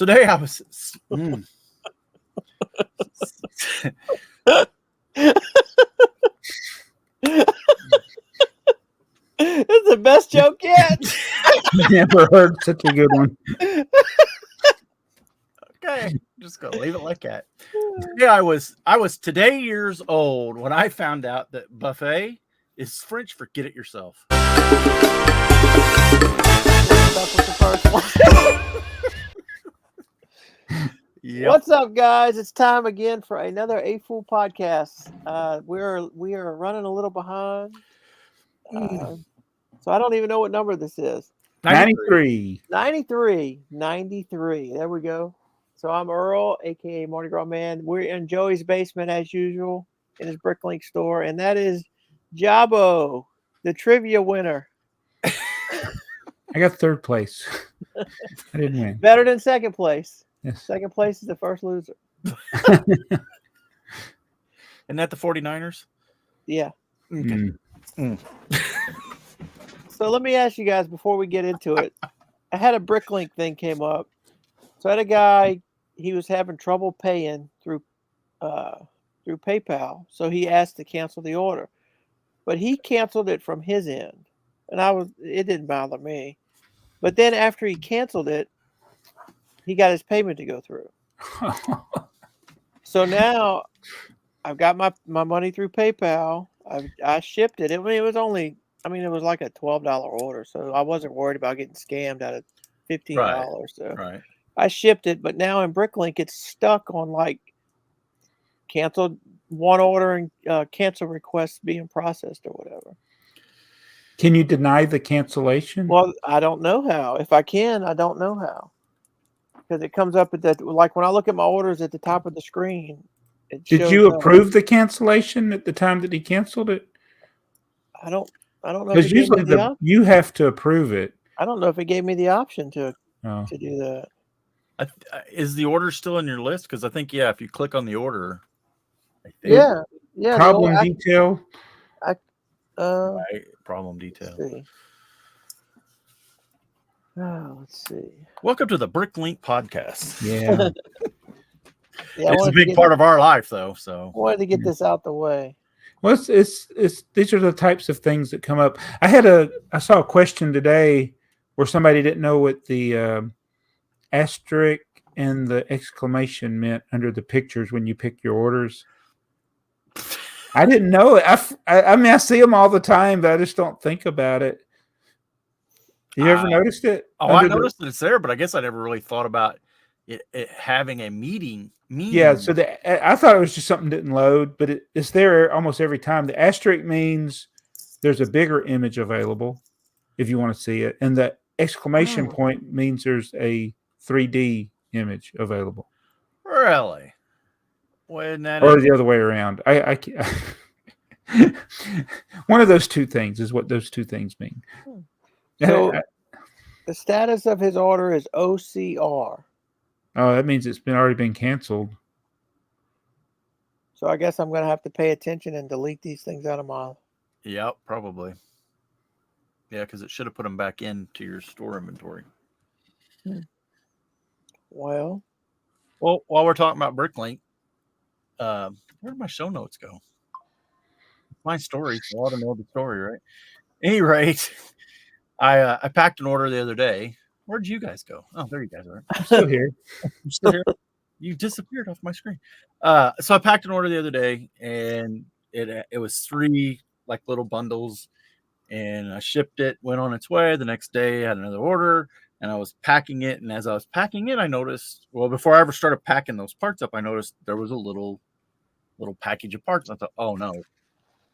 today I was. It's the best joke yet. Never heard such a good one. Okay, just gonna leave it like that. Yeah, I was today years old when I found out that buffet is French for get it yourself. Yep. What's up, guys? It's time again for another AFoOL podcast. We are running a little behind, so I don't even know what number this is. 93. 93. There we go. So I'm Earl, aka Mardi Gras Man. We're in Joey's basement as usual in his Bricklink store, and that is Jabo, the trivia winner. I got third place. I didn't win. Better than second place. Yes. Second place is the first loser. Isn't that the 49ers? Yeah. Okay. So let me ask you guys before we get into it. I had a Bricklink thing came up. So I had a guy, he was having trouble paying through PayPal. So he asked to cancel the order. But he canceled it from his end. And it didn't bother me. But then after he canceled it, he got his payment to go through. So now I've got my money through PayPal. I shipped it. It was only, it was like a $12 order. So I wasn't worried about getting scammed out of $15. Right. So Right. I shipped it. But now in Bricklink, it's stuck on like canceled one order and cancel requests being processed or whatever. Can you deny the cancellation? Well, I don't know how. If I can, I don't know how. Because it comes up at that, like when I look at my orders at the top of the screen. Did you approve the cancellation at the time that he canceled it? I don't know. Because usually you have to approve it. I don't know if it gave me the option to do that. Is the order still in your list? Because I think if you click on the order. Yeah. Problem detail. Right. Problem detail. Let's see. Welcome to the Bricklink podcast. Yeah. It's a big part of our life, though. So I wanted to get this out the way. Well, it's these are the types of things that come up. I saw a question today where somebody didn't know what the asterisk and the exclamation meant under the pictures when you pick your orders. I didn't know it. I see them all the time, but I just don't think about it. You ever noticed it? Oh, I noticed that it's there, but I guess I never really thought about it having a meaning. Yeah, so I thought it was just something that didn't load, but it's there almost every time. The asterisk means there's a bigger image available if you want to see it, and the exclamation point means there's a 3D image available. Really? When that or the other way around. I one of those two things is what those two things mean. So the status of his order is OCR. Oh, that means it's already been canceled. So I guess I'm going to have to pay attention and delete these things out of my... Yep, probably. Yeah, because it should have put them back into your store inventory. Well, while we're talking about Bricklink, where did my show notes go? My story. You ought to know the story, right? At any rate, I packed an order the other day. Where'd you guys go? Oh, there you guys are. I'm still here. You're still here? You disappeared off my screen. So I packed an order the other day, and it was 3 like little bundles, and I shipped it, went on its way. The next day I had another order, and I was packing it, and as I was packing it, I noticed, before I ever started packing those parts up, I noticed there was a little package of parts. I thought, oh no.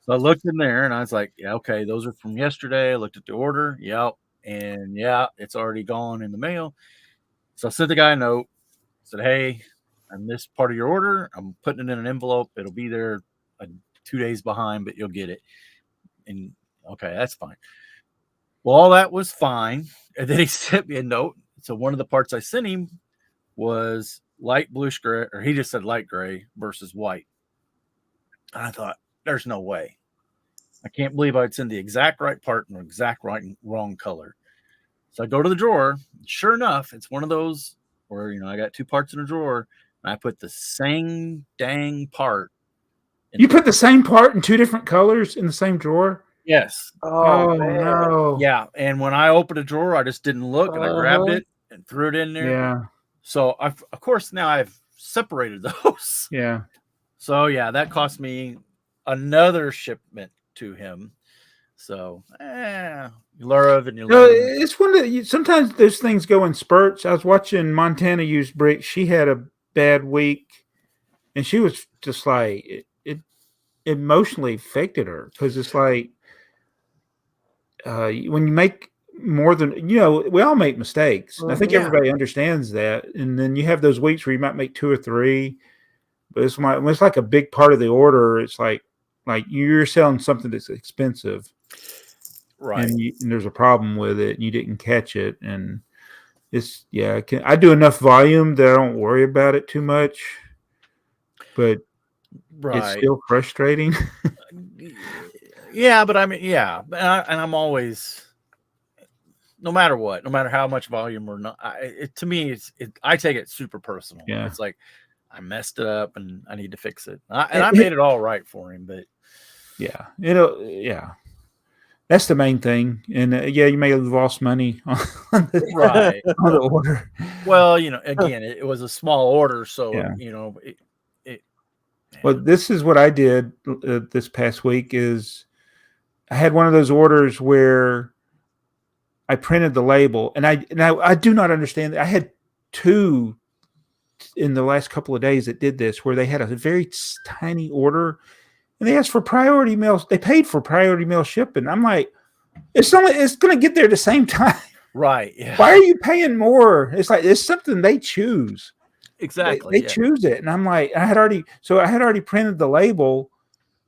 So I looked in there, and I was like, yeah, okay, those are from yesterday. I looked at the order. Yep. And it's already gone in the mail. So I sent the guy a note, said, hey, I missed part of your order. I'm putting it in an envelope. It'll be there 2 days behind, but you'll get it. And okay, that's fine. Well, all that was fine. And then he sent me a note. So one of the parts I sent him was light bluish gray, or he just said light gray versus white. And I thought, there's no way. I can't believe I'd send the exact right part in the exact wrong color. So I go to the drawer. Sure enough, it's one of those where I got 2 parts in a drawer, and I put the same dang part. You put the same part in 2 different colors in the same drawer? Yes. Oh, Oh, man. no. Yeah, and when I opened a drawer, I just didn't look, and I grabbed it and threw it in there. Yeah. So of course now I've separated those. Yeah. So yeah, that cost me another shipment to him. So you learn and you No, learn. it's one that sometimes those things go in spurts. I was watching Montana use bricks. She had a bad week, and she was just like it emotionally affected her because it's like when you make more than we all make mistakes. And I think everybody understands that. And then you have those weeks where you might make 2 or 3, but it's like a big part of the order. It's like you're selling something that's expensive. Right. And there's a problem with it, and you didn't catch it, and I do enough volume that I don't worry about it too much, but it's still frustrating. Yeah, but I mean, yeah, and I'm always, no matter what, no matter how much volume or not, to me, I take it super personal. Yeah. It's like I messed it up and I need to fix it, and I made it all right for him, but yeah. That's the main thing. And you may have lost money on right on the order. Well, again, it was a small order, so Well, this is what I did this past week. Is I had one of those orders where I printed the label, and I do not understand. I had 2 in the last couple of days that did this, where they had a very tiny order. And they asked for priority mail. They paid for priority mail shipping. I'm like, it's going to get there at the same time. Right. Yeah. Why are you paying more? It's like it's something they choose. Exactly. They choose it, and I'm like, I had already printed the label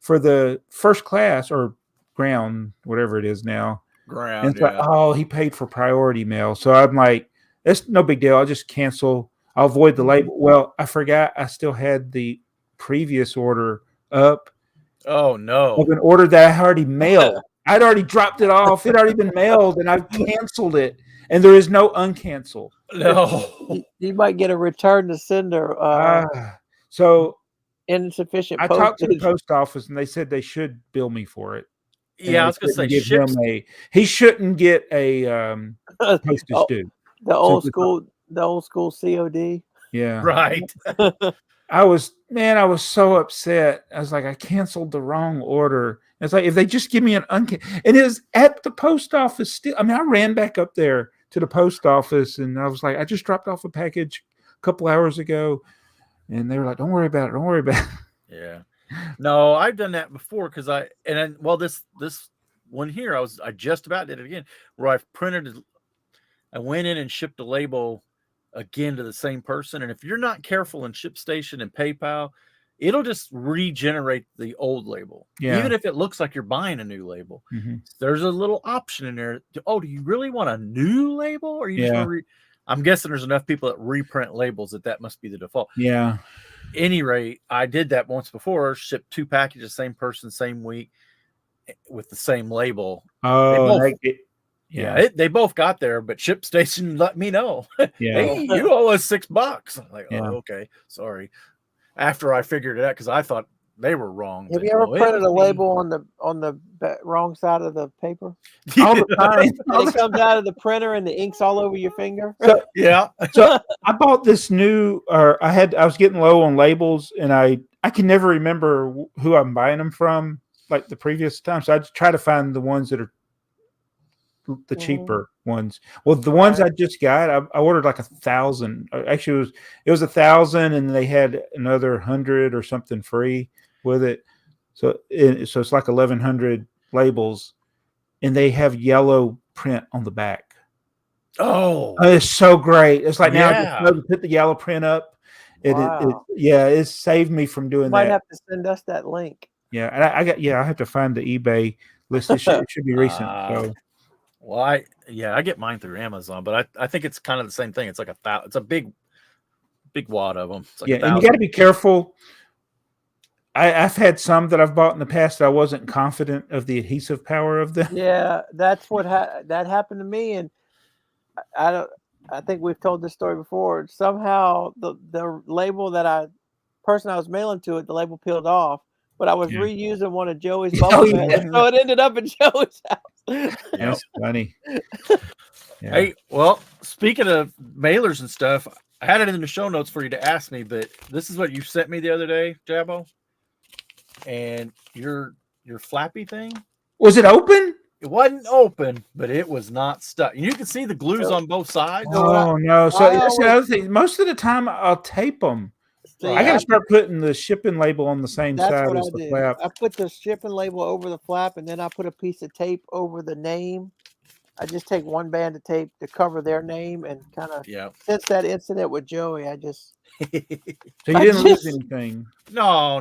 for the first class or ground, whatever it is now. Ground. And it's like, oh, he paid for priority mail. So I'm like, that's no big deal. I'll just cancel. I'll avoid the label. Well, I forgot I still had the previous order up. Oh no! Of an order that I already mailed. I'd already dropped it off. It had already been mailed, and I've canceled it. And there is no uncancel. No. You might get a return to sender. So insufficient. I talked to the post office, and they said they should bill me for it. Yeah, I was going to say, he shouldn't get a postage due. The old school COD. Yeah, right. I was so upset. I was like, I canceled the wrong order. It's like, if they just give me an and it is at the post office still. I mean, I ran back up there to the post office, and I was like, I just dropped off a package a couple hours ago, and they were like, don't worry about it. Don't worry about it. Yeah. No, I've done that before this one here, I just about did it again, where I went in and shipped a label again to the same person. And if you're not careful in ShipStation and PayPal, it'll just regenerate the old label. Yeah. Even if it looks like you're buying a new label. Mm-hmm. There's a little option in there. Do you really want a new label? Or you just want to I'm guessing there's enough people that reprint labels that must be the default. Yeah. Any rate, I did that once before, shipped 2 packages, same person, same week, with the same label. Oh, they both got there, but ShipStation let me know. Yeah. Hey, you owe us $6. I'm like, Yeah. oh, okay, sorry. After I figured it out, because I thought they were wrong. Have you ever printed a label on the wrong side of the paper? All the time. It comes out of the printer and the ink's all over your finger. So, yeah. So I bought this new, I was getting low on labels, and I can never remember who I'm buying them from, like the previous time. So I just try to find the ones that are the cheaper ones. Well, the ones I just got, I ordered like 1,000. Actually, it was 1,000, and they had another 100 or something free with it. So it's like 1,100 labels, and they have yellow print on the back. Oh, it's so great. It's like now I just put the yellow print up. It saved me from doing that. Might have to send us that link. Yeah, and I have to find the eBay list. It should be recent. So. Well, I get mine through Amazon, but I think it's kind of the same thing. It's like it's a big wad of them. It's like and you got to be careful. I've had some that I've bought in the past that I wasn't confident of the adhesive power of them. Yeah, that's what that happened to me, and I think we've told this story before. Somehow the label person I was mailing to it, the label peeled off, but I was Yeah. reusing one of Joey's Oh, bubble yeah. bags, so it ended up in Joey's house. That's funny. Yeah. Hey, well, speaking of mailers and stuff, I had it in the show notes for you to ask me, but this is what you sent me the other day, Jabbo. And your flappy thing, Was it open? it wasn't open, but it was not stuck. And you can see the glues on both sides. Oh no! So I that's the always- other thing. Most of the time, I'll tape them. See, I got to start putting the shipping label on the same that's side what as I the did. flap. I put the shipping label over the flap, and then I put a piece of tape over the name. I just take one band of tape to cover their name, and kind of Yeah. since that incident with Joey, I just So you didn't lose anything. No.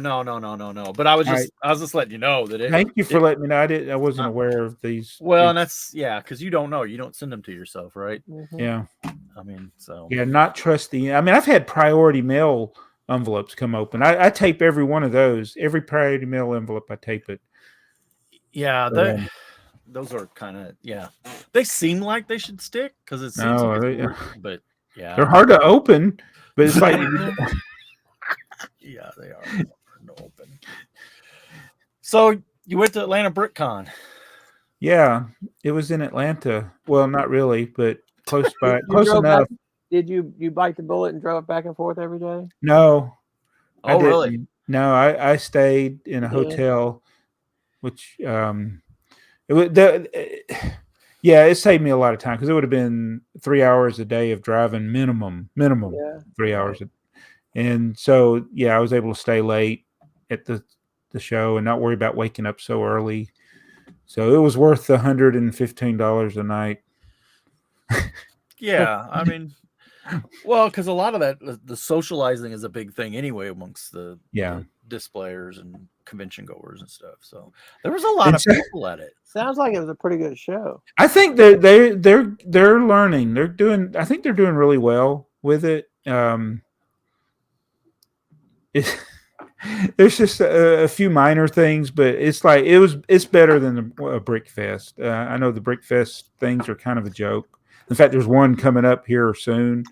But I was Right. just letting you know that it. Thank you for letting me know. I wasn't aware of these. Well, and that's because you don't know. You don't send them to yourself, right? mhm. Yeah. I mean, so Yeah, not trusting. I mean, I've had priority mail envelopes come open. I tape every one of those. Every priority mail envelope, I tape it. yeah, But, those are kind of They seem like they should stick because it seems No, like they- it's weird, but yeah, they're hard to open, but it's like Yeah, they are hard to open. So you went to Atlanta BrickCon. yeah, it was in Atlanta. Well, not really, but close by, You close drove enough. back- Did you bite the bullet and drove back and forth every day? No, I Oh, really? didn't. No, I stayed in a You did? hotel, which it would yeah, it saved me a lot of time because it would have been 3 hours a day of driving minimum Yeah. 3 hours, and so yeah, I was able to stay late at the show and not worry about waking up so early. So it was worth the $115 a night. Yeah, I mean, well, because a lot of that, the socializing is a big thing anyway amongst the displayers and convention goers and stuff. So there was a lot of people at it. Sounds like it was a pretty good show. I think that they're learning. They're doing. I think they're doing really well with it. There's just a few minor things, but it's like it's better than a Brick Fest. I know the Brick Fest things are kind of a joke. In fact, there's one coming up here soon.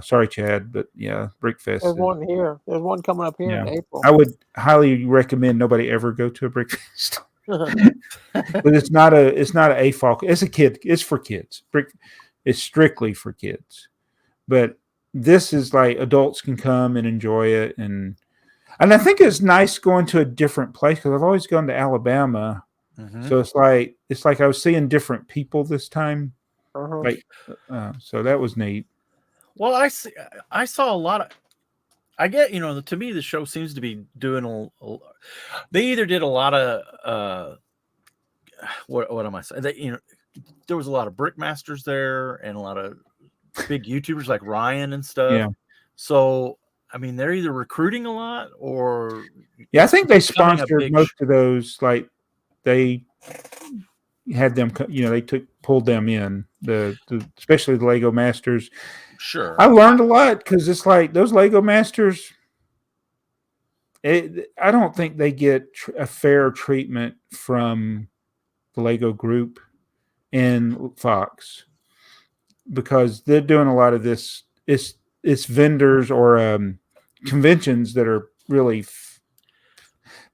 Sorry, Chad, but yeah, Brick Fest. There's one here. There's one coming up here in April. I would highly recommend nobody ever go to a Brick Fest. But it's not a AFoOL. It's a kid. It's for kids. It's strictly for kids. But this is like adults can come and enjoy it, and I think it's nice going to a different place because I've always gone to Alabama, so it's like I was seeing different people this time. Like, so that was neat. Well, I saw a lot of. I get, to me, the show seems to be doing they either did a lot of what am I saying? There was a lot of Brickmasters there and a lot of big YouTubers like Ryan and stuff. Yeah. So I mean, they're either recruiting a lot or I think they sponsored most of those. Like they had them, they pulled them in especially the Lego Masters. Sure. I learned a lot because it's like those Lego Masters. I don't think they get a fair treatment from the Lego group and Fox because they're doing a lot of this. It's vendors or conventions that are really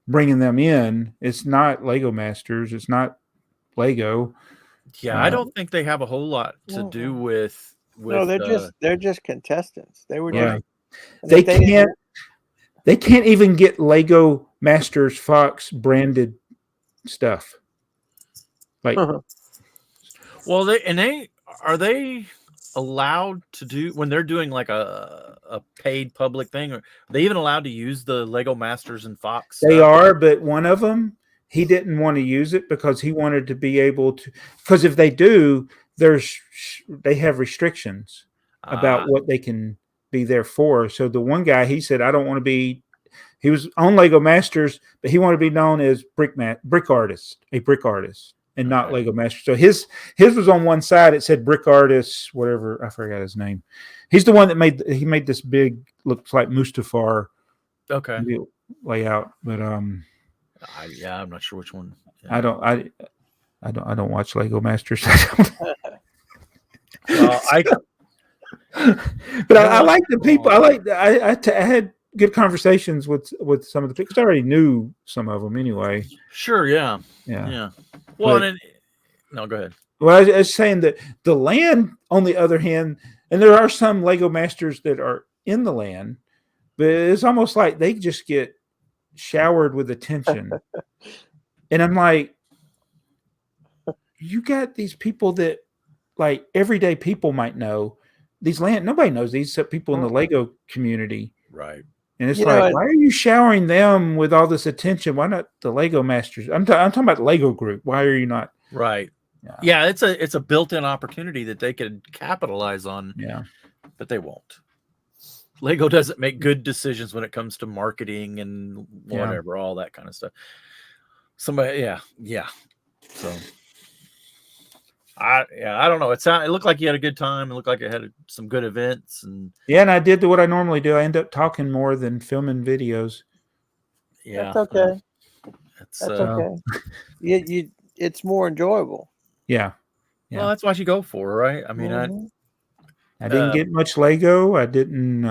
bringing them in. It's not Lego Masters. It's not Lego. Yeah, I don't think they have a whole lot to do with. No, they're just contestants. They were Yeah. just, they can't even get Lego Masters Fox branded stuff. Like, well, are they allowed to do when they're doing like a paid public thing? Or are they even allowed to use the Lego Masters and Fox? They are, but one of them he didn't want to use it because he wanted to be able to. Because if they do, they have restrictions about what they can be there for. So the one guy, he said, I don't want to be. He was on Lego Masters, but he wanted to be known as brick artist, a brick artist, and not Lego Masters. So his was on one side. It said brick artist, whatever. I forgot his name. He's the one that made this big, looks like Mustafar. Okay. Layout, but I'm not sure which one. Yeah. I don't watch Lego Masters. Well, But I like the people. I had good conversations with some of the people. 'Cause I already knew some of them anyway. sure, yeah. Yeah. Yeah. Well, But, and no, go ahead. well, I was saying that the land, on the other hand, and there are some Lego masters that are in the land, but it's almost like they just get showered with attention. And I'm like, you got these people that like everyday people might know. These land, nobody knows these except people in the Lego community. Right. And it's You like, know, why are you showering them with all this attention? Why not the Lego masters? I'm talking about the Lego group. Why are you not? Right. Yeah, it's a built-in opportunity that they could capitalize on. Yeah. But they won't. Lego doesn't make good decisions when it comes to marketing and whatever, all that kind of stuff. Somebody, yeah. So I don't know. It looked like you had a good time. It looked like it had some good events, and and I did what I normally do. I end up talking more than filming videos. Yeah, that's okay. That's okay. It's more enjoyable. Yeah. Well, that's what you go for, right? I mean, I didn't get much Lego. I didn't.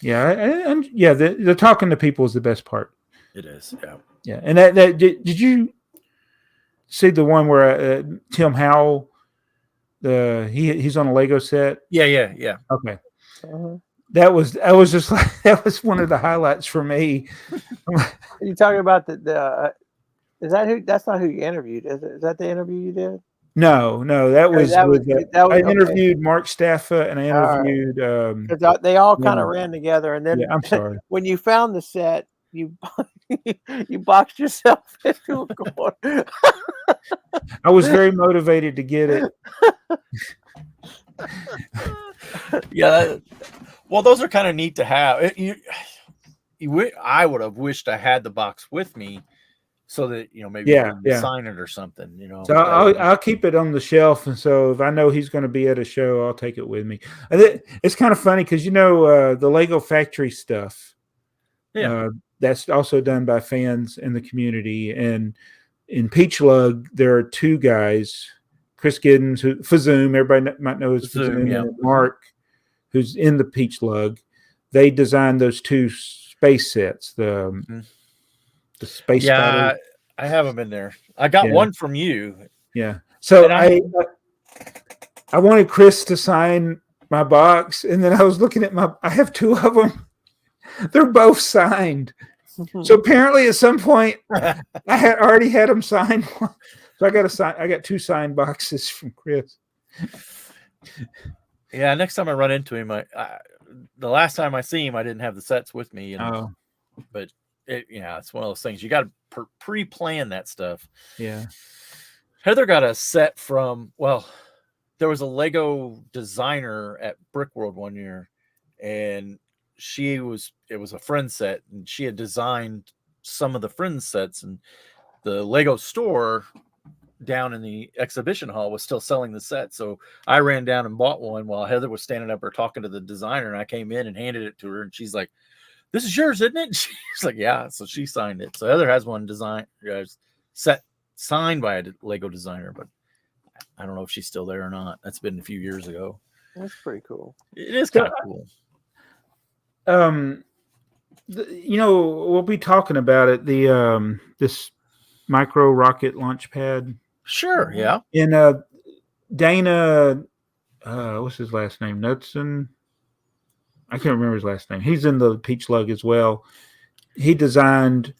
The talking to people is the best part. It is. Yeah. Yeah, and that did you see the one where Tim Howell, he's on a Lego set? Yeah. Okay. That was just like that was one of the highlights for me. Are you talking about the is that who? That's not who you interviewed, is it? Is that the interview you did? No, that was I interviewed Mark Staffa and I interviewed they all kind of ran together, and then I'm sorry. When you found the set, you boxed yourself into a corner. I was very motivated to get it. Yeah. Well, those are kind of neat to have. I would have wished I had the box with me, so that maybe sign it or something. So I'll keep it on the shelf, and so if I know he's going to be at a show, I'll take it with me. It's kind of funny because the Lego Factory stuff. Yeah. That's also done by fans in the community, and in Peach Lug there are two guys, Chris Giddens, Fazoom, everybody might know as Fazoom, and Mark, who's in the Peach Lug. They designed those two space sets, the space. Yeah, I have them in there. I got one from you. Yeah. So I wanted Chris to sign my box, and then I was looking at I have two of them. They're both signed. So apparently at some point I had already had them signed. So I got two signed boxes from Chris. Yeah, next time I run into him, the last time I see him, I didn't have the sets with me. But it's one of those things. You got to pre-plan that stuff. Yeah. Heather got a set there was a Lego designer at Brickworld one year, and it was a friend set, and she had designed some of the friend sets, and the Lego store down in the exhibition hall was still selling the set. So I ran down and bought one while Heather was standing up there talking to the designer, and I came in and handed it to her, and she's like, "This is yours, isn't it?" She's like, "Yeah." So she signed it. So Heather has one set signed by a Lego designer, but I don't know if she's still there or not. That's been a few years ago. That's pretty cool. It is kind of cool. We'll be talking about it. The this micro rocket launch pad. Sure, yeah. And Dana, what's his last name? Knudsen. I can't remember his last name. He's in the Peach Lug as well. He designed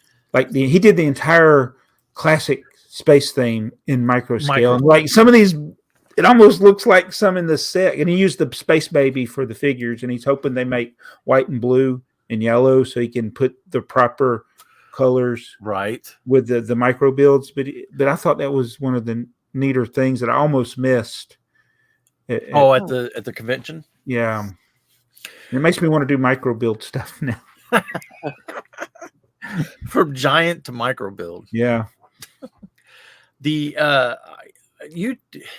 he did the entire classic space theme in micro scale. And like some of these, it almost looks like some in the set. And he used the Space Baby for the figures, and he's hoping they make white and blue and yellow so he can put the proper colors with the micro builds. But I thought that was one of the neater things that I almost missed. At the convention? Yeah. It makes me want to do micro build stuff now. From giant to micro build. Yeah. Did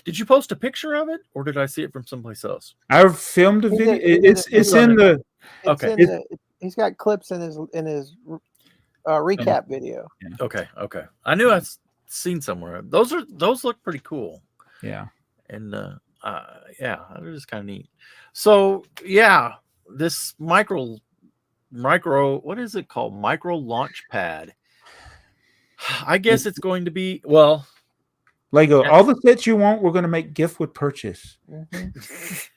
you post a picture of it, or did I see it from someplace else? I've filmed a video. It's in the. Okay. He's got clips in his recap video. Yeah. Okay. I knew I'd seen somewhere. Those look pretty cool. Yeah. And yeah, it was kind of neat. So yeah, this micro, what is it called? Micro launch pad. I guess it's going to be well. Lego, all the sets you want, we're going to make gift with purchase. That's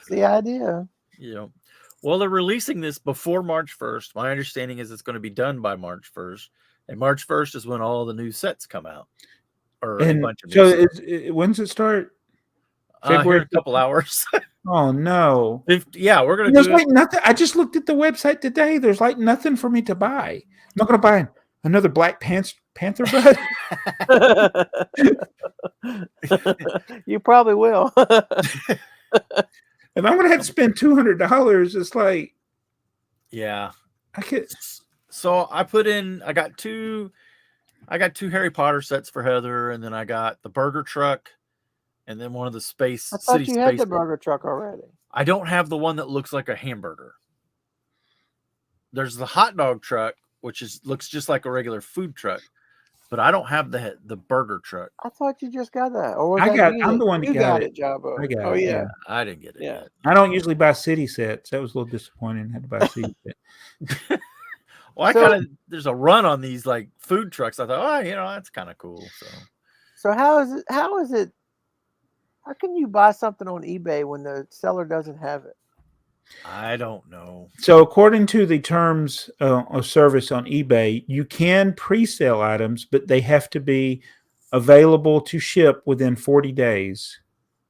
the idea. You know, well, they're releasing this before March 1st. My understanding is it's going to be done by March 1st, and March 1st is when all the new sets come out, or a bunch of new sets. When's it start? Here in a couple hours. Oh no! Yeah, we're gonna. There's like nothing. I just looked at the website today. There's like nothing for me to buy. I'm not going to buy another Black Panther bud. You probably will. If I'm going to have to spend $200, it's like, yeah, I could. So I put in. I got two Harry Potter sets for Heather, and then I got the burger truck, and then one of the space. I thought city you had space the burger truck already. I don't have the one that looks like a hamburger. There's the hot dog truck, which looks just like a regular food truck, but I don't have the burger truck. I thought you just got that. Or I'm the one that got it, Jabbo. I got it. Yeah. I didn't get it yet. I don't usually buy city sets. That was a little disappointing. I had to buy a city set. Well, there's a run on these like food trucks. I thought, that's kind of cool. So how is it? How can you buy something on eBay when the seller doesn't have it? I don't know. So according to the terms of service on eBay, you can pre-sale items, but they have to be available to ship within 40 days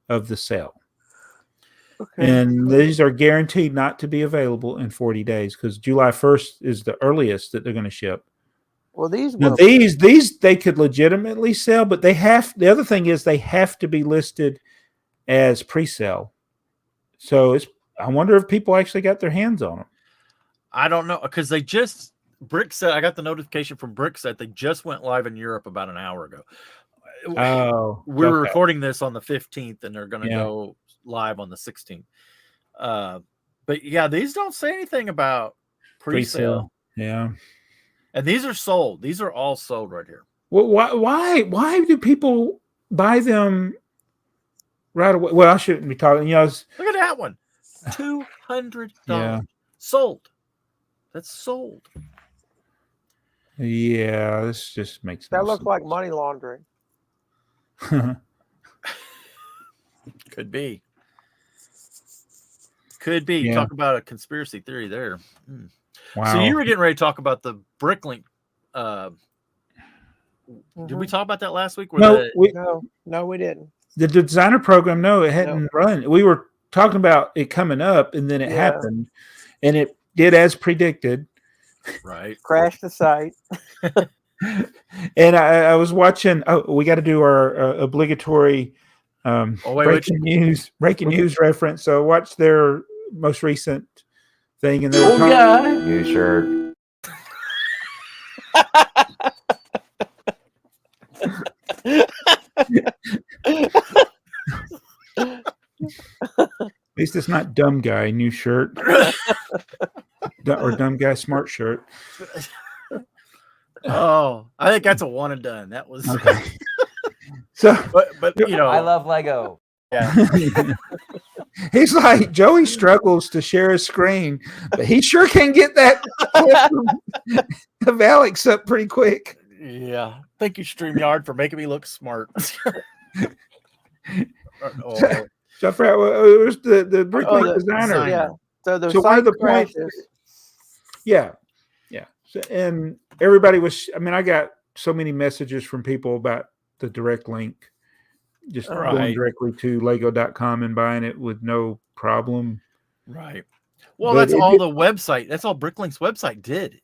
of the sale. Okay. And these are guaranteed not to be available in 40 days because July 1st is the earliest that they're going to ship. Well, these they could legitimately sell, but the other thing is they have to be listed as pre-sale. So I wonder if people actually got their hands on them. I don't know because I got the notification from BrickTsar. They just went live in Europe about an hour ago. Oh, we were recording this on the 15th, and they're going to go live on the 16th. But yeah, these don't say anything about pre-sale. Yeah, and these are sold. These are all sold right here. Well, why do people buy them right away? Well, I shouldn't be talking. Look at that one. $200 sold. That's sold. Yeah, this just makes that look like money laundering. Could be. Yeah. Talk about a conspiracy theory there. Wow. So you were getting ready to talk about the Bricklink. Did we talk about that last week? No, we didn't. The designer program, no, it hadn't run. We were talking about it coming up, and then it happened, and it did as predicted. Right. Crashed the site. And I was watching. Oh, we got to do our obligatory breaking news reference. So watch their most recent thing, and they were talking. You sure? At least it's not dumb guy new shirt or dumb guy smart shirt. Oh, I think that's a one and done. That was okay. So, but I love Lego. Yeah. He's like Joey struggles to share his screen, but he sure can get that of Alex up pretty quick. Yeah. Thank you, StreamYard, for making me look smart. So it was the Bricklink designer. Yeah. So one of the points. Yeah. So, and everybody was. I mean, I got so many messages from people about the direct link, just going directly to Lego.com and buying it with no problem. Right. Well, that's all the website. That's all Bricklink's website did.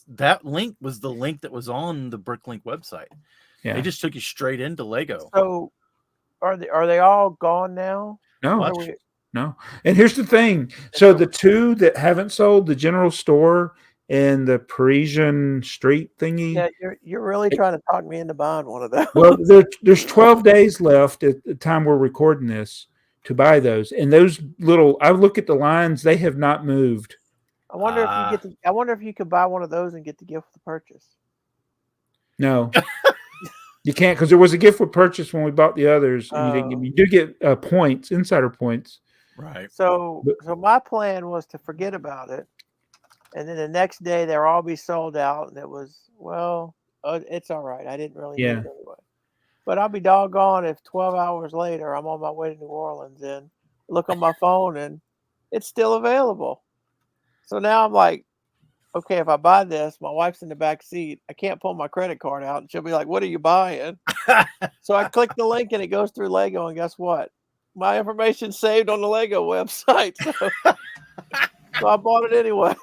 That link was the link that was on the Bricklink website. Yeah. They just took you straight into Lego. So are they all gone now? No. And here's the thing. So the two that haven't sold, the general store and the Parisian street thingy. Yeah, you're really trying to talk me into buying one of those. Well, there's 12 days left at the time we're recording this to buy those. And those I look at the lines, they have not moved. I wonder if you could buy one of those and get the gift with the purchase. No. You can't, because there was a gift with purchase when we bought the others, and you do get points, insider points. Right. So my plan was to forget about it, and then the next day they'll all be sold out, and it was it's all right. I didn't really need it anyway. But I'll be doggone if 12 hours later I'm on my way to New Orleans and look on my phone and it's still available. So now I'm like, okay, if I buy this, my wife's in the back seat. I can't pull my credit card out, and she'll be like, "What are you buying?" So I click the link, and it goes through Lego, and guess what? My information's saved on the Lego website. So I bought it anyway.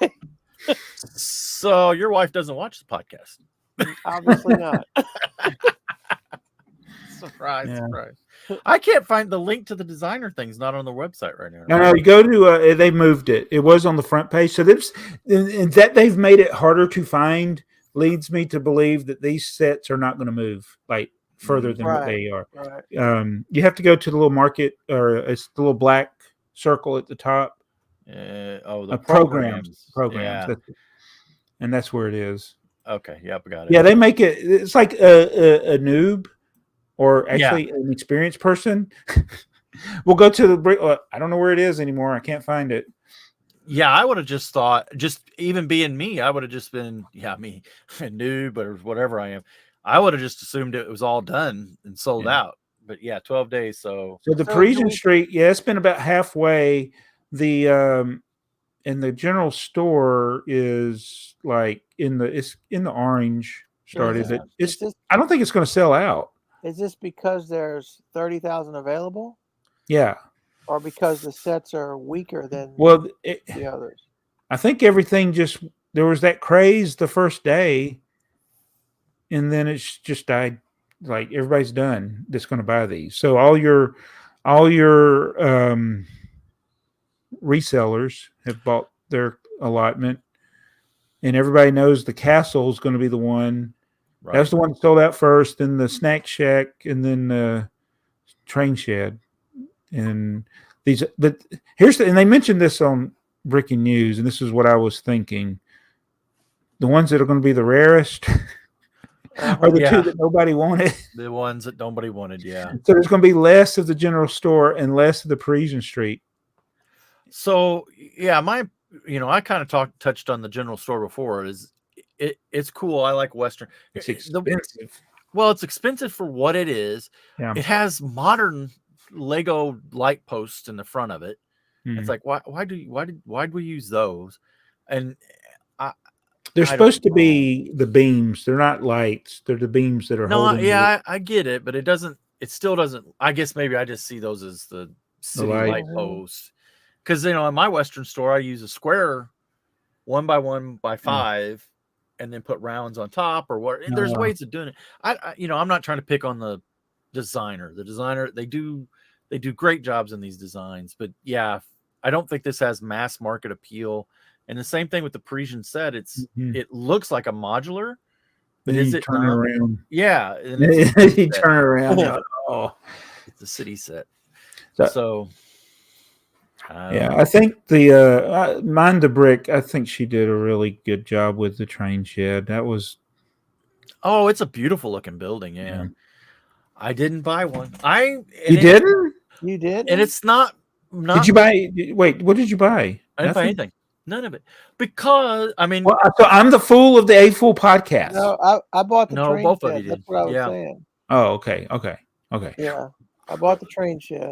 So your wife doesn't watch the podcast? Obviously not. Surprise. I can't find the link to the designer things. Not on the website right now. No, you go to they moved it. It was on the front page. So that they've made it harder to find leads me to believe that these sets are not going to move like further than what they are. Right. You have to go to the little market, or it's the little black circle at the top. The programs. Yeah. And that's where it is. Okay. Yep. Got it. Yeah, they make it. It's like a noob, or actually an experienced person. We'll go to the brick. I don't know where it is anymore. I can't find it. Yeah, I would have just thought, just even being me, I would have just been, me, a noob or whatever I am. I would have just assumed it was all done and sold out. But 12 days. So the Parisian Street, it's been about halfway. The and the general store is like it's in the orange started. I don't think it's going to sell out. Is this because there's 30,000 available? Yeah. Or because the sets are weaker than the others? I think everything there was that craze the first day, and then it's just died. Like everybody's done that's going to buy these. So all your resellers have bought their allotment, and everybody knows the castle is going to be the one. Right. That's the one that sold out first, then the snack shack, and then the train shed. And but and they mentioned this on Breaking News, and this is what I was thinking. The ones that are going to be the rarest are the two that nobody wanted. The ones that nobody wanted, So there's going to be less of the general store and less of the Parisian Street. So I kind of touched on the general store before. It's cool. I like Western. It's expensive. It's expensive for what it is. Yeah. It has modern Lego light posts in the front of it. Mm-hmm. It's like why do we use those? And they're supposed to be the beams. They're not lights. They're the beams that are holding. I get it, but it still doesn't. I guess maybe I just see those as the city light posts. Because in my Western store, I use a square 1x1 by 5, and then put rounds on top or what. There's ways of doing it. I'm not trying to pick on the designer. The designer, they do great jobs in these designs. But I don't think this has mass market appeal. And the same thing with the Parisian set. It looks like a modular, but is it turn around? Yeah, you turn around. It's a city set. So. I think the Mind the Brick. I think she did a really good job with the train shed. That was. Oh, it's a beautiful looking building. Yeah. I didn't buy one. You didn't? You did? And it's not. Did you buy? Wait, what did you buy? I didn't buy anything. None of it, because so I'm the fool of the AFoOL podcast. No, I bought the train both shed. of you did. That's what I was saying. Oh, okay. Yeah, I bought the train shed.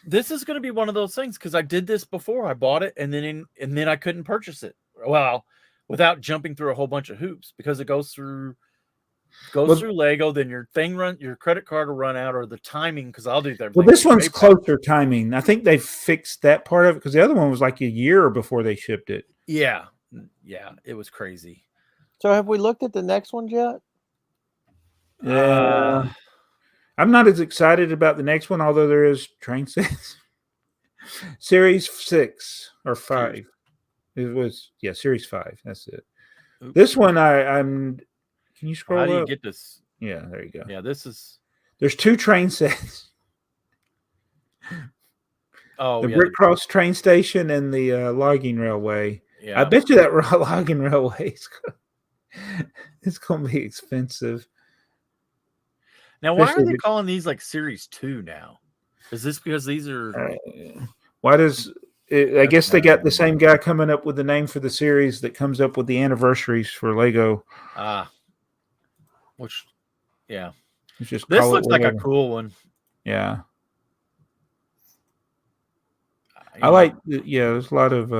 This is going to be one of those things because I did this before. I bought it and then I couldn't purchase it. Well, without jumping through a whole bunch of hoops, because it goes through Lego. Then your credit card will run out, or the timing. Because I'll do that. Well, this one's closer timing. I think they fixed that part of it because the other one was like a year before they shipped it. Yeah, it was crazy. So have we looked at the next one yet? I'm not as excited about the next one, although there is train sets. Series 6 or 5. It was Series 5. That's it. Oops. This one I'm. Can you scroll up? How do you get this? Yeah, there you go. Yeah, this is. There's 2 train sets. Oh, the Brick Cross train station and the logging railway. Yeah. I bet you that logging railway is going to be expensive. Now, why are Especially they if calling these like Series 2 now? Is this because these are? why does I guess they got the same guy coming up with the name for the series that comes up with the anniversaries for Lego. Which, yeah. It's just This call it looks like a whatever. cool one. Yeah. You I know, like, there's a lot of,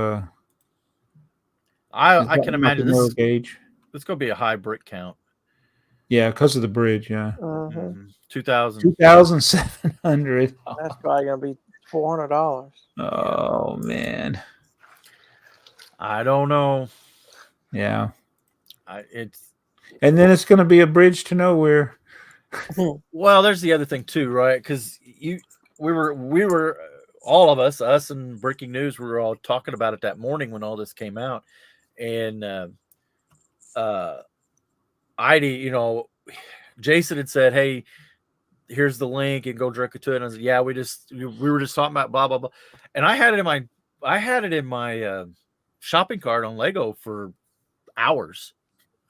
I can imagine this is gauge. It's going to be a high brick count. Yeah, because of the bridge, yeah. 2,000. 2,700. That's probably gonna be $400. Oh, man. I don't know. Yeah. It's And then it's going to be a bridge to nowhere. Well, there's the other thing too, right? Because we were all of us and Breaking News, we were all talking about it that morning when all this came out, and Heidi, Jason had said, "Hey, here's the link and go directly to it." And I was like, "Yeah, we were just talking about blah blah blah," and I had it in my shopping cart on Lego for hours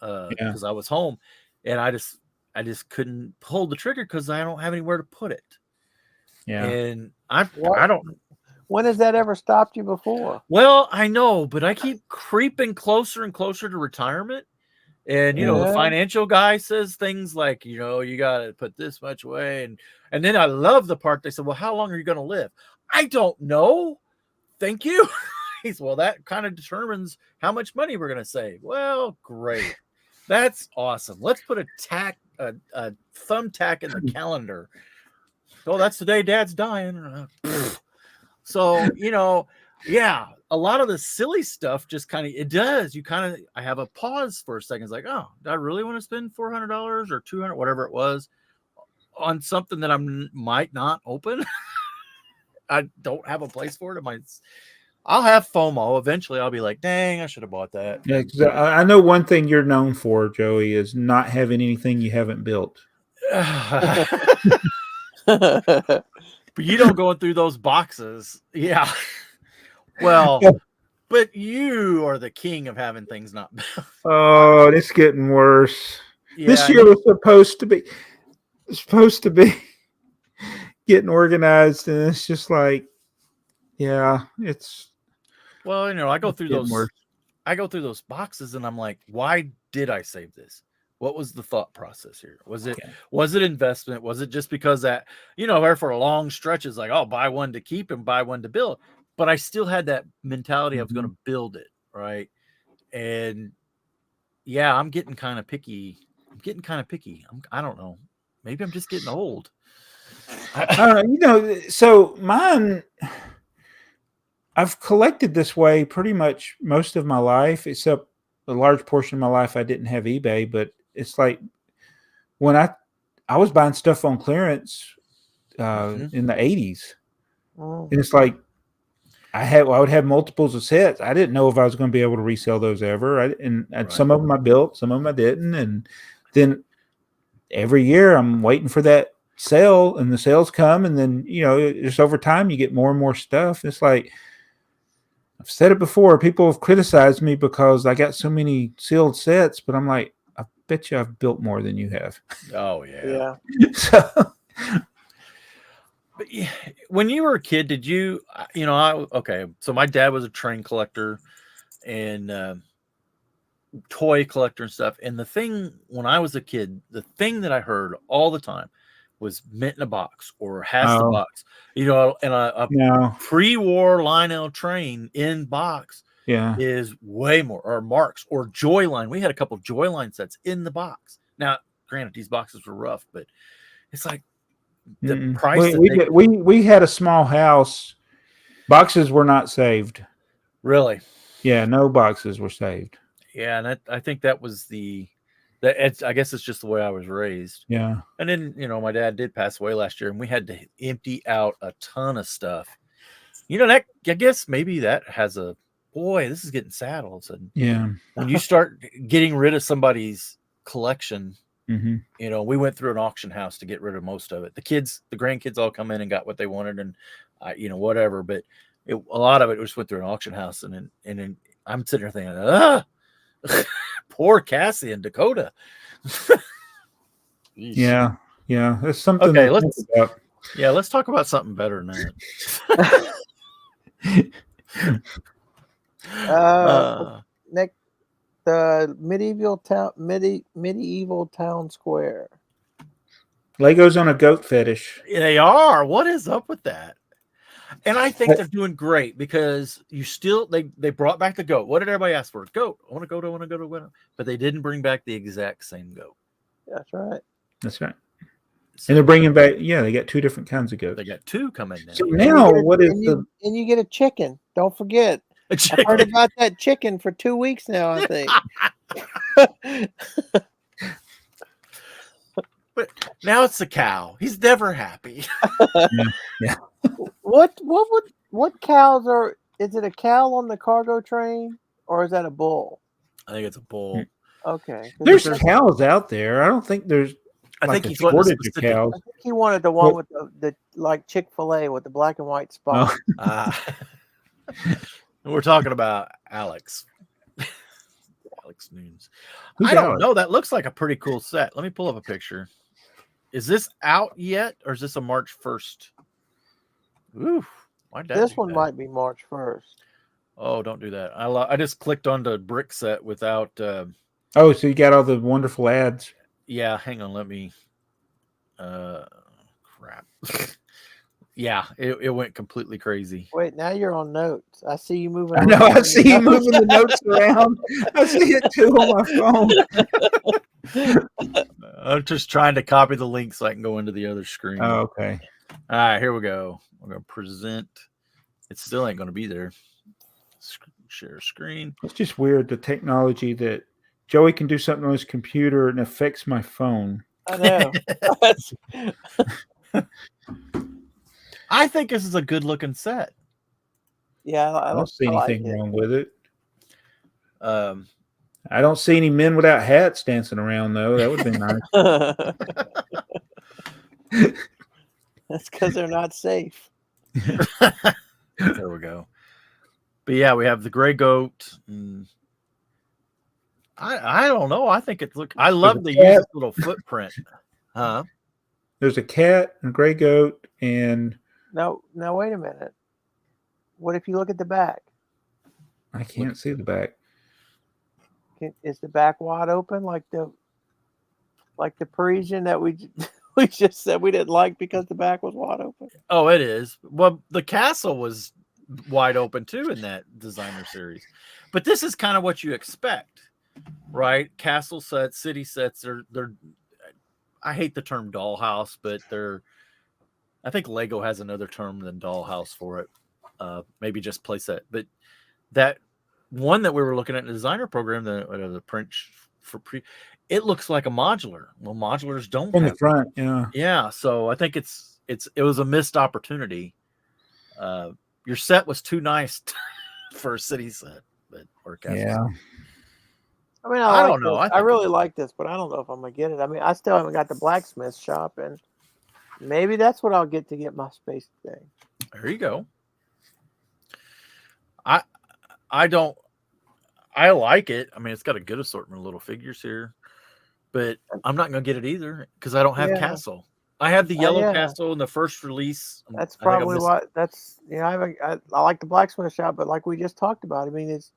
because I was home, and I just couldn't pull the trigger because I don't have anywhere to put it. Yeah. And I don't. When has that ever stopped you before? Well, I know, but I keep creeping closer and closer to retirement. And the financial guy says things like, you got to put this much away, and then I love the part they said, well, how long are you going to live? I don't know. Thank you. He's, well, that kind of determines how much money we're going to save. Well, great. That's awesome. Let's put a thumbtack in the calendar. Oh, that's the day Dad's dying. So, yeah, a lot of the silly stuff just kind of, I have a pause for a second. It's like, oh, do I really want to spend $400 or $200, whatever it was, on something that I might not open? I don't have a place for it. I'll have FOMO. Eventually, I'll be like, dang, I should have bought that. Yeah, 'cause I know one thing you're known for, Joey, is not having anything you haven't built. But you don't go through those boxes. Yeah. Well, but you are the king of having things not built. Oh, it's getting worse. Yeah, this year was supposed to be getting organized, and it's just like, yeah, it's. Well, I go through those. Worse. I go through those boxes, and I'm like, why did I save this? What was the thought process here? Was it investment? Was it just because that, where for a long stretch is like, oh, buy one to keep and buy one to build. But I still had that mentality I was going to build it, right? And yeah, I'm getting kind of picky. I don't know. Maybe I'm just getting old. So mine, I've collected this way pretty much most of my life, except a large portion of my life I didn't have eBay, but it's like when I was buying stuff on clearance in the 80s. And it's like I would have multiples of sets. I didn't know if I was going to be able to resell those ever. And some of them I built, some of them I didn't. And then every year I'm waiting for that sale, and the sales come, and then just over time you get more and more stuff. It's like, I've said it before, people have criticized me because I got so many sealed sets, but I'm like, I bet you I've built more than you have. Oh yeah. So, but yeah, when you were a kid, did you, so my dad was a train collector and toy collector and stuff. And the thing, when I was a kid, the thing that I heard all the time was mint in a box or has the box, and a pre-war Lionel train in box is way more, or Marks or Joyline. We had a couple of Joyline sets in the box. Now, granted, these boxes were rough, but it's like the price. We had a small house. Boxes were not saved. Really? Yeah, no boxes were saved. Yeah, and I think that was I guess it's just the way I was raised. Yeah. And then, my dad did pass away last year, and we had to empty out a ton of stuff. That, I guess maybe that has this is getting sad all of a sudden. Yeah. When you start getting rid of somebody's collection, mm-hmm. We went through an auction house to get rid of most of it. The grandkids all come in and got what they wanted, and whatever. But a lot of it just went through an auction house, and then I'm sitting there thinking, poor Cassie and Dakota. Yeah. Yeah, that's something Okay, to think about. Yeah, let's talk about something better than that. Next, the medieval town square. Legos on a goat fetish. They are. What is up with that? And I think they're doing great because they brought back the goat. What did everybody ask for? Goat. I want to go to. But they didn't bring back the exact same goat. That's right. That's right. So, and they're bringing back. Yeah, they got 2 different kinds of goats. They got 2 coming now. So now, and you get a chicken. Don't forget. I've heard about that chicken for 2 weeks now, I think. But now it's a cow. He's never happy. Yeah. What cows are? Is it a cow on the cargo train, or is that a bull? I think it's a bull. Okay. There's cows out there. I don't think there's. I think he's wanted of cows. I think he wanted the one with the like Chick-fil-A with the black and white spot. We're talking about Alex. Alex Nunes. Who's I don't Alex? know. That looks like a pretty cool set. Let me pull up a picture. Is this out yet, or is this a March 1st? Ooh, this one might be March 1st. Oh, don't do that. I just clicked on the brick set without. Oh, so you got all the wonderful ads. Yeah, hang on. Let me. Crap. Yeah, it went completely crazy. Wait, now you're on notes. I see you moving. I know. I see you moving the notes around. I see it too on my phone. I'm just trying to copy the link so I can go into the other screen. Oh, okay. All right, here we go. We're going to present. It still ain't going to be there. Share screen. It's just weird, the technology that Joey can do something on his computer and affects my phone. I know. I think this is a good looking set. Yeah, I don't see anything wrong with it. I don't see any men without hats dancing around, though. That would be nice. That's because they're not safe. There we go. But yeah, we have the gray goat. I don't know. I think I love the little footprint. Huh? There's a cat and a gray goat and. No, wait a minute. What if you look at the back? I can't see the back. Is the back wide open like the Parisian that we just said we didn't like because the back was wide open? Oh, it is. Well, the castle was wide open too in that designer series. But this is kind of what you expect, right? Castle sets, city sets, they're I hate the term dollhouse, but I think Lego has another term than dollhouse for it. Maybe just playset. But that one that we were looking at in the designer program, the print it looks like a modular. Well, modulars don't in the front, yeah. Yeah, so I think it was a missed opportunity. Your set was too nice for a city set, or castle set. I mean, I don't know. I really like this, but I don't know if I'm gonna get it. I mean, I still haven't got the blacksmith shop, and maybe that's what I'll get to get my space thing. There you go. I like it. I mean, it's got a good assortment of little figures here, but I'm not gonna get it either because I don't have castle. I have the yellow castle in the first release. That's probably why. That's I like the blacksmith shop, but like we just talked about, I mean, it's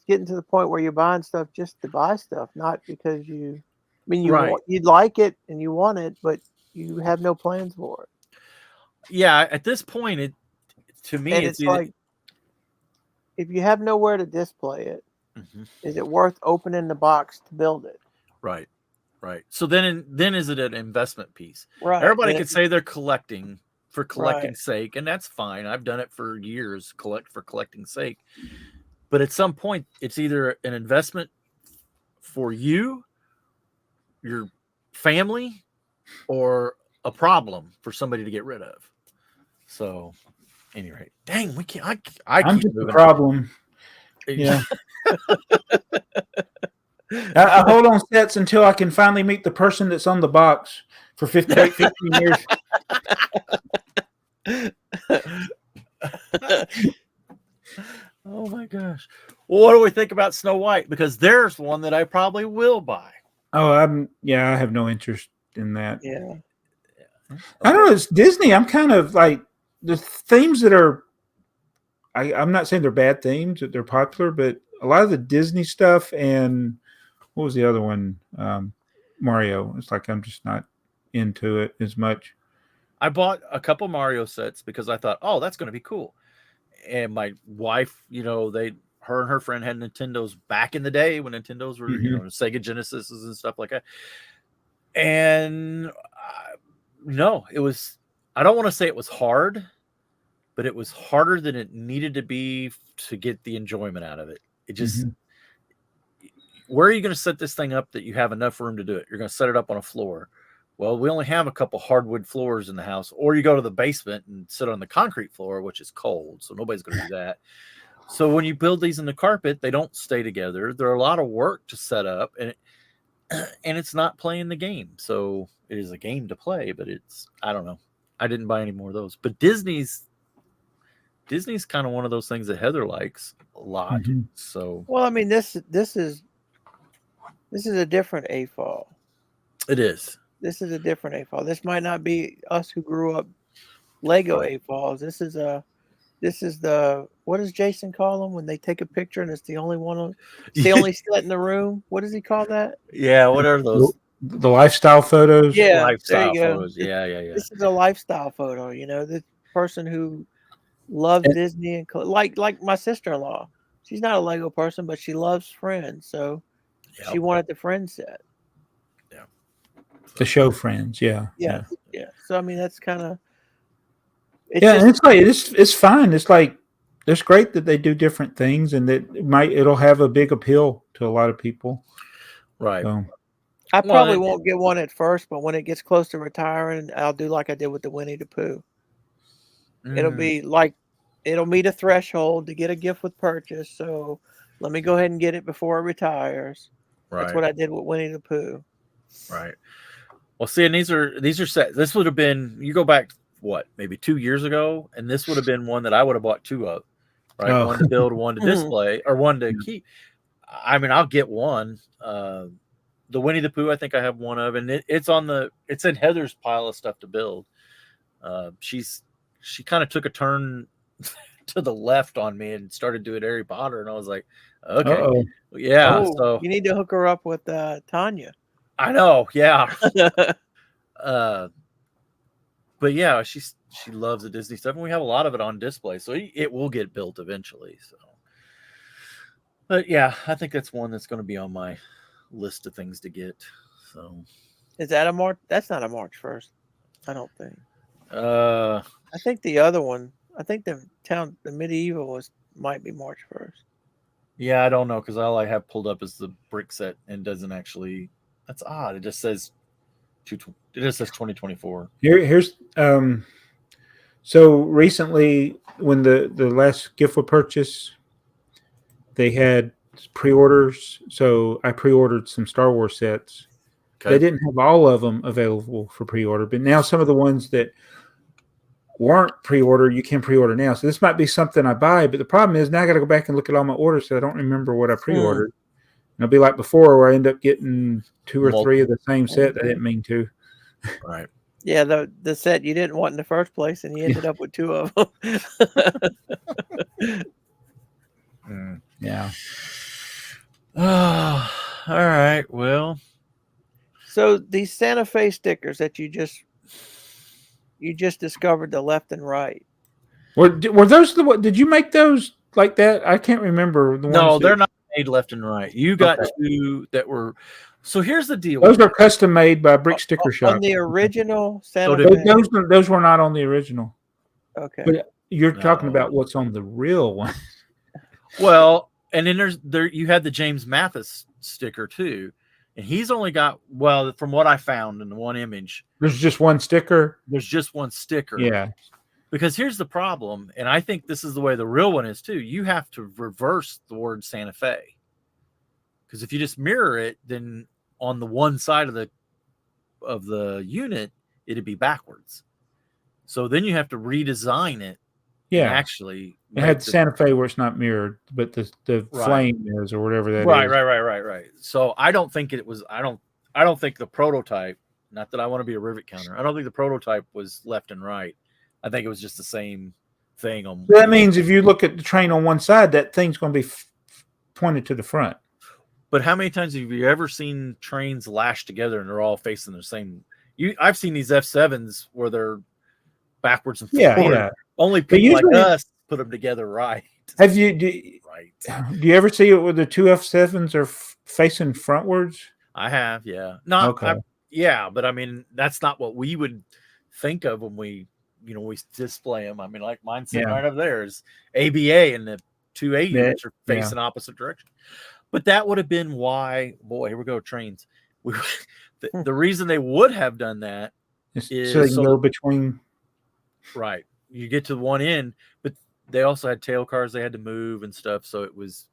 getting to the point where you're buying stuff just to buy stuff, not because you'd like it and you want it, but you have no plans for it. Yeah, at this point, to me, it's like if you have nowhere to display it, is it worth opening the box to build it? Right. So then is it an investment piece? Right. Everybody could say they're collecting for collecting's sake, and that's fine. I've done it for years, collect for collecting's sake. But at some point, it's either an investment for you, your family, or a problem for somebody to get rid of. So, anyway, dang, we can't. I'm just a problem. Yeah. I hold on sets until I can finally meet the person that's on the box for 15 years. Oh my gosh. Well, what do we think about Snow White? Because there's one that I probably will buy. Oh, I have no interest in that. Yeah. I don't know. It's Disney. I'm kind of like the themes that are. I'm not saying they're bad themes; that they're popular, but a lot of the Disney stuff and what was the other one? Mario. It's like I'm just not into it as much. I bought a couple Mario sets because I thought, oh, that's going to be cool. And my wife, her and her friend had Nintendos back in the day when Nintendos were, Sega Genesis and stuff like that. And no, it was, I don't want to say it was hard, but it was harder than it needed to be to get the enjoyment out of it. It just, where are you going to set this thing up that you have enough room to do it? You're going to set it up on a floor. Well, we only have a couple hardwood floors in the house, or you go to the basement and sit on the concrete floor, which is cold. So nobody's going to do that. So when you build these in the carpet, they don't stay together. They're a lot of work to set up, and it's not playing the game. So it is a game to play, but I don't know. I didn't buy any more of those. But Disney's kind of one of those things that Heather likes a lot. So well, I mean, this is a different AFoOL. It is. This is a different AFoOL. This might not be us who grew up Lego AFoOLs. This is the, what does Jason call them when they take a picture and it's the only one? It's the only set in the room. What does he call that? Yeah. What are those? The lifestyle photos. Yeah, Lifestyle there you go. photos. Yeah. This is a lifestyle photo. This person who loves Disney and like my sister-in-law. She's not a Lego person, but she loves Friends, so she wanted the Friends set. The show Friends, yeah. So I mean, that's kind of and it's like it's fine. It's like it's great that they do different things, and that it'll have a big appeal to a lot of people. Right. So, I probably won't get one at first, but when it gets close to retiring, I'll do like I did with the Winnie the Pooh. It'll be like it'll meet a threshold to get a gift with purchase. So let me go ahead and get it before it retires. Right. That's what I did with Winnie the Pooh. Right. Well, see, and these are set. This would have been, you go back, maybe 2 years ago, and this would have been one that I would have bought two of, right? Oh. One to build, one to display, or one to keep. I mean, I'll get one. The Winnie the Pooh, I think I have one of, and it's in Heather's pile of stuff to build. She kind of took a turn to the left on me and started doing Harry Potter, and I was like, okay, yeah. So you need to hook her up with Tanya. I know, yeah. But yeah, she loves the Disney stuff, and we have a lot of it on display, so it will get built eventually. So, but yeah, I think that's one that's going to be on my list of things to get. So, is that a March? That's not a March 1st, I don't think. I think the other one. I think the medieval might be March 1st. Yeah, I don't know, because all I have pulled up is the brick set and doesn't actually. That's odd. It just says 2024. Here's so recently when the last gift with purchase, they had pre-orders. So I pre-ordered some Star Wars sets. Okay. They didn't have all of them available for pre-order, but now some of the ones that weren't pre-order, you can pre-order now. So this might be something I buy, but the problem is now I got to go back and look at all my orders, so I don't remember what I pre-ordered. And it'll be like before, where I end up getting 2 or 3 of the same set. I didn't mean to. Right. Yeah, the set you didn't want in the first place, and you ended up with 2 of them. Yeah. All right. Well, so these Santa Fe stickers that you just discovered, the left and right. Were those did you make those like that? I can't remember. No, they're not made left and right. You got 2 that were. So here's the deal. Those are custom made by Brick Sticker Shop. On the original Santa Fe. Those were not on the original. Okay. But you're talking about what's on the real one. Well, and then you had the James Mathis sticker too. And he's only got, from what I found in the one image, there's just one sticker. There's just one sticker. Yeah. Because here's the problem, and I think this is the way the real one is too. You have to reverse the word Santa Fe. Because if you just mirror it, then on the one side of the unit, it'd be backwards. So then you have to redesign it. Yeah. Actually, it had Santa Fe where it's not mirrored, but the flame is, or whatever that is. Right. So I don't think it was. I don't think the prototype Not that I want to be a rivet counter. I don't think the prototype was left and right. I think it was just the same thing on. So that means if you look at the train on one side, that thing's going to be pointed to the front. But how many times have you ever seen trains lashed together and they're all facing the same? I've seen these F7s where they're backwards and forward. Yeah. Only But people usually- like us put them together right. Have you Right. do you ever see it where the two F7s are facing frontwards? I have, yeah. Not Okay. yeah, but I mean that's not what we would think of when we display them. I mean, like mine's sitting Yeah. right up there is ABA and the 2A Yeah, units are facing opposite direction. But that would have been why, boy, here we go, trains. The reason they would have done that It's is so you can go between. right. You get to the one end, but they also had tail cars they had to move and stuff. So it was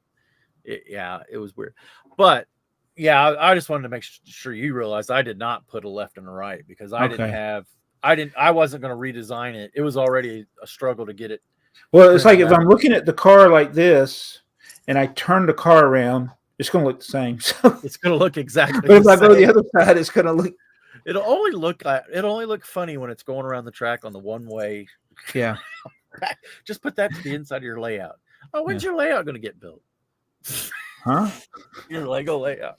weird. But yeah, I just wanted to make sure you realized I did not put a left and a right because I wasn't going to redesign it. It was already a struggle to get it. Well, it's like if I'm looking at the car like this and I turn the car around, it's going to look the same. So it's going to look exactly but if I go the other side, it's going to look. It'll only look funny when it's going around the track on the one way. Yeah. Just put that to the inside of your layout. Oh, when's your layout going to get built? Huh? Your Lego layout.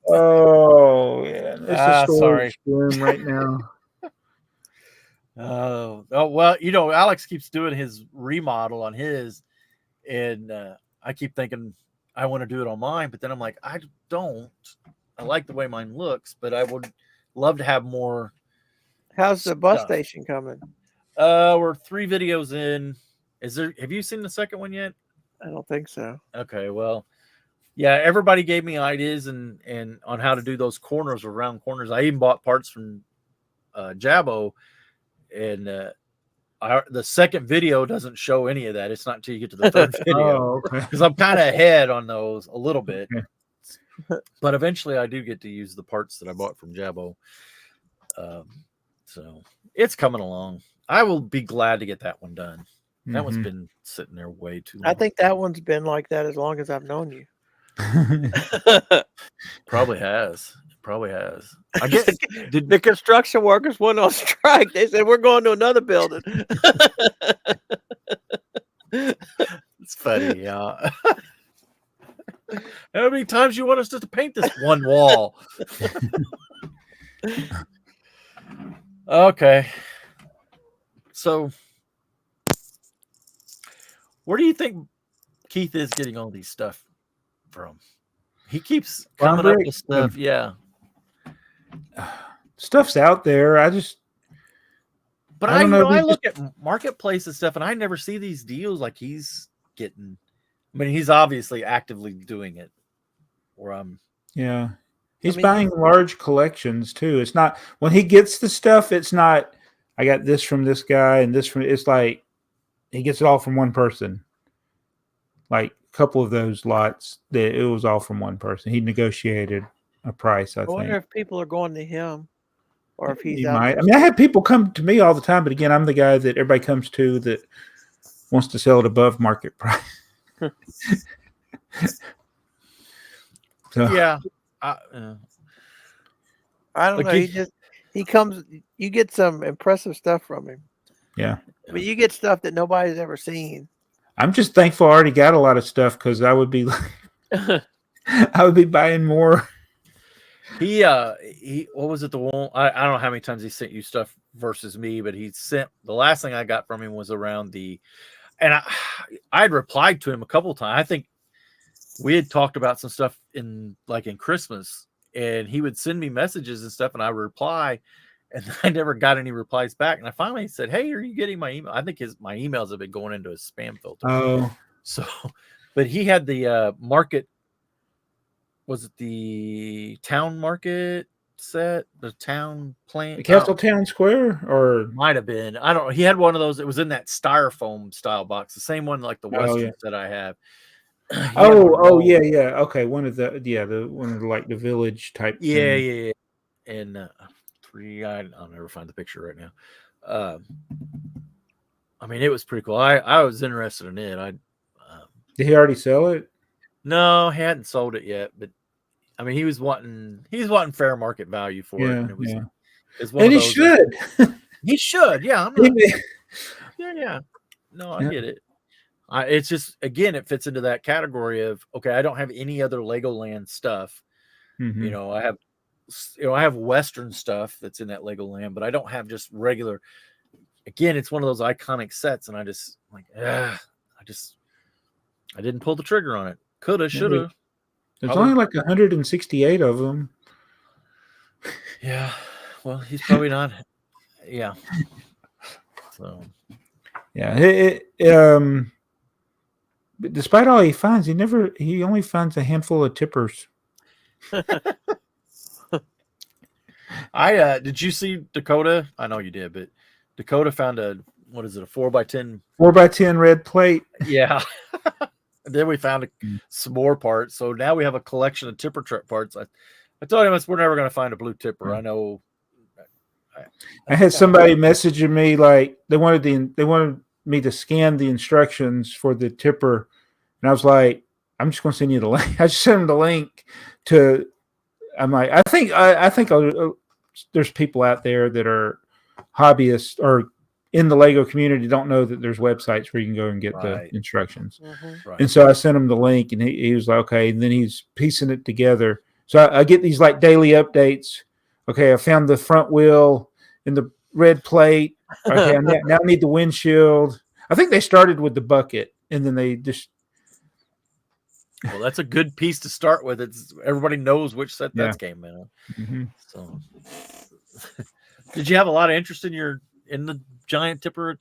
Oh yeah, it's a storage room right now. Oh well, Alex keeps doing his remodel on his, and I keep thinking I want to do it on mine, but then I'm like, I don't. I like the way mine looks, but I would love to have more. How's the bus station coming? We're 3 videos in. Have you seen the second one yet? I don't think so. Okay, well, yeah, everybody gave me ideas and on how to do those corners or round corners. I even bought parts from Jabo, and the second video doesn't show any of that. It's not until you get to the third video. Oh, okay. Because I'm kind of ahead on those a little bit. But eventually I do get to use the parts that I bought from Jabo. So it's coming along. I will be glad to get that one done. That one's been sitting there way too long. I think that one's been like that as long as I've known you. Probably has. I guess the construction workers went on strike. They said, we're going to another building. It's funny, yeah. How many times you want us just to paint this one wall? Okay. So where do you think Keith is getting all these stuff from? He keeps coming up with stuff. Yeah. Stuff's out there. But I look at marketplace and stuff and I never see these deals like he's getting. I mean, he's obviously actively doing it. Yeah. He's buying large collections too. It's not when he gets the stuff, it's not I got this from this guy and this from it's like he gets it all from one person. Like a couple of those lots that it was all from one person. He negotiated a price, I wonder think. if people are going to him or if he's He out might. there. I mean, I have people come to me all the time, but again, I'm the guy that everybody comes to that wants to sell it above market price. So, yeah. I don't know. He comes. You get some impressive stuff from him. Yeah. I mean, you get stuff that nobody's ever seen. I'm just thankful I already got a lot of stuff because I would be I would be buying more. He what was it, the one I don't know how many times he sent you stuff versus me, but he sent the last thing I got from him was around and I'd replied to him a couple of times. I think we had talked about some stuff in Christmas, and he would send me messages and stuff and I would reply, and I never got any replies back. And I finally said, "Hey, are you getting my email?" I think my emails have been going into his spam filter. Oh, so, but he had the market. Was it the town market set? The town plant? the Castle Town Square, or might have been. I don't know. He had one of those. It was in that styrofoam style box, the same one like the Westerns that I have. Oh, yeah. Okay, one of the one of the village type. Yeah. And I'll never find the picture right now. I mean, it was pretty cool. I was interested in it. Did he already sell it? No, he hadn't sold it yet, but I mean, he was wanting fair market value for it, and it was yeah. it's one And of he those. should. He should, yeah. I'm not. Yeah. No, I get it. It's just again, it fits into that category of okay. I don't have any other Legoland stuff. Mhm. You know, I have Western stuff that's in that Legoland, but I don't have just regular. Again, it's one of those iconic sets, and I just like, I didn't pull the trigger on it. Coulda, shoulda. There's only like 168 of them. Yeah. Well, he's probably not. Yeah. So. Yeah. But despite all he finds, he only finds a handful of tippers. Did you see Dakota? I know you did, but Dakota found a 4x10 4x10 red plate. Yeah. Then we found some more parts. So now we have a collection of tipper truck parts. I told him we're never going to find a blue tipper. I know. I had somebody messaging me like they wanted me to scan the instructions for the tipper, and I was like, I'm just going to send you the link. I just sent them the link to. I'm like, I think there's people out there that are hobbyists or in the Lego community don't know that there's websites where you can go and get the instructions. Mm-hmm. And so I sent him the link, and he was like, okay. And then he's piecing it together. So I get these like daily updates. Okay, I found the front wheel and the red plate. Okay, now I need the windshield. I think they started with the bucket, and then they just. Well, that's a good piece to start with. It's everybody knows which set that came in. Mm-hmm. So, did you have a lot of interest in the giant tipper?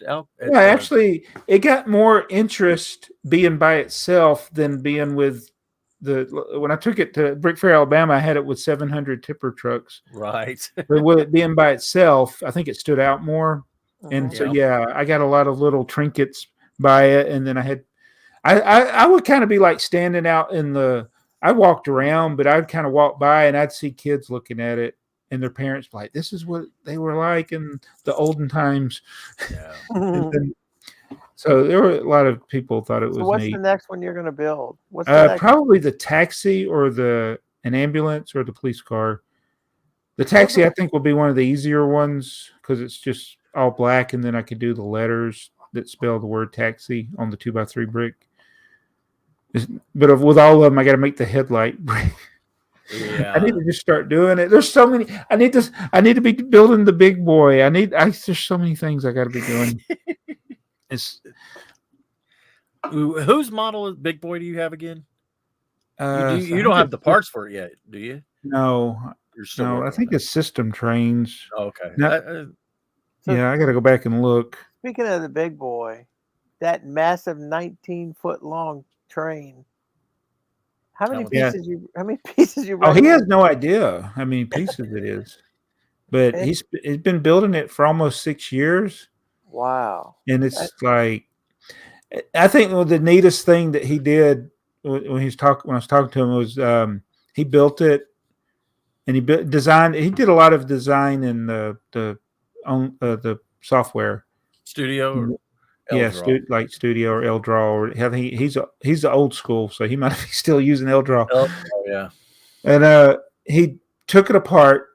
Actually, it got more interest being by itself than being with when I took it to Brick Fair, Alabama. I had it with 700 tipper trucks. Right. But with it being by itself, I think it stood out more. And so, I got a lot of little trinkets by it. And then I would kind of be like standing out I walked around, but I'd kind of walk by and I'd see kids looking at it and their parents like, this is what they were like in the olden times. Yeah. So there were a lot of people thought it was what's neat. the next one you're going to build? What's the next probably the taxi or an ambulance or the police car. The taxi, I think, will be one of the easier ones because it's just all black, and then I could do the letters that spell the word taxi on the 2x3 brick. But with all of them, I got to make the headlight brick. Yeah. I need to just start doing it. There's so many. I need to be building the big boy. There's so many things I got to be doing. Whose model of big boy do you have again? You I don't have the parts for it yet, do you? No. You're still I think it's System Trains. Oh, okay. Yeah, I got to go back and look. Speaking of the big boy, that massive 19-foot long train. How many pieces you? Oh, he has no idea how many pieces it is, but he's been building it for almost 6 years. Wow! And it's like, I think the neatest thing that he did when I was talking to him was he built it, and he designed. He did a lot of design in the software Studio. Like Studio or L-Draw, or I think he's the old school, so he might be still using L-Draw. Oh yeah. And he took it apart.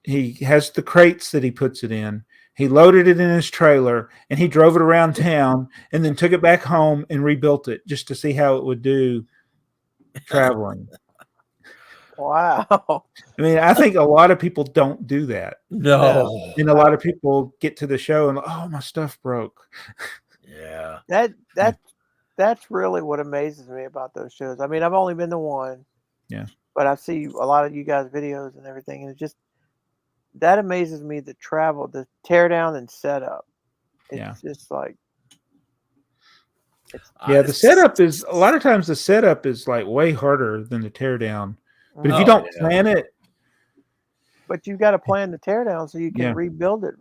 He has the crates that he puts it in. He loaded it in his trailer, and he drove it around town, and then took it back home and rebuilt it just to see how it would do traveling. Wow. I mean, I think a lot of people don't do that. No. And a lot of people get to the show and, oh, my stuff broke. Yeah. That's really what amazes me about those shows. I mean, I've only been to one. Yeah. But I see a lot of you guys' videos and everything, and that amazes me, the travel, the tear down and setup. It's just like the setup is a lot of times the setup is like way harder than the tear down. But if you don't plan it. But you've got to plan the tear down so you can rebuild it.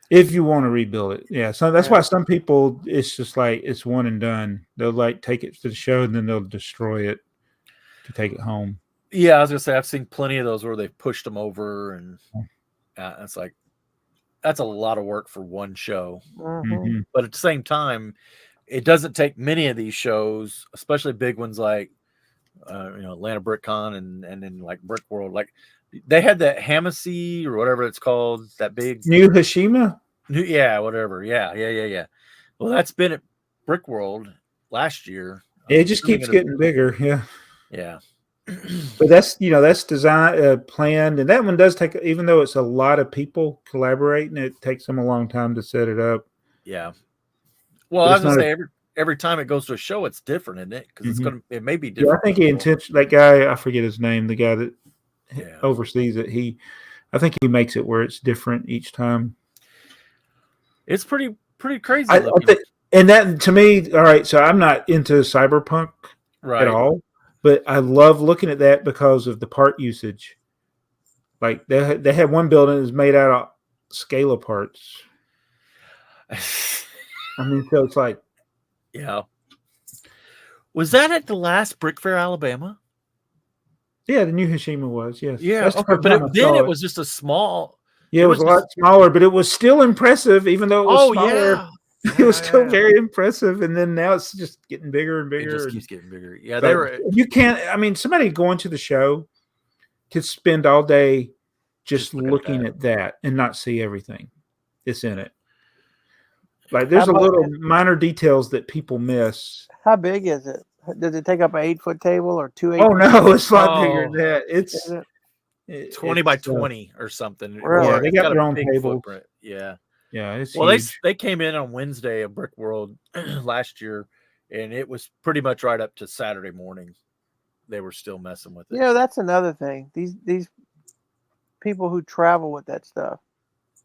If you want to rebuild it. Yeah. So that's why some people, it's just like, it's one and done. They'll like take it to the show and then they'll destroy it to take it home. Yeah. I was going to say, I've seen plenty of those where they've pushed them over, and it's like, that's a lot of work for one show. Mm-hmm. But at the same time, it doesn't take many of these shows, especially big ones like Atlanta BrickCon and then like Brick World. Like they had that Hamacy or whatever it's called, that big New Hashima. yeah, whatever. Yeah. Well, that's been at Brick World last year. It just keeps getting bigger. Yeah. Yeah. But that's design planned, and that one does take. Even though it's a lot of people collaborating, it takes them a long time to set it up. Yeah. Well, I was gonna say every time it goes to a show, it's different, isn't it? Because it may be different. Yeah, I think he intentionally. That guy, I forget his name. The guy that oversees it. I think he makes it where it's different each time. It's pretty crazy. I think, and that to me, all right. So I'm not into cyberpunk at all. But I love looking at that because of the part usage. Like they had one building that was made out of Scala parts. I mean, so it's like, yeah. Was that at the last Brick Fair, Alabama? Yeah, the new Hashima was. Yes. Yeah. Okay, but then it was just a small. Yeah, it was a lot smaller, but it was still impressive, even though it was smaller. Yeah. It was still very impressive, and then now it's just getting bigger and bigger. It just keeps getting bigger. Yeah, they were. You can't. I mean, somebody going to the show could spend all day just looking at that and not see everything that's in it. Like there's a little minor details that people miss. How big is it? Does it take up an 8-foot table or 2 8? Oh no, it's a lot bigger than that. It's 20 by 20 or something. Really? Yeah, they got their own tables. Footprint. Yeah. Yeah, it's huge. They came in on Wednesday of Brick World last year, and it was pretty much right up to Saturday morning. They were still messing with it. Yeah, that's another thing. These people who travel with that stuff.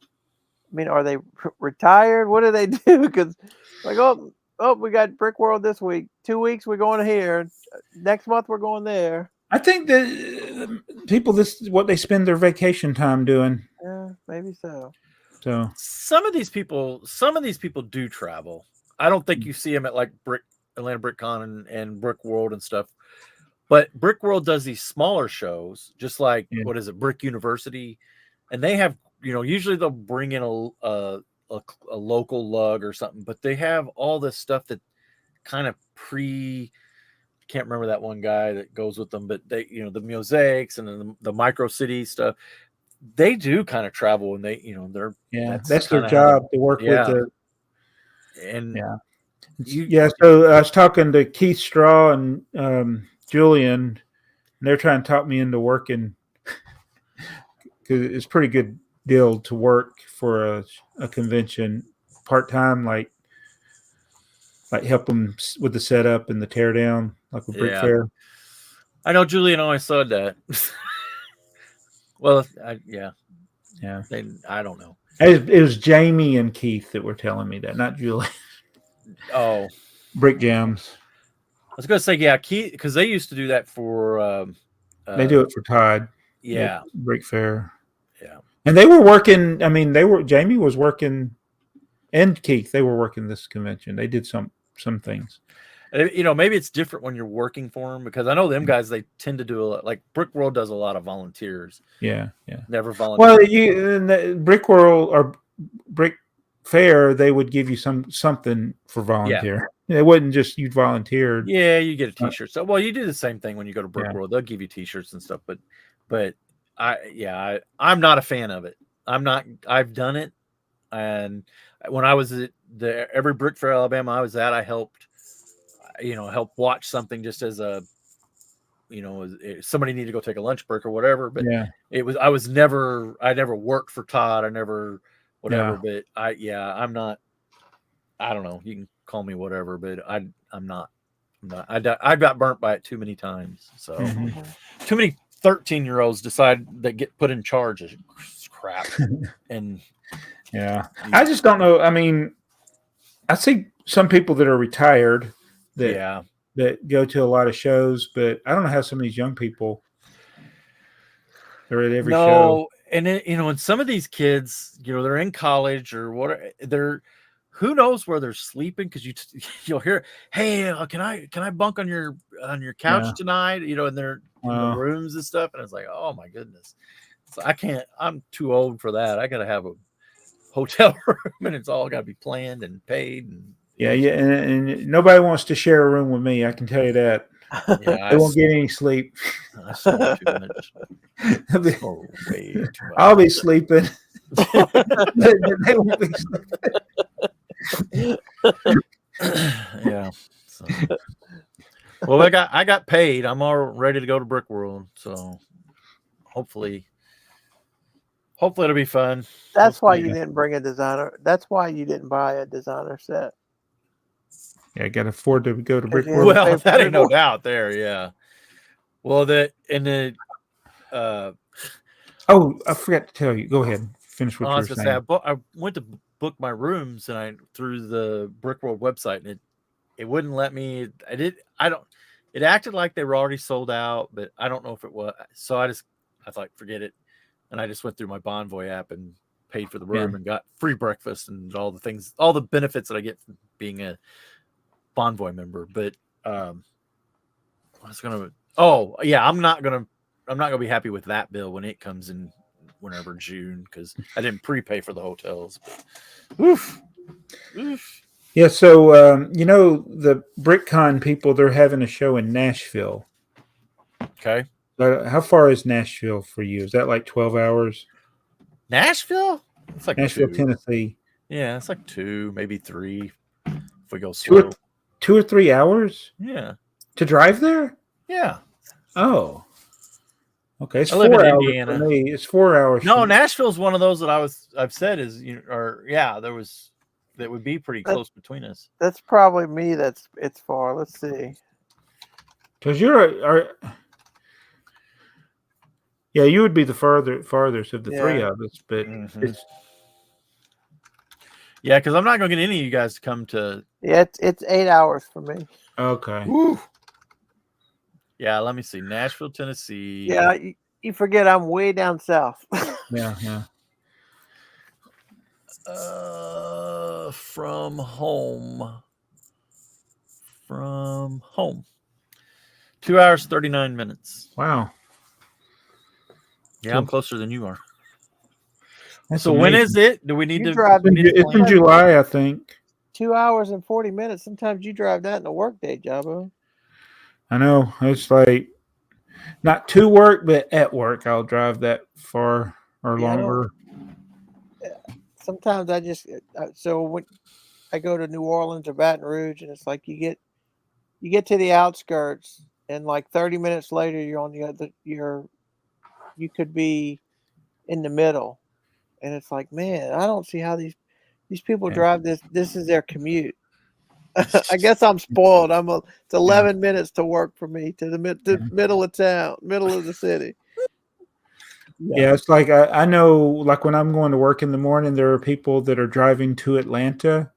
I mean, are they retired? What do they do? Because like, oh, we got Brick World this week. 2 weeks we're going here. Next month we're going there. I think that people, this is what they spend their vacation time doing. Yeah, maybe so. So some of these people do travel. I don't think you see them at like Atlanta BrickCon and Brick World and stuff. But Brick World does these smaller shows, just like what is it, Brick University, and they have usually they'll bring in a local lug or something, but they have all this stuff that kind of can't remember that one guy that goes with them, but they the mosaics and then the micro city stuff. They do kind of travel, and they, they're that's their job to work with the. And so I was talking to Keith Straw and Julian, and they're trying to talk me into working because it's a pretty good deal to work for a convention part time, like help them with the setup and the tear down, like a Brick Fair. I know Julian always said that. Well, yeah. I don't know. It was Jamie and Keith that were telling me that, not Julie. Oh, Brick Jams. I was gonna say Keith, because they used to do that for. They do it for Todd. Yeah, Brick Fair. Yeah, and they were working. I mean, Jamie was working, and Keith. They were working this convention. They did some things. Maybe it's different when you're working for them, because I know them guys, they tend to do a lot. Like Brick World does a lot of volunteers. Yeah. Never volunteer. Well, in the Brick World or Brick Fair, they would give you something for volunteer. Yeah. It wasn't just you volunteered. Yeah, you get a T-shirt. So, you do the same thing when you go to Brick World. They'll give you T-shirts and stuff. But I'm not a fan of it. I've done it, and when I was at every Brick Fair, Alabama, I was at, I helped. Help watch something just as a, somebody needed to go take a lunch break or whatever. But I never worked for Todd. I never, whatever. But I'm not, I don't know. You can call me whatever, but I'm not. I got burnt by it too many times. So too many 13-year-olds that get put in charge of crap. And I just don't know. I mean, I see some people that are retired that go to a lot of shows, but I don't know how some of these young people are at every show. And and some of these kids, they're in college or what, who knows where they're sleeping, because you'll hear, hey, can I bunk on your couch tonight? And they're in the rooms and stuff, and it's like, oh my goodness, so I can't. I'm too old for that. I got to have a hotel room, and it's all got to be planned and paid. And and nobody wants to share a room with me. I can tell you that. Yeah, They won't get any sleep. I snore too much. Snore way too much. I'll be sleeping. They won't be sleeping. Yeah. So. Well, I got paid. I'm all ready to go to Brick World. So hopefully it'll be fun. That's why you didn't bring a designer. That's why you didn't buy a designer set. Yeah, I got to afford to go to Brick you World. Well, that ain't no doubt there. Yeah. Well, oh, I forgot to tell you. Go ahead. Finish what I you were was gonna saying. say I went to book my rooms and I through the Brick World website and it wouldn't let me. It acted like they were already sold out, but I don't know if it was. So I thought forget it, and I just went through my Bonvoy app and paid for the room and got free breakfast and all the benefits that I get from being a Bonvoy member. But I was gonna. Oh yeah, I'm not gonna be happy with that bill when it comes in whenever June because I didn't prepay for the hotels. But, oof. Yeah, so the BrickCon people, they're having a show in Nashville. Okay. How far is Nashville for you? Is that like 12 hours? Nashville? It's like Nashville, 2. Tennessee. Yeah, it's like 2, maybe 3 if we go slow. 2 or 3 hours? Yeah. To drive there? Yeah. Oh. Okay, it's I live 4 in hours Indiana. for me. It's 4 hours. No, Nashville's one of those that I've said is that would be pretty close between us. That's probably me. It's far. Let's see. Because you would be the farthest of the three of us, but it's because I'm not gonna get any of you guys to come to. Yeah, it's 8 hours for me. Okay. Woo. Yeah, let me see. Nashville, Tennessee. Yeah, you forget I'm way down south. Yeah. From home. 2 hours 39 minutes. Wow. Yeah, I'm closer than you are. That's so amazing. when is it? Do we need to? drive? It's in July, I think. 2 hours and 40 minutes. Sometimes you drive that in a workday, Jabbo. I know. It's like not to work, but at work, I'll drive that far or longer. Sometimes I just so when I go to New Orleans or Baton Rouge, and it's like you get to the outskirts, and like 30 minutes later, you're on the other. You could be in the middle, and it's like, man, I don't see how these people drive this. This is their commute. I guess I'm spoiled. It's 11 minutes to work for me to the middle of town, middle of the city. Yeah, it's like I know, like when I'm going to work in the morning, there are people that are driving to Atlanta,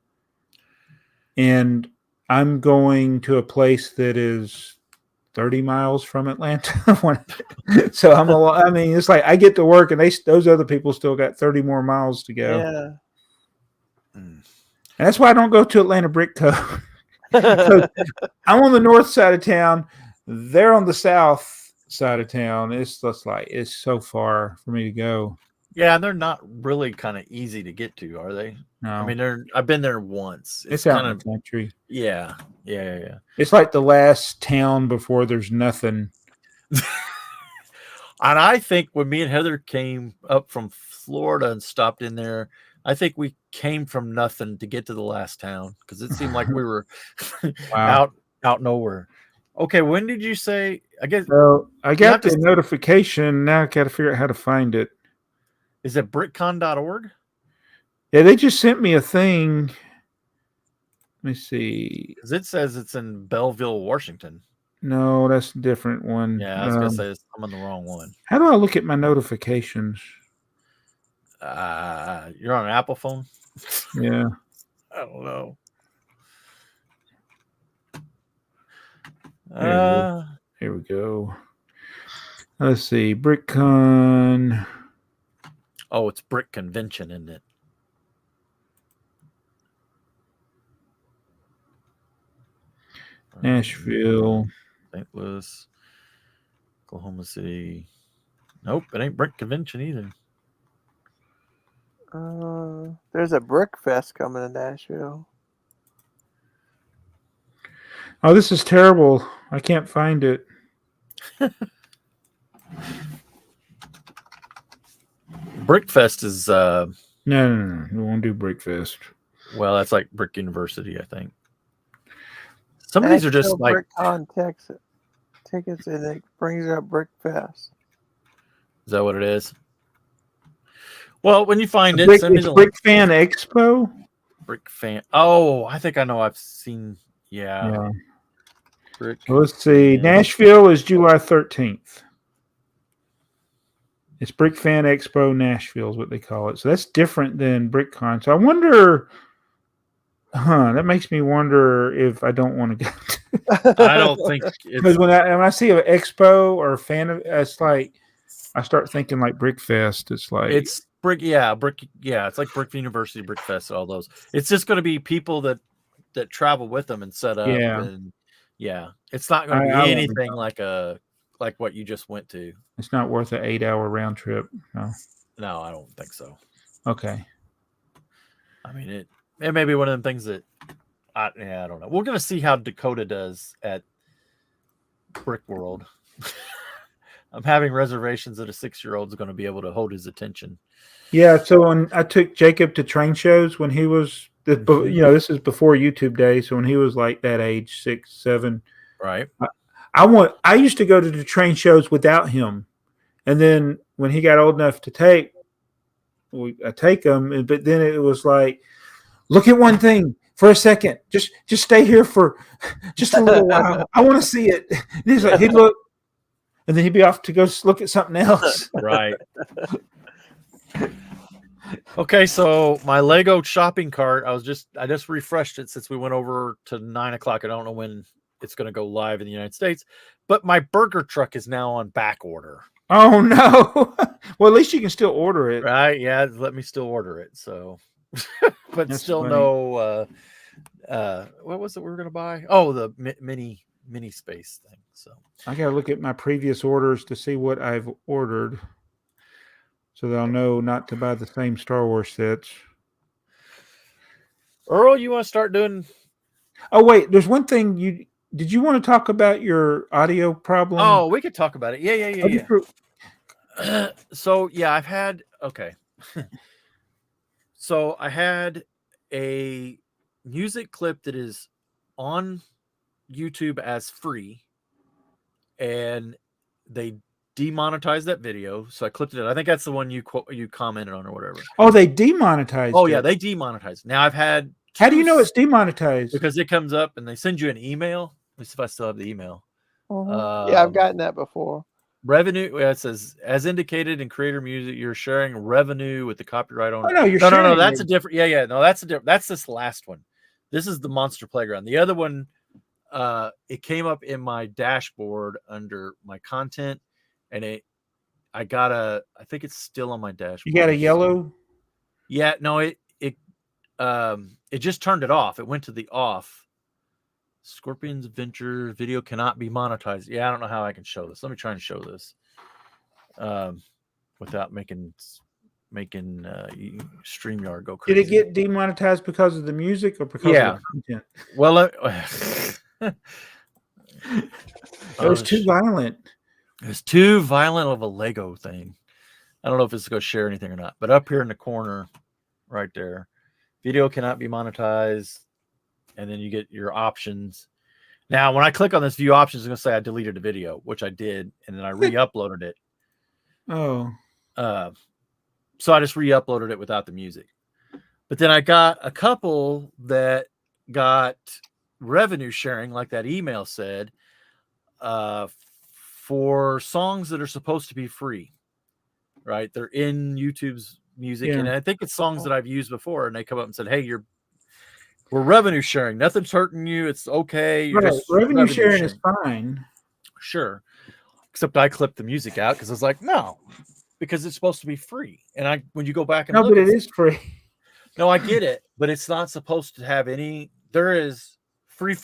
and I'm going to a place that is 30 miles from Atlanta. So I mean, it's like I get to work, and those other people still got 30 more miles to go. Yeah. And that's why I don't go to Atlanta Brick Co. I'm on the north side of town. They're on the south side of town. It's just like it's so far for me to go. Yeah, they're not really kind of easy to get to, are they? No. I mean, I've been there once. It's out in the country. Yeah. It's like the last town before there's nothing. And I think when me and Heather came up from Florida and stopped in there, I think we came from nothing to get to the last town because it seemed like we were out nowhere. Okay, when did you say? I guess. Well, I got the notification. Now I got to figure out how to find it. Is it brickcon.org? Yeah, they just sent me a thing. Let me see. Because it says it's in Belleville, Washington. No, that's a different one. Yeah, I was going to say I'm on the wrong one. How do I look at my notifications? You're on an Apple phone? Yeah. I don't know. Here we go. Let's see. BrickCon. Oh, it's Brick Convention, isn't it? Nashville. St. Louis. Oklahoma City. Nope, it ain't Brick Convention either. There's a Brick Fest coming to Nashville. Oh, this is terrible. I can't find it. BrickFest is No. We won't do Brickfest. well, that's like Brick University, I think. Some of these are just Nashville like, BrickCon tickets, and it brings up BrickFest. is that what it is? Well, when you find it, Brick, send me it's the Brick Fan Expo. Brick fan. Oh, I think I know. I've seen. Yeah. Yeah. Brick. Let's see. Fan. Nashville is July 13th. It's Brick Fan Expo Nashville is what they call it. So that's different than BrickCon. So I wonder. That makes me wonder if I don't want to go. I don't think Because it's. when I see an expo or a fan of, it's like I start thinking like Brickfest. It's like It's Brick. Yeah, Brick. Yeah, it's like Brick University, BrickFest, all those. It's just going to be people that travel with them and set up. Yeah. And yeah, it's not going to be I won't be anything like what you just went to. it's not worth an 8-hour round trip. No. No, I don't think so. Okay. I mean, it may be one of them things that I don't know. We're going to see how Dakota does at Brick World. I'm having reservations that a 6-year-old is going to be able to hold his attention. Yeah. So when I took Jacob to train shows when he was, this is before YouTube days. So when he was like that age, 6, 7, Right. I used to go to the train shows without him. And then when he got old enough to take, I take him. But then it was like, look at one thing for a second. Just stay here for just a little while. I want to see it. And he's like, he'd look, and then he'd be off to go look at something else. Right. Okay, so my Lego shopping cart, I just refreshed it since we went over to 9 o'clock. I don't know when it's going to go live in the United States, but my burger truck is now on back order. Oh no! Well, at least you can still order it, right? Yeah, let me still order it. So, but That's still funny. no. What was it we were going to buy? Oh, the mini space thing. So I got to look at my previous orders to see what I've ordered, so that I'll know not to buy the same Star Wars sets. Earl, you want to start doing? Oh wait, there's one thing did you want to talk about your audio problem? Oh, we could talk about it. Yeah. So yeah, I've had so I had a music clip that is on YouTube as free, and they demonetized that video. So I clipped it. I think that's the one you commented on or whatever. Oh, they demonetized. Oh it. yeah, they demonetized. Now I've had. How do you know it's demonetized? Because it comes up and they send you an email. Let me see if I still have the email. Yeah, I've gotten that before. Revenue. It says, as indicated in creator music, you're sharing revenue with the copyright owner. Oh, no, no. That's a different. Yeah. No, that's a different. That's this last one. This is the Monster Playground. The other one, it came up in my dashboard under my content, and I think it's still on my dashboard. You got a yellow? Yeah. No. It just turned it off. It went to the off. Scorpion's Adventure video cannot be monetized. Yeah, I don't know how I can show this. Let me try and show this without making StreamYard go crazy. Did it get demonetized because of the music or because of the content? Well, it was too violent. It was too violent of a Lego thing. I don't know if it's going to share anything or not, but up here in the corner, right there, video cannot be monetized. And then you get your options. Now, when I click on this view options, it's going to say I deleted a video, which I did. And then I re-uploaded it. Oh. So I just re-uploaded it without the music. But then I got a couple that got revenue sharing, like that email said, for songs that are supposed to be free. Right? They're in YouTube's music. Yeah. And I think it's songs that I've used before. And they come up and said, hey, we're revenue sharing. Nothing's hurting you. It's okay. You're just revenue sharing is fine. Sure. Except I clipped the music out because I was like, no, because it's supposed to be free. And when you go back and look, but it is free. No, I get it, but it's not supposed to have any. There is free.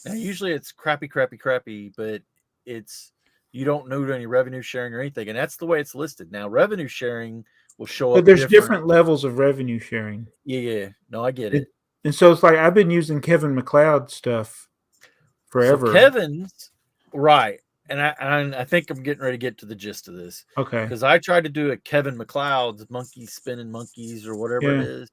Now, usually it's crappy, but you don't know any revenue sharing or anything. And that's the way it's listed. Now, revenue sharing will show up. But there's different levels of revenue sharing. Yeah. No, I get it. And so it's like I've been using Kevin MacLeod stuff forever. So Kevin's right, and I think I'm getting ready to get to the gist of this. Okay. Because I tried to do a Kevin McLeod's Monkeys Spinning Monkeys or whatever it is,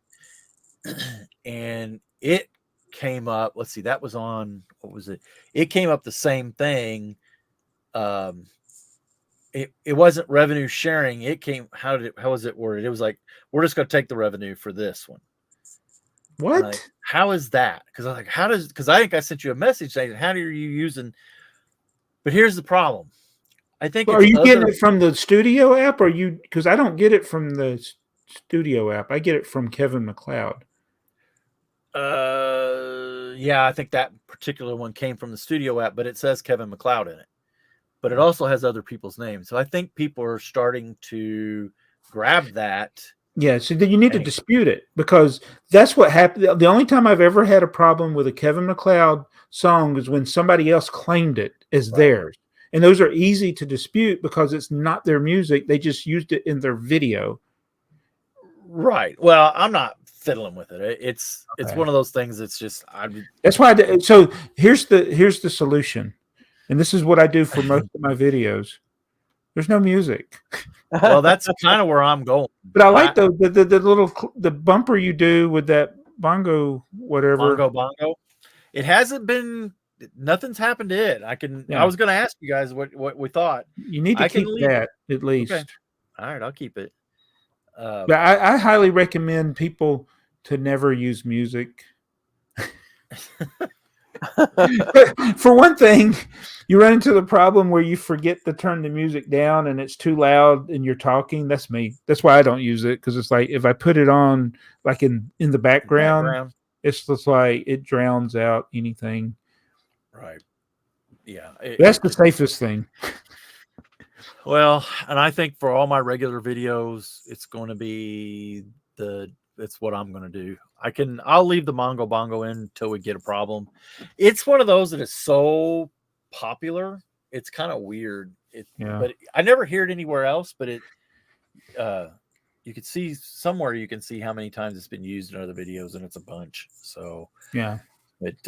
and it came up. Let's see, that was on, what was it? It came up the same thing. It wasn't revenue sharing. It came, how was it worded? It was like, we're just going to take the revenue for this one. What? Like, how is that? Because I was like, because I think I sent you a message saying, how are you using? But here's the problem. I think Well, are you getting it from the studio app, or you? Because I don't get it from the studio app. I get it from Kevin McLeod. Yeah, I think that particular one came from the studio app, but it says Kevin McLeod in it. But it also has other people's names. So I think people are starting to grab that. Yeah, so then you need to dispute it, because that's what happened. The only time I've ever had a problem with a Kevin McLeod song is when somebody else claimed it as theirs. And those are easy to dispute because it's not their music. They just used it in their video. Right. Well, I'm not fiddling with it. It's one of those things that's just that's why so here's the solution. And this is what I do for most of my videos. There's no music. Well, that's kind of where I'm going. But I like the little the bumper you do with that bongo whatever. Bongo. It hasn't been, nothing's happened to it. I was going to ask you guys what we thought. You need to keep that at least. Okay. All right, I'll keep it. But I highly recommend people to never use music. For one thing, you run into the problem where you forget to turn the music down and it's too loud and you're talking. That's me. That's why I don't use it, because it's like if I put it on like in the background, it's just like it drowns out anything. Right. Yeah. That's the safest thing. Well, and I think for all my regular videos, it's going to be it's what I'm going to do. I'll leave the Mongo Bongo in until we get a problem. It's one of those that is so popular. It's kind of weird. But I never hear it anywhere else, but you could see somewhere, you can see how many times it's been used in other videos, and it's a bunch. So yeah. But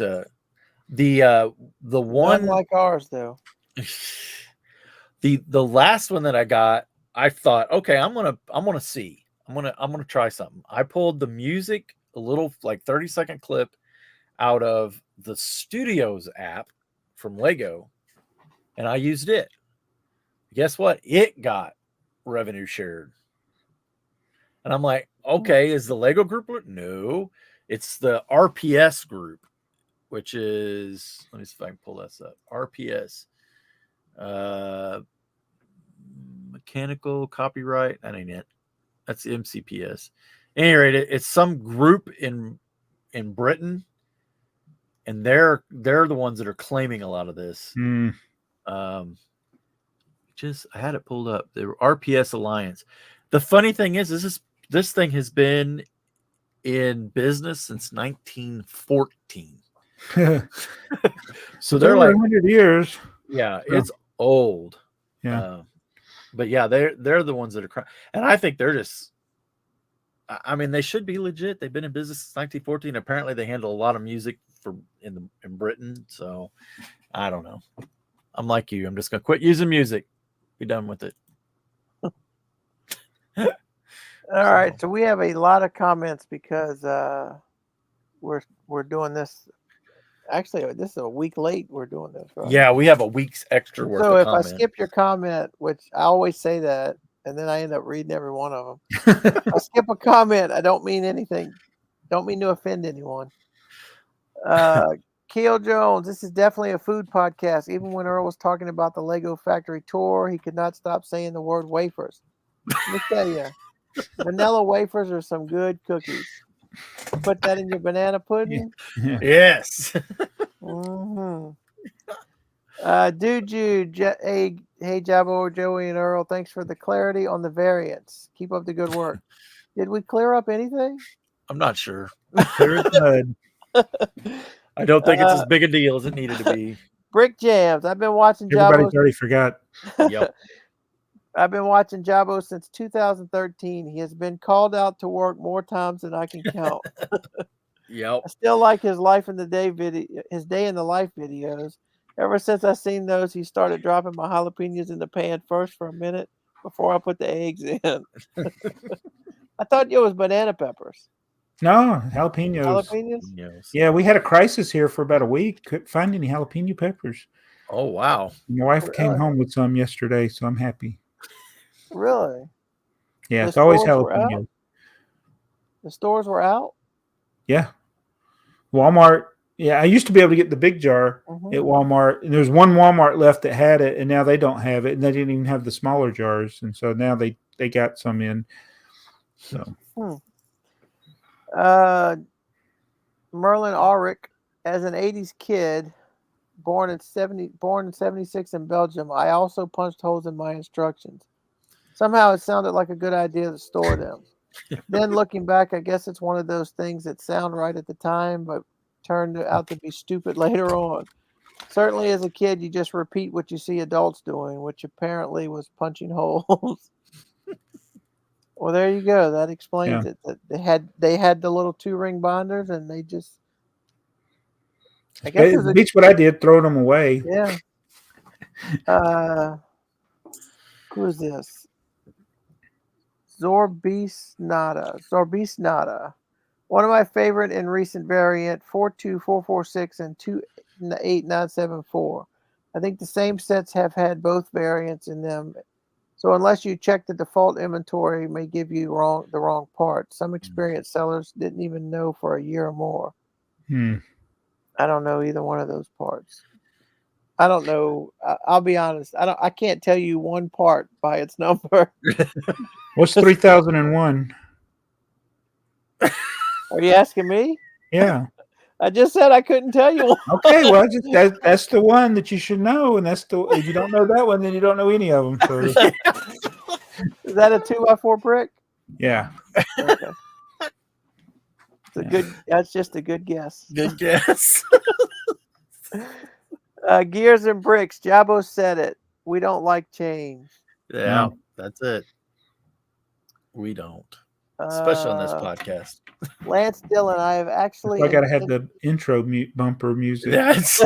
the one like ours though. The last one that I got, I thought, okay, I'm gonna see. I'm gonna try something. I pulled the music, a little like 30-second clip out of the Studios app from Lego, and I used it. Guess what? It got revenue shared. And I'm like, okay, is the Lego group? No, it's the RPS group, which is, let me see if I can pull this up. RPS. Mechanical copyright. That ain't it. That's the MCPS. At any rate, it's some group in Britain, and they're the ones that are claiming a lot of this. I had it pulled up. The RPS Alliance. The funny thing is this thing has been in business since 1914. So they're like 100 years. Yeah, it's old. Yeah. But yeah, they're the ones that are, and I think they're just, I mean, they should be legit. They've been in business since 1914. Apparently they handle a lot of music in Britain. So I don't know. I'm like you. I'm just going to quit using music. Be done with it. All right. So we have a lot of comments because we're doing this. Actually, this is a week late. We're doing this, right? Yeah, we have a week's extra worth so of if comment. I skip your comment, which I always say that, and then I end up reading every one of them. If I skip a comment, I don't mean anything. Don't mean to offend anyone. Keel Jones, this is definitely a food podcast. Even when Earl was talking about the Lego factory tour, he could not stop saying the word wafers. Let me tell you, vanilla wafers are some good cookies. Put that in your banana pudding. Yeah. Yes. Mm-hmm. Hey Jabbo, Joey, and Earl, thanks for the clarity on the variants. Keep up the good work. Did we clear up anything? I'm not sure. Clear as mud. I don't think it's as big a deal as it needed to be. Brick Jams. I've been watching Everybody's Jabbo. already forgot. Yep. I've been watching Jabbo since 2013. He has been called out to work more times than I can count. Yep. I still like his his day in the life videos. Ever since I seen those, he started dropping my jalapenos in the pan first for a minute before I put the eggs in. I thought it was banana peppers. No, jalapenos. Jalapenos? Yes. Yeah, we had a crisis here for about a week. Couldn't find any jalapeno peppers. Oh wow. My wife came Really? home with some yesterday, so I'm happy. Really? Yeah, The it's always stores were out? jalapeno. The stores were out? Yeah. Walmart. Yeah, I used to be able to get the big jar Mhm. at Walmart, and there's one Walmart left that had it, and now they don't have it, and they didn't even have the smaller jars, and so now they got some in. So Merlin Ulrich, as an 80s kid, born in 76 in Belgium, I also punched holes in my instructions. Somehow it sounded like a good idea to store them. Then looking back, I guess it's one of those things that sound right at the time, but turned out to be stupid later on. Certainly as a kid, you just repeat what you see adults doing, which apparently was punching holes. Well, there you go. That explains Yeah. it. That they had the little 2-ring binders, and they just, I guess it beats what I did, throwing them away. yeah. Who is this? Zorbisnada. One of my favorite in recent variant, 42446 and 28974. I think the same sets have had both variants in them. So unless you check the default inventory, it may give you the wrong part. Some experienced sellers didn't even know for a year or more. I don't know either one of those parts. I don't know. I'll be honest. I can't tell you one part by its number. What's 3001? Are you asking me? Yeah. I just said I couldn't tell you one. Okay. Well, that's the one that you should know, and that's the if you don't know that one, then you don't know any of them. So Is that a 2x4 brick? yeah. Okay. That's just a good guess. Good guess. Gears and bricks. Jabo said it. We don't like change. Yeah, No. that's it. We don't, especially on this podcast. Lance Dillon, I have actually. I got to have the intro bumper music. That's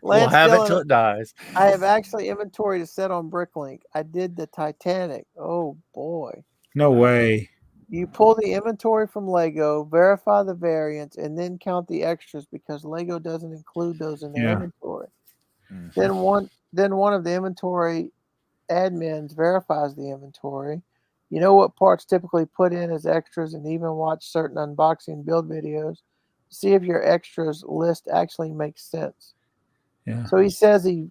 we'll have it till it dies. I have actually inventoried a set on Bricklink. I did the Titanic. Oh boy! No way. You pull the inventory from Lego, verify the variants, and then count the extras because Lego doesn't include those in their inventory. Mhm. Then one of the inventory admins verifies the inventory. You know what parts typically put in as extras, and even watch certain unboxing build videos to see if your extras list actually makes sense. Yeah. So he says you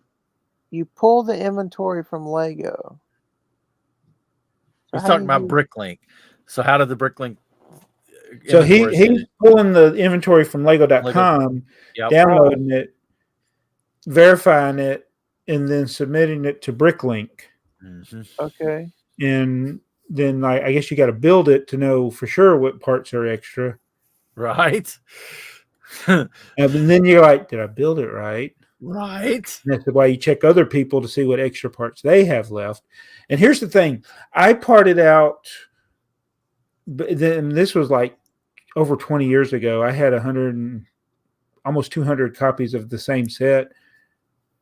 pull the inventory from Lego. He's talking about Bricklink. So how did the Bricklink? So he's pulling the inventory from Lego.com, downloading it, verifying it, and then submitting it to Bricklink. Mm-hmm. Okay. And then I guess you got to build it to know for sure what parts are extra. Right. And then you're like, did I build it right? Right. And that's why you check other people to see what extra parts they have left. And here's the thing. I parted out, this was like over 20 years ago. I had almost 200 copies of the same set.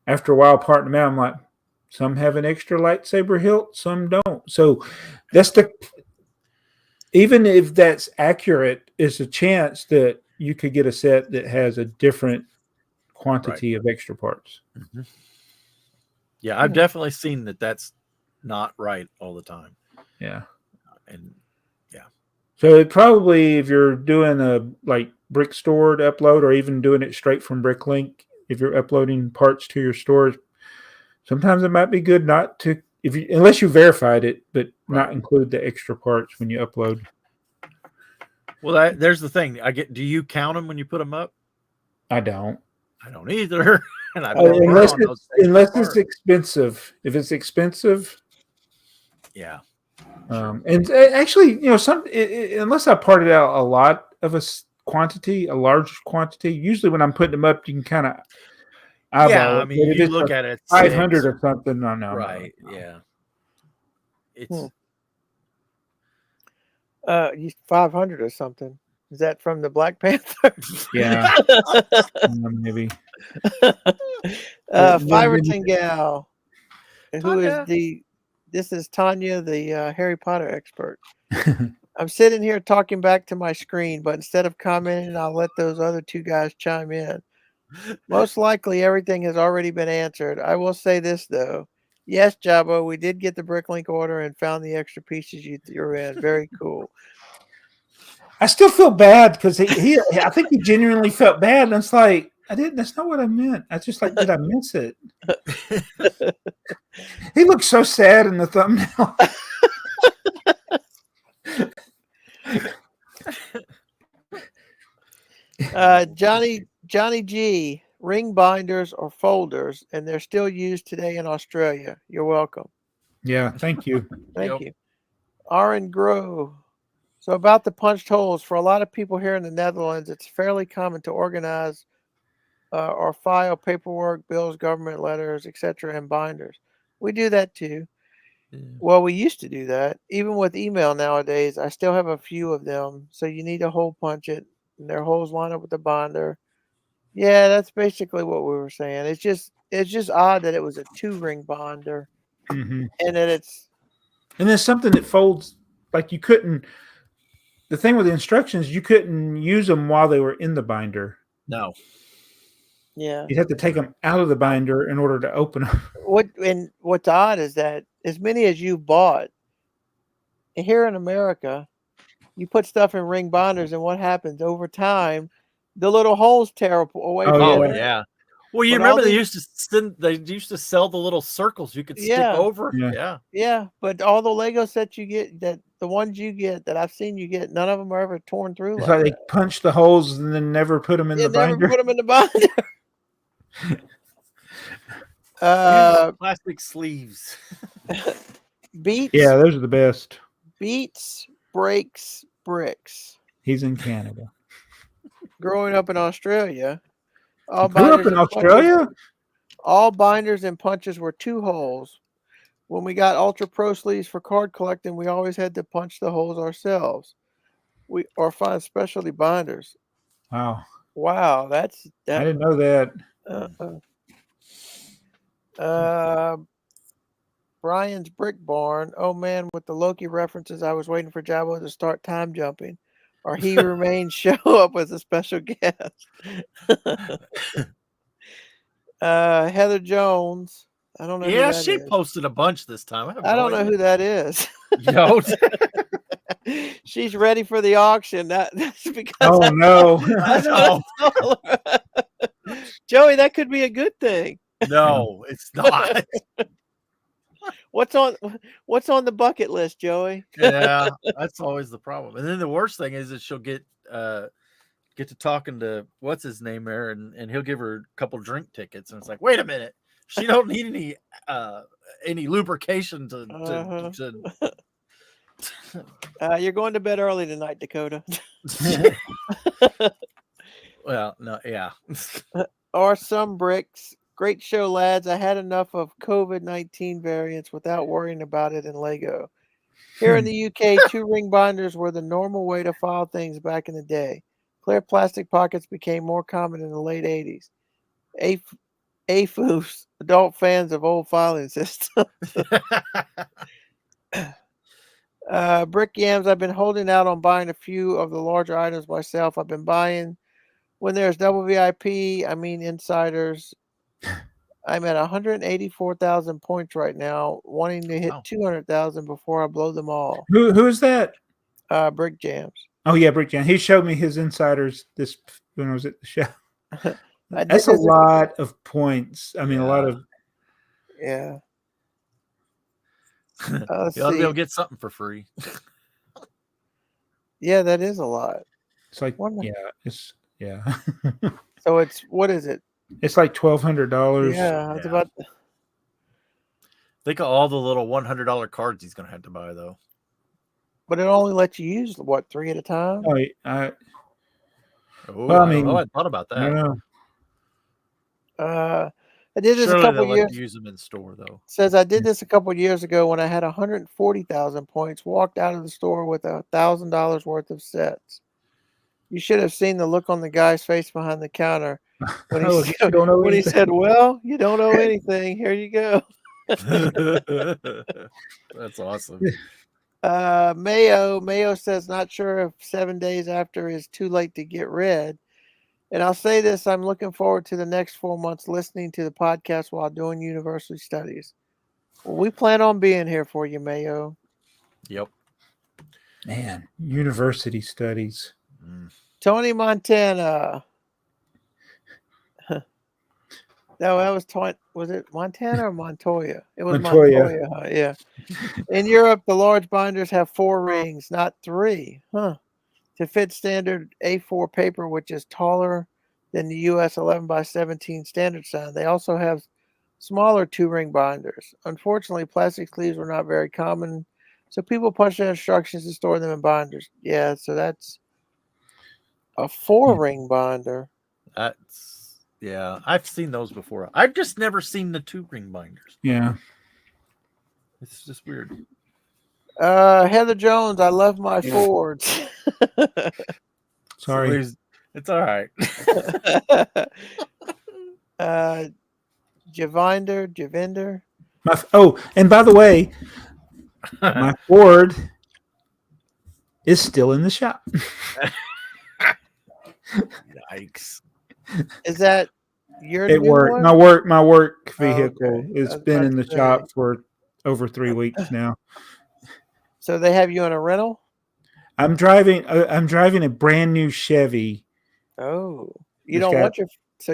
After a while, parting them out, I'm like, some have an extra lightsaber hilt, some don't. So that's even if that's accurate, it's a chance that you could get a set that has a different quantity of extra parts. Mm-hmm. Yeah, I've definitely seen that. That's not right all the time. Yeah, and yeah. So it probably, if you're doing a like brick store to upload, or even doing it straight from Bricklink, if you're uploading parts to your stores, sometimes it might be good not to, unless you verified it, but not include the extra parts when you upload. Well, there's the thing. Do you count them when you put them up? I don't. I don't either. And unless it's expensive. If it's expensive, yeah. And actually, unless I parted out a lot of a large quantity, usually when I'm putting them up, you can kind of eyeball it. I mean, you look at it, 500 or something. No, right? No. Yeah, it's 500 or something. Is that from the Black Panther? Yeah, maybe. Fiverton Gal, who is Tanya. this is Tanya, the Harry Potter expert. I'm sitting here talking back to my screen, but instead of commenting, I'll let those other two guys chime in. Most likely everything has already been answered. I will say this, though. Yes, Jabbo, we did get the Bricklink order and found the extra pieces you threw in. Very cool. I still feel bad because I think he genuinely felt bad. And it's like, that's not what I meant. I just like, did I miss it? He looks so sad in the thumbnail. Johnny G, ring binders or folders, and they're still used today in Australia. You're welcome. Yeah, thank you. Thank you. Aaron Grow. So about the punched holes, for a lot of people here in the Netherlands, it's fairly common to organize or file paperwork, bills, government letters, etc. in binders. We do that too. Yeah. Well, we used to do that. Even with email nowadays, I still have a few of them. So you need to hole punch it, and their holes line up with the binder. Yeah, that's basically what we were saying. It's just odd that it was a 2-ring binder, Mm-hmm. and that it's. And there's something that folds like you couldn't. The thing with the instructions, you couldn't use them while they were in the binder. No. Yeah. You'd have to take them out of the binder in order to open them. What's odd is that as many as you bought here in America, you put stuff in ring binders, and what happens over time? The little holes tear away from Oh it. yeah. Well, you But remember all they these- used to sell the little circles you could stick Yeah. over. Yeah. Yeah, but all the Lego sets you get, that the ones you get that I've seen you get, none of them are ever torn through It's like like they that. punch the holes and then never put them in You the never binder. put them in the binder. Use plastic sleeves. Beats, Yeah, those are the best. Beats, Breaks, Bricks. He's in Canada. Growing up in Australia, all Grew up binders in and punches- Australia? all binders and punches were 2 holes. When we got Ultra Pro sleeves for card collecting, we always had to punch the holes ourselves. Or find specialty binders. Wow. Wow, I didn't know that. Brian's Brick Barn. Oh man, with the Loki references, I was waiting for Jabbo to start time jumping, or he remains show up as a special guest. Heather Jones. I don't know. Yeah, who that she is. posted a bunch this time. I don't know who that is. Yo. She's ready for the auction. That's because. Oh no. That's what I told her. Joey, that could be a good thing. No, it's not. What's on the bucket list, Joey? Yeah, that's always the problem. And then the worst thing is that she'll get to talking to what's his name there, and he'll give her a couple drink tickets, and it's like, wait a minute, she don't need any lubrication to You're going to bed early tonight, Dakota. Well, no, yeah. Or some bricks. Great show, lads. I had enough of COVID-19 variants without worrying about it in Lego. Here in the UK, 2-ring binders were the normal way to file things back in the day. Clear plastic pockets became more common in the late 80s. AFoOL, adult fans of old filing systems. Brick Yams, I've been holding out on buying a few of the larger items myself. I've been buying when there's double VIP, I mean insiders. I'm at 184,000 points right now, wanting to hit 200,000 before I blow them all. Who is that? Brick Jams. Oh yeah, Brick Jam. He showed me his insiders when I was at the show. That's a lot of points. I mean, a lot of. Yeah. You ought to be able to get something for free. Yeah, that is a lot. It's like yeah. So it's what is it? It's like $1,200. Yeah, it's about. Think of all the little $100 cards he's gonna have to buy, though. But it only lets you use 3 at a time. Oh, I mean, I thought about that. I don't know. I did this Surely a couple they'll years. let you use them in store, though. Says I did this a couple years ago when I had 140,000 points. Walked out of the store with $1,000 worth of sets. You should have seen the look on the guy's face behind the counter when he, Oh, you don't know when he anything. said, "Well, you don't owe anything. Here you go." That's awesome. Mayo says, not sure if 7 days after is too late to get rid. And I'll say this, I'm looking forward to the next 4 months listening to the podcast while doing university studies. Well, we plan on being here for you, Mayo. Yep. Man, university studies. Tony Montana. No, that was it Montana or Montoya? It was Montoya, huh? Yeah. In Europe, the large binders have 4 rings, not 3. Huh. To fit standard A4 paper, which is taller than the US 11 by 17 standard size. They also have smaller 2-ring binders. Unfortunately, plastic sleeves were not very common, so people punched the instructions to store them in binders. Yeah, so that's a 4-ring binder. Yeah, I've seen those before. I've just never seen the 2-ring binders. Yeah. It's just weird. Heather Jones, I love my Fords. Sorry. So it's all right. Javinder. And by the way, my Ford is still in the shop. Yikes. Is that your It new worked. one? My work vehicle. Okay. It's been in the shop for over 3 weeks now. So they have you in a rental? I'm driving a brand new Chevy. Oh, you It's don't got- want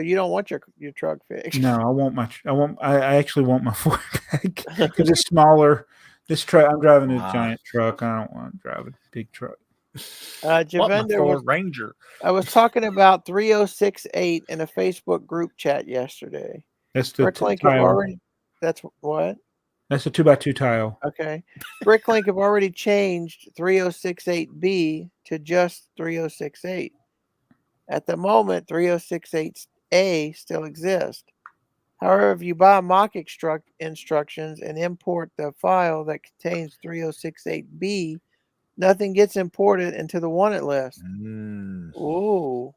you don't want your truck fixed. No, I actually want my Ford back because it's smaller. This truck, I'm driving a giant truck. I don't want to drive a big truck. Javender Ranger. I was talking about 3068 in a Facebook group chat yesterday. That's the Bricklink tile. have already. That's what? That's a 2x2 tile. Okay. Bricklink have already changed 3068B to just 3068. At the moment, 3068A still exists. However, if you buy mock instructions and import the file that contains 3068B, nothing gets imported into the wanted list. Ooh.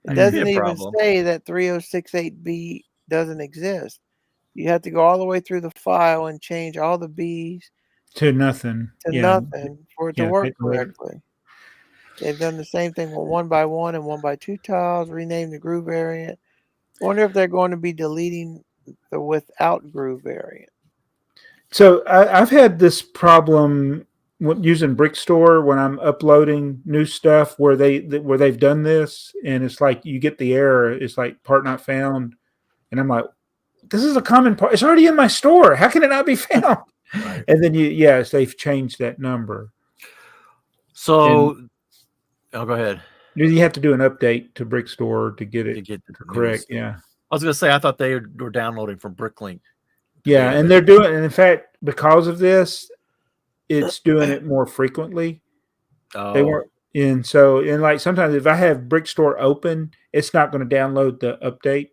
It doesn't even say that 3068B doesn't exist. You have to go all the way through the file and change all the B's to nothing. Nothing for it to work correctly. They've done the same thing with 1x1 and 1x2 tiles, renamed the groove variant. I wonder if they're going to be deleting the without groove variant. So I've had this problem using BrickTsar when I'm uploading new stuff where they've done this, and it's like you get the error. It's like part not found, and I'm like, this is a common part. It's already in my store. How can it not be found? Right. And then they've changed that number. So, go ahead. You have to do an update to BrickTsar to get it correct. Yeah. I was going to say, I thought they were downloading from Bricklink. Yeah, and they're doing, and in fact, because of this, it's doing it more frequently. Oh. They weren't, and like sometimes if I have BrickTsar open, it's not going to download the update.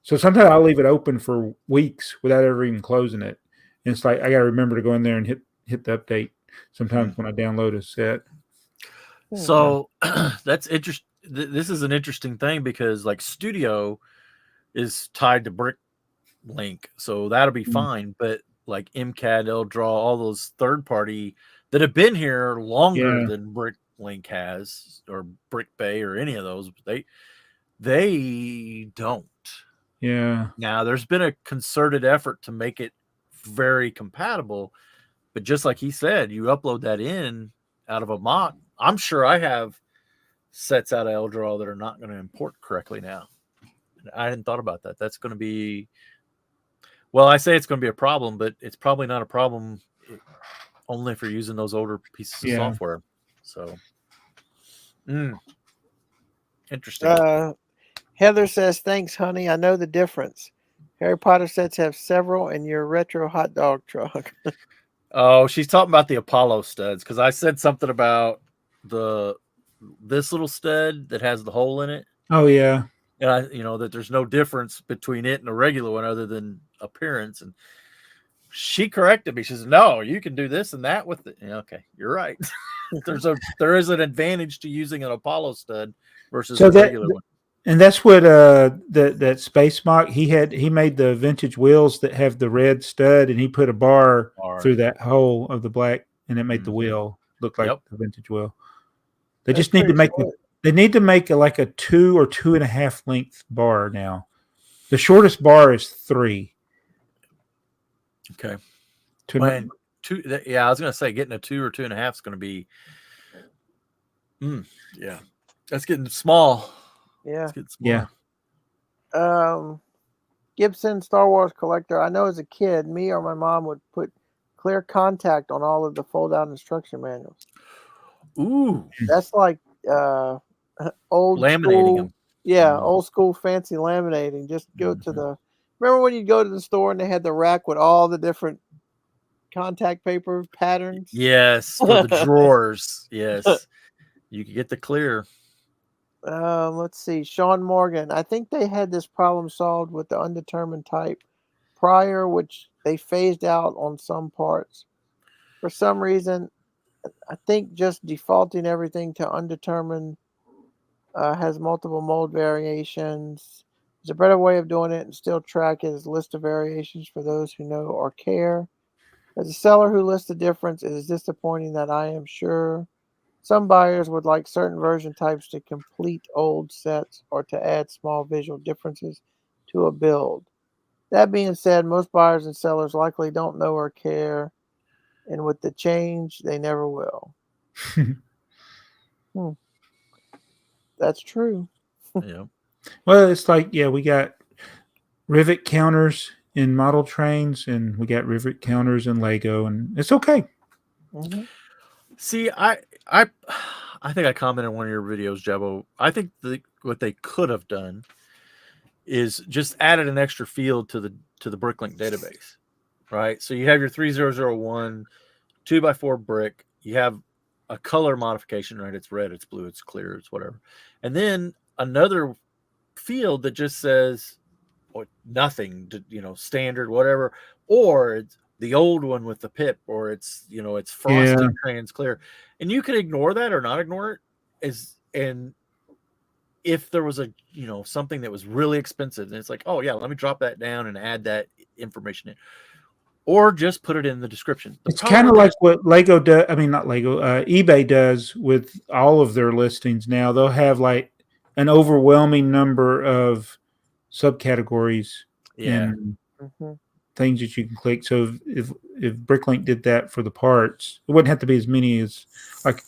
So sometimes I'll leave it open for weeks without ever even closing it. And it's like I got to remember to go in there and hit the update sometimes when I download a set. So that's interesting. This is an interesting thing because like Studio is tied to Bricklink, so that'll be fine. But like MCAD, Draw, all those third party that have been here longer than Bricklink has, or BrickBay, or any of those, they don't. Yeah. Now there's been a concerted effort to make it very compatible, but just like he said, you upload that in out of a mock. I'm sure I have sets out of Draw that are not going to import correctly now. I hadn't thought about that. That's going to be, well, I say it's going to be a problem, but it's probably not a problem only if you're using those older pieces of software. So, interesting. Heather says, thanks, honey. I know the difference. Harry Potter sets have several in your retro hot dog truck. Oh, she's talking about the Apollo studs, because I said something about this little stud that has the hole in it. Oh yeah. And that there's no difference between it and a regular one other than appearance. And she corrected me. She says, "No, you can do this and that with it." Yeah, okay, you're right. There is an advantage to using an Apollo stud versus So a regular one. and that's what that Space Mock he made the vintage wheels that have the red stud, and he put a bar through that hole of the black, and it made the wheel look like the vintage wheel. They That's just need to pretty make slick. they need to make like a 2 or 2.5 length bar now. The shortest bar is 3. Okay. To When yeah, I was gonna say getting a 2 or 2.5 is gonna be. Yeah, that's getting small. Yeah. It's getting small. Yeah. Gibson Star Wars collector. I know as a kid, me or my mom would put clear contact on all of the fold-out instruction manuals. Ooh, That's like old laminating school. them. Yeah, old school fancy laminating. Just go to the. Remember when you go to the store and they had the rack with all the different contact paper patterns? Yes, for the drawers. Yes, you can get the clear. Let's see. Sean Morgan. I think they had this problem solved with the undetermined type prior, which they phased out on some parts. For some reason, I think just defaulting everything to undetermined has multiple mold variations. There's a better way of doing it and still track his list of variations for those who know or care. As a seller who lists the difference, it is disappointing that I am sure some buyers would like certain version types to complete old sets or to add small visual differences to a build. That being said, most buyers and sellers likely don't know or care, and with the change, they never will. That's true. Yeah. Well, it's like we got rivet counters in model trains, and we got rivet counters in Lego, and it's okay. Mm-hmm. See, I think I commented on one of your videos, Jebo. I think what they could have done is just added an extra field to the Bricklink database, right? So you have your 3001 2x4 brick. You have a color modification, right? It's red, it's blue, it's clear, it's whatever, and then another field that just says nothing, standard, whatever, or it's the old one with the pip, or it's frosted trans clear, and you can ignore that or not ignore it. And if there was something that was really expensive, and it's like, oh yeah, let me drop that down and add that information in, or just put it in the description. It's kind of like what Lego does. I mean, not Lego. eBay does with all of their listings now. They'll have like an overwhelming number of subcategories and things that you can click. So if Bricklink did that for the parts, it wouldn't have to be as many as like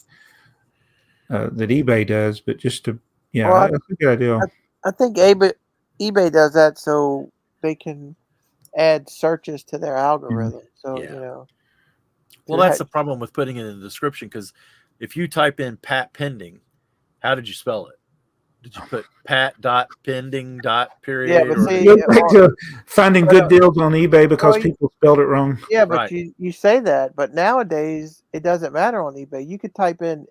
that eBay does, but just to Well, that's a good idea. I think eBay does that so they can add searches to their algorithm. So Well, that's the problem with putting it in the description, because if you type in Pat Pending, how did you spell it? Did you put Pat.pending. Period? Yeah, but see, back to finding good deals on eBay because people spelled it wrong. Yeah, but you say that, but nowadays it doesn't matter on eBay. You could type in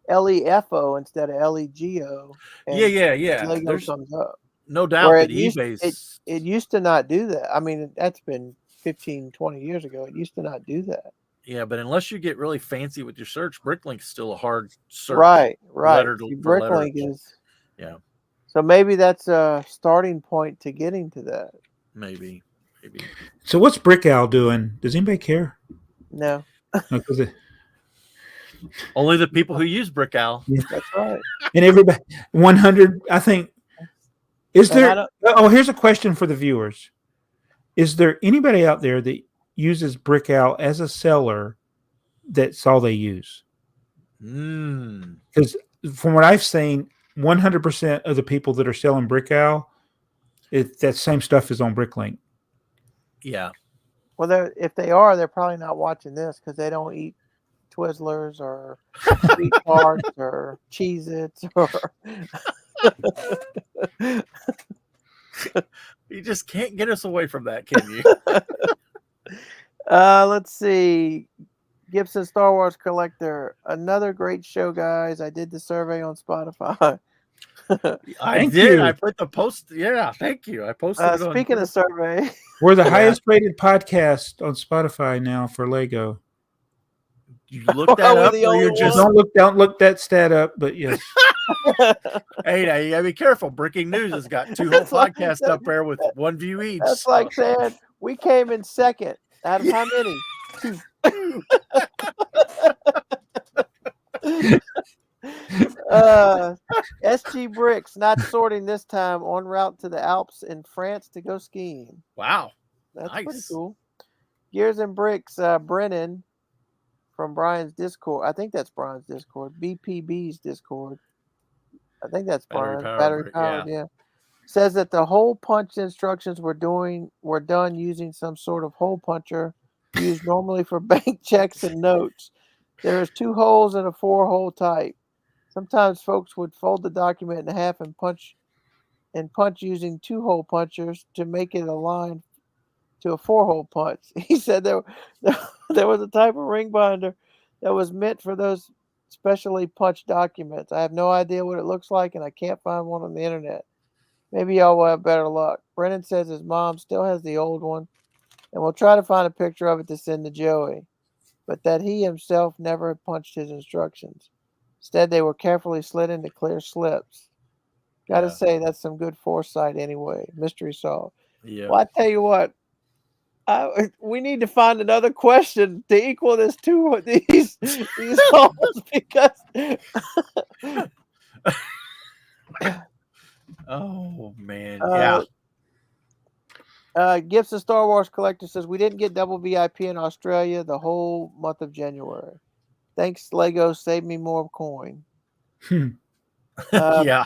LEFO instead of LEGO. Yeah. Lego comes up. No doubt that eBay's it used to not do that. I mean, that's been 15, 20 years ago. It used to not do that. Yeah, but unless you get really fancy with your search, Bricklink's still a hard search. Right. Bricklink is. Yeah. So maybe that's a starting point to getting to that. Maybe. So what's BrickOwl doing? Does anybody care? No. Only the people who use BrickOwl. Yeah, that's right. And everybody, 100, I think. Is there? Oh, here's a question for the viewers. Is there anybody out there that uses BrickOwl as a seller that's all they use? Because from what I've seen, 100% of the people that are selling BrickOwl, that same stuff is on Bricklink. Yeah. Well, if they are, they're probably not watching this because they don't eat Twizzlers or sweet tarts or Cheez-Its or. You just can't get us away from that, can you? Let's see. Gibson Star Wars Collector. Another great show, guys. I did the survey on Spotify. I Thank did. you. I put the post. Yeah, thank you. I posted it on. Speaking of survey, We're the Yeah. highest rated podcast on Spotify now for Lego. You look that Are we up, the or you're only just. Don't look that stat up, but yes. Hey, now you gotta be careful. Breaking News has got 2 whole That's like- podcasts up there with 1 view each. that's like saying we came in second out of how many? 2. SG Bricks not sorting this time, en route to the Alps in France to go skiing. Wow, That's nice. pretty cool. Gears and Bricks, Brennan from Brian's Discord. I think that's Brian's Discord. BPB's Discord. I think that's Brian's. Battery powered, yeah. Says that the hole punch instructions were done using some sort of hole puncher used normally for bank checks and notes. There is 2 holes and a 4-hole type. Sometimes folks would fold the document in half and punch using 2-hole punchers to make it align to a 4-hole punch. He said there was a type of ring binder that was meant for those specially punched documents. I have no idea what it looks like, and I can't find one on the internet. Maybe y'all will have better luck. Brennan says his mom still has the old one, and we'll try to find a picture of it to send to Joey, but that he himself never punched his instructions. Instead, they were carefully slid into clear slips. Gotta Yeah. say, that's some good foresight anyway. Mystery solved. Yeah. Well, I tell you what, we need to find another question to equal these holes because Oh man, yeah. Gibson Star Wars Collector says we didn't get double VIP in Australia the whole month of January. Thanks, Lego. Save me more coin. Yeah.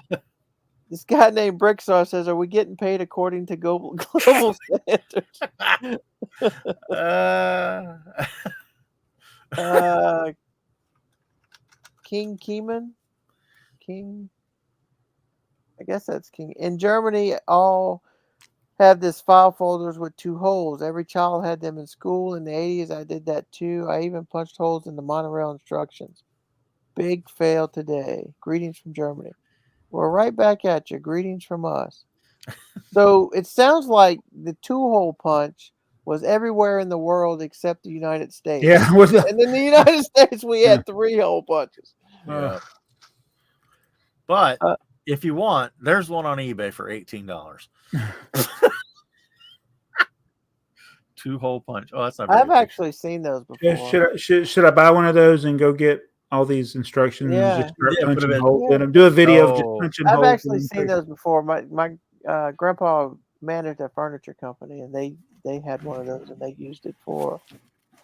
This guy named BrickTsar says, "Are we getting paid according to global standards?" King Keeman, King. I guess that's King. In Germany, all have this file folders with 2 holes. Every child had them in school. In the 80s, I did that too. I even punched holes in the monorail instructions. Big fail today. Greetings from Germany. We're right back at you. Greetings from us. So it sounds like the 2-hole punch was everywhere in the world except the United States. Yeah. And in the United States, we had 3-hole punches. Yeah. But if you want, there's one on eBay for $18. 2-hole punch. Oh, that's not. I've actually seen those before. Should I buy one of those and go get all these instructions and just start punching holes in them? Do a video of just punching holes. I've actually seen those before. My grandpa managed a furniture company, and they had one of those, and they used it for.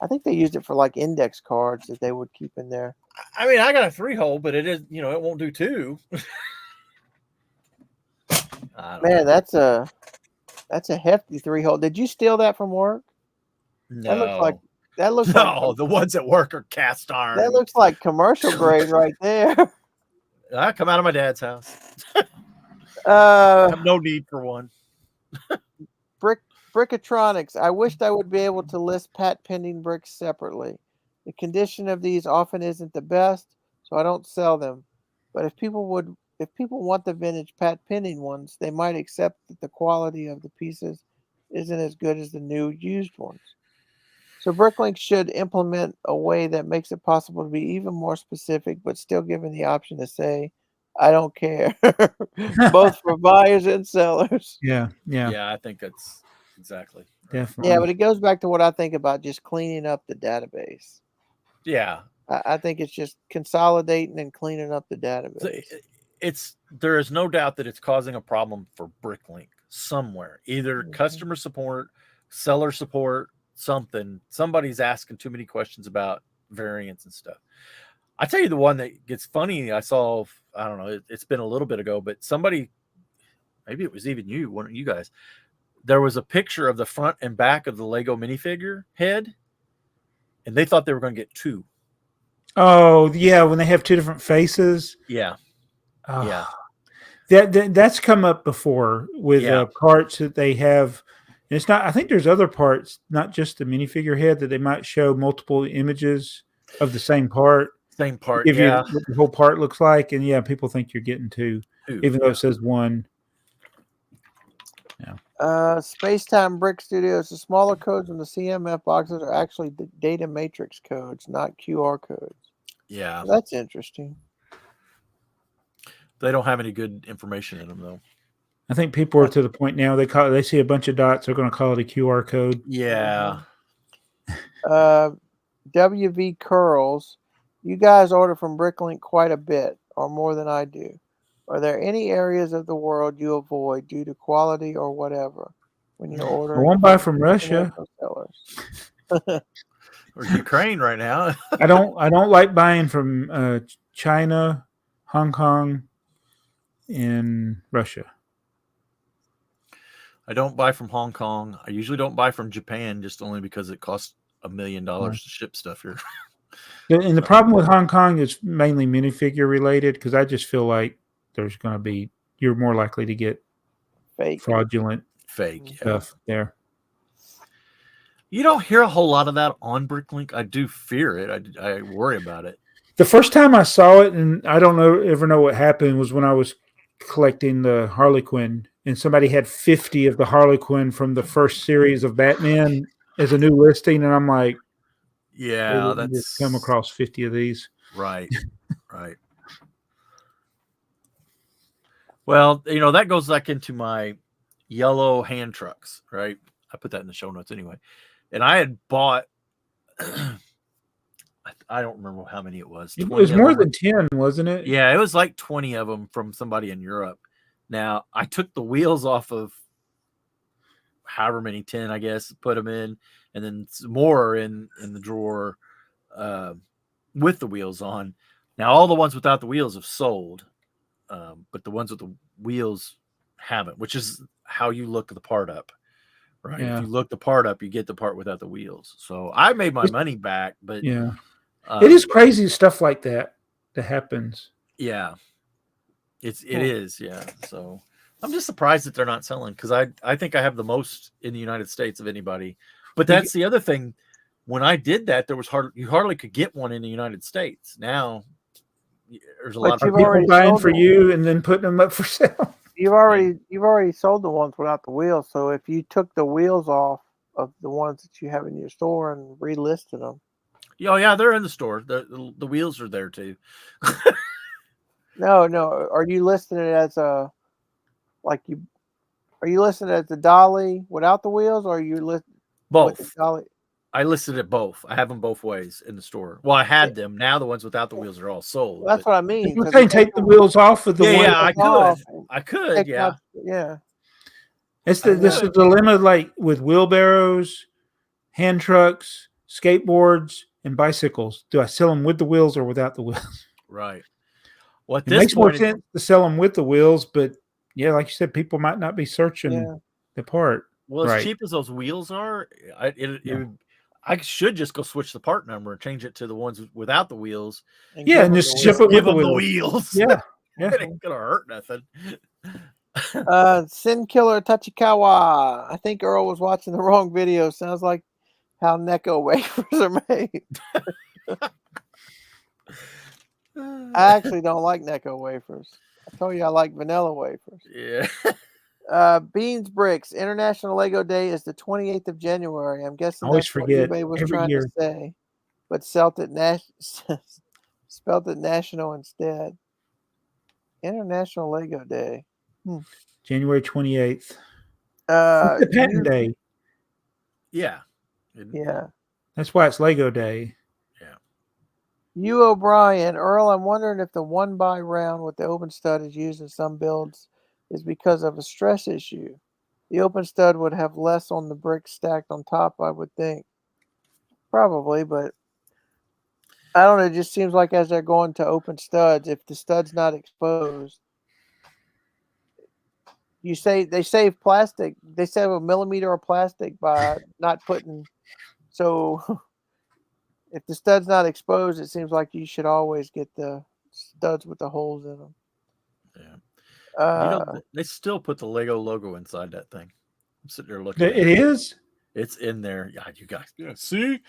I think they used it for like index cards that they would keep in there. I mean, I got a 3-hole, but it is, it won't do 2. Man, that's a hefty 3-hole. Did you steal that from work? No. That looks like the ones at work are cast iron. That looks like commercial grade right there. I come out of my dad's house. I have no need for one. Brickatronics. I wished I would be able to list patent pending bricks separately. The condition of these often isn't the best, so I don't sell them. But if people want the vintage patent pending ones, they might accept that the quality of the pieces isn't as good as the new used ones. So Bricklink should implement a way that makes it possible to be even more specific, but still given the option to say, I don't care, both for buyers and sellers. Yeah. I think that's exactly right. Definitely. Yeah, but it goes back to what I think about just cleaning up the database. Yeah. I think it's just consolidating and cleaning up the database. There is no doubt that it's causing a problem for Bricklink somewhere, either customer support, seller support, somebody's asking too many questions about variants and stuff. I tell you, the one that gets funny, I saw, I don't know, it's been a little bit ago, but somebody, maybe it was even you, one of you guys, there was a picture of the front and back of the Lego minifigure head, and they thought they were going to get 2. Oh, yeah, when they have 2 different faces. Yeah. Yeah. That's come up before with parts that they have. And it's not, I think there's other parts, not just the minifigure head, that they might show multiple images of the same part. Same part, Give you what the whole part looks like, and people think you're getting 2. 2. even though it says 1. Space-Time Brick Studios. The smaller codes in the CMF boxes are actually the data matrix codes, not QR codes. Yeah. Well, that's interesting. They don't have any good information in them, though. I think people are to the point now they see a bunch of dots, they're going to call it a QR code. Yeah. WV Curls. You guys order from Bricklink quite a bit, or more than I do. Are there any areas of the world you avoid due to quality or whatever when you're I ordering? won't buy from Russia. Sellers? Or Ukraine right now. I don't like buying from China, Hong Kong, and Russia. I don't buy from Hong Kong. I usually don't buy from Japan, just only because it costs $1 million to ship stuff here. And the problem with Hong Kong is mainly minifigure related, because I just feel like there's going to be, you're more likely to get Fake. fraudulent Fake stuff there. You don't hear a whole lot of that on Bricklink. I do fear it. I worry about it. The first time I saw it, and I don't ever know what happened, was when I was collecting the Harley Quinn, and somebody had 50 of the Harley Quinn from the first series of Batman as a new listing, and I'm like, yeah, that's just come across 50 of these. Right, right. Well, that goes back into my yellow hand trucks, right? I put that in the show notes anyway. And I had bought, I don't remember how many it was. It was more than 10, wasn't it? Yeah, it was like 20 of them from somebody in Europe. Now, I took the wheels off of however many, 10, I guess, put them in, and then some more in the drawer with the wheels on. Now, all the ones without the wheels have sold, but the ones with the wheels haven't, which is how you look the part up. Right. Yeah. If you look the part up, you get the part without the wheels. So I made my money back, but yeah, it is crazy stuff like that happens. Yeah, it is. Yeah. So I'm just surprised that they're not selling, because I think I have the most in the United States of anybody. But that's the other thing. When I did that, there was you hardly could get one in the United States. Now there's a lot of people buying for you and then putting them up for sale. You've already sold the ones without the wheels. So if you took the wheels off of the ones that you have in your store and relisted them. Oh yeah, they're in the store. The wheels are there too. No. Are you listing it as are you listing it as the dolly without the wheels, or are you both? With the dolly? I listed it both. I have them both ways in the store. Well, I had them. Now the ones without the wheels are all sold. Well, that's what I mean. You can take the wheels off of the one. Yeah, I could. Yeah. Yeah. This is the dilemma, like with wheelbarrows, hand trucks, skateboards, and bicycles. Do I sell them with the wheels or without the wheels? Right. Well, it makes more sense to sell them with the wheels, but yeah, like you said, people might not be searching the part. Well, as cheap as those wheels are, I should just go switch the part number and change it to the ones without the wheels. And just ship it with the wheels. Yeah. It ain't gonna hurt nothing. Sin Killer Tachikawa. I think Earl was watching the wrong video. Sounds like how Necco wafers are made. I actually don't like Necco wafers. I told you I like vanilla wafers. Yeah. Beans Bricks. International Lego Day is the 28th of January. I'm guessing I always that's forget what eBay was every trying year. to say, but spelled it national instead. International Lego Day. January 28th. The patent day. Yeah. Yeah. That's why it's Lego Day. Yeah. You O'Brien, Earl, I'm wondering if the 1x round with the open stud is used in some builds is because of a stress issue. The open stud would have less on the bricks stacked on top, I would think. Probably, but I don't know. It just seems like as they're going to open studs, if the stud's not exposed, they save plastic. They save a millimeter of plastic by not putting. So if the stud's not exposed, it seems like you should always get the studs with the holes in them. Yeah. They still put the Lego logo inside that thing. I'm sitting there looking. It is? It's in there. Yeah, you guys. Yeah, see?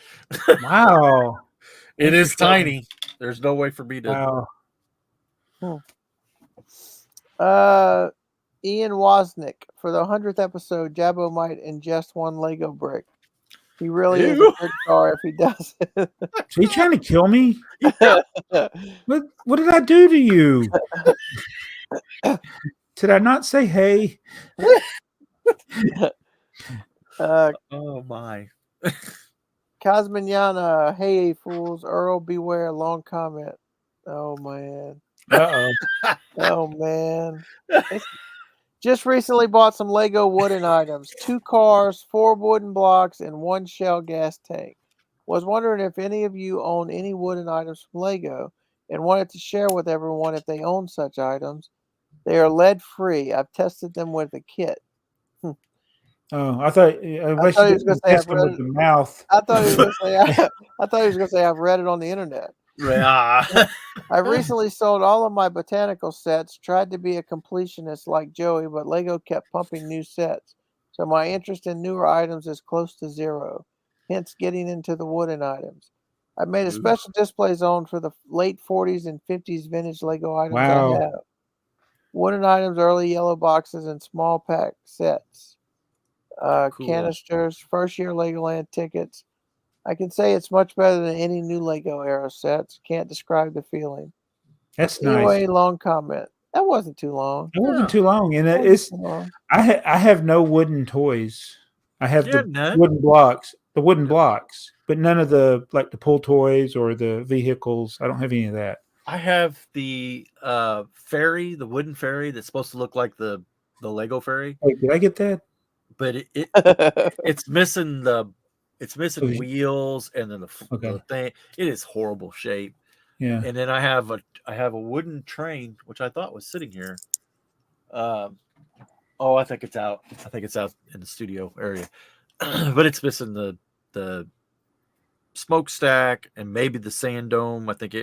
Wow. It is tiny. There's no way for me to. Wow. Ian Wozniak, for the 100th episode, Jabbo might ingest one Lego brick. He really is a Ew. BrickTsar if he does it. So you trying to kill me? What did I do to you? Did I not say hey? Oh my. Cosmignana, hey fools, Earl, beware, long comment. Oh man. Uh-oh. Oh man. Just recently bought some Lego wooden items. 2 cars, 4 wooden blocks, and 1 shell gas tank. Was wondering if any of you own any wooden items from Lego and wanted to share with everyone if they own such items. They are lead free. I've tested them with a kit. Oh, I thought unless thought he you was gonna didn't say test I've them read with the mouth. I thought he was gonna say I thought he was gonna say I've read it on the internet. Yeah. I recently sold all of my botanical sets, tried to be a completionist like Joey, but Lego kept pumping new sets. So my interest in newer items is close to zero, hence getting into the wooden items. I made a Ooh. special display zone for the late 40s and 50s vintage Lego items Wow. I have. Wooden items, early yellow boxes, and small pack sets. Cool. Canisters, first year Legoland tickets. I can say it's much better than any new Lego era sets. Can't describe the feeling. That's Anyway, nice. long comment. That wasn't too long. It wasn't Yeah. too long, and That it's wasn't too long. I have no wooden toys. I have Yeah, the none. wooden blocks, but none of the like the pull toys or the vehicles. I don't have any of that. I have the ferry, the wooden ferry that's supposed to look like the Lego ferry, Wait, did I get that? but it's missing Oh, wheels and then the okay. thing. It is horrible shape. Yeah. And then I have a wooden train which I thought was sitting here. Oh, I think it's out. I think it's out in the studio area, but it's missing the smokestack and maybe the sand dome. I think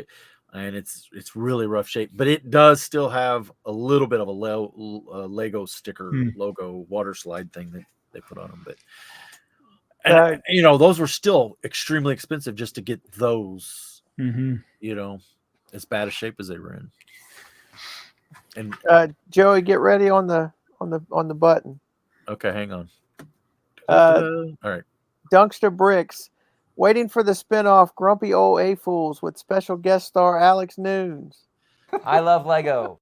and it's really rough shape, but it does still have a little bit of a Lego sticker logo water slide thing that they put on them. But and those were still extremely expensive just to get those. As bad a shape as they were in. And Joey, get ready on the button. Okay, hang on. All right. Dunkster Bricks. Waiting for the spinoff Grumpy Old AFoOLs with special guest star Alex Nunes. I love Lego.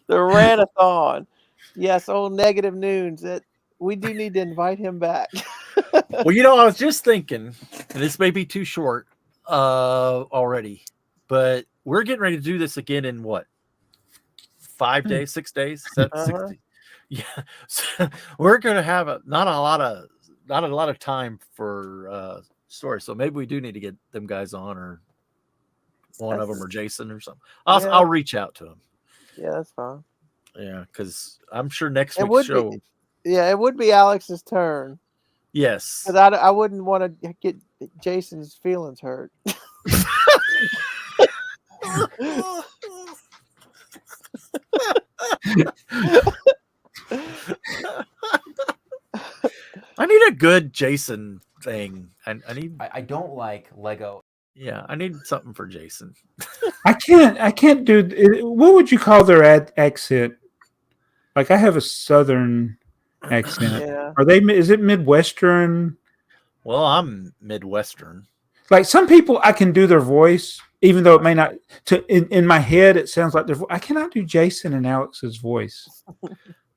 The Rantathon. Yes, old Negative Nunes. We do need to invite him back. Well, I was just thinking, and this may be too short already, but we're getting ready to do this again in what? 5 days, 6 days? 60. Yeah. So we're gonna have not a lot of time for stories. So maybe we do need to get them guys on, or one of them, or Jason or something. I'll reach out to him. Yeah, that's fine. Yeah, because I'm sure next week's show. It would be Alex's turn. Yes. Because I wouldn't want to get Jason's feelings hurt. I need a good Jason thing. I don't like Lego. Yeah, I need something for Jason. I can't do it. What would you call their accent? Like, I have a southern accent. Yeah. Is it Midwestern? Well, I'm Midwestern. Like, some people I can do their voice, even though it may not in my head it sounds like their voice. I cannot do Jason and Alex's voice.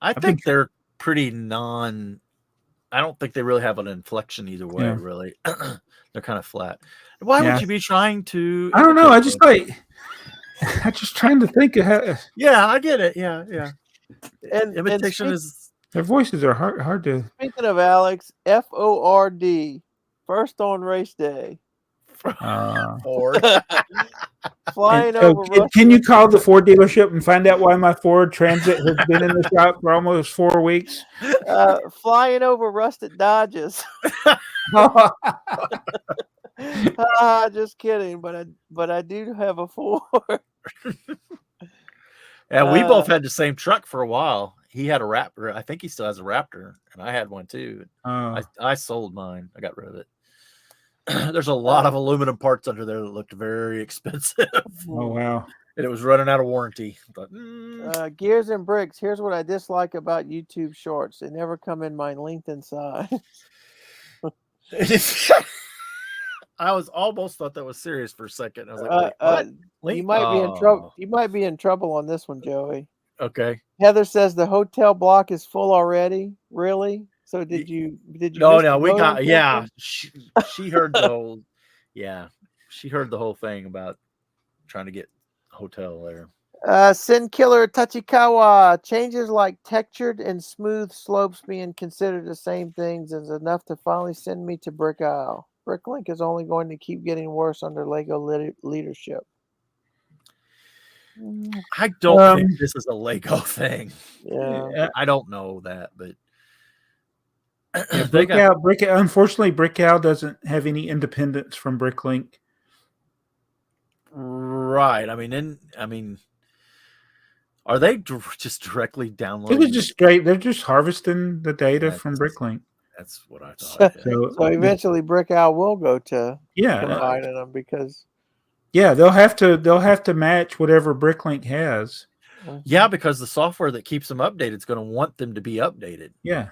I think they're pretty I don't think they really have an inflection either way, really. They're kind of flat. Why would you be trying to? I don't know. I'm just trying to think of how. Yeah, I get it. Yeah. And imitation is. Their voices are hard to. Speaking of Alex, FORD, first on race day. Ford. Flying over. Can you call the Ford dealership and find out why my Ford Transit has been in the shop for almost 4 weeks? Flying over rusted Dodges. Just kidding, but I do have a Ford. Yeah, we both had the same truck for a while. He had a Raptor. I think he still has a Raptor, and I had one too. I sold mine. I got rid of it. There's a lot of aluminum parts under there that looked very expensive. Oh wow! And it was running out of warranty. I thought, Gears and Bricks. Here's what I dislike about YouTube Shorts. They never come in my length and size. I was almost thought that was serious for a second. I was like, wait, what? You might be in trouble. You might be in trouble on this one, Joey. Okay. Heather says the hotel block is full already. Really? So did you? No, we got She heard the whole. Yeah, she heard the whole thing about trying to get a hotel there. Sin Killer Tachikawa, changes like textured and smooth slopes being considered the same things is enough to finally send me to Brick Isle. Bricklink is only going to keep getting worse under Lego leadership. I don't think this is a Lego thing. Yeah, I don't know that, but unfortunately, Brick Isle doesn't have any independence from Bricklink. Right. I mean, are they just directly downloading? They're just harvesting the data from Bricklink. That's what I thought. So eventually, Brick Isle will go to combining them because they'll have to match whatever Bricklink has. Yeah, because the software that keeps them updated is going to want them to be updated. Yeah,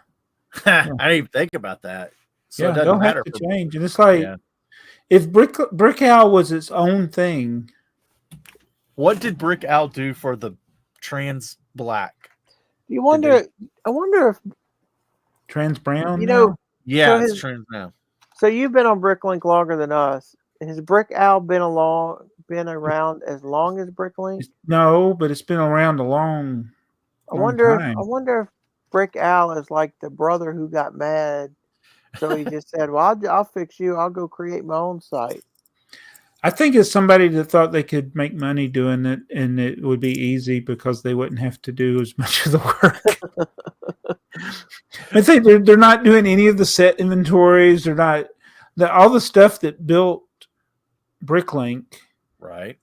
I didn't even think about that. So it doesn't they'll matter have to change, and it's like if Brick Isle was its own thing. What did Brick Isle do for the trans black? I wonder if trans brown. Yeah, it's trans now. So you've been on Bricklink longer than us. Has Brick Isle been around as long as Bricklink? No, but it's been around a long time. I wonder if Brick Isle is like the brother who got mad, so he just said, "Well, I'll fix you. I'll go create my own site." I think it's somebody that thought they could make money doing it, and it would be easy because they wouldn't have to do as much of the work. I think they're not doing any of the set inventories. They're not all the stuff that built Bricklink. Right.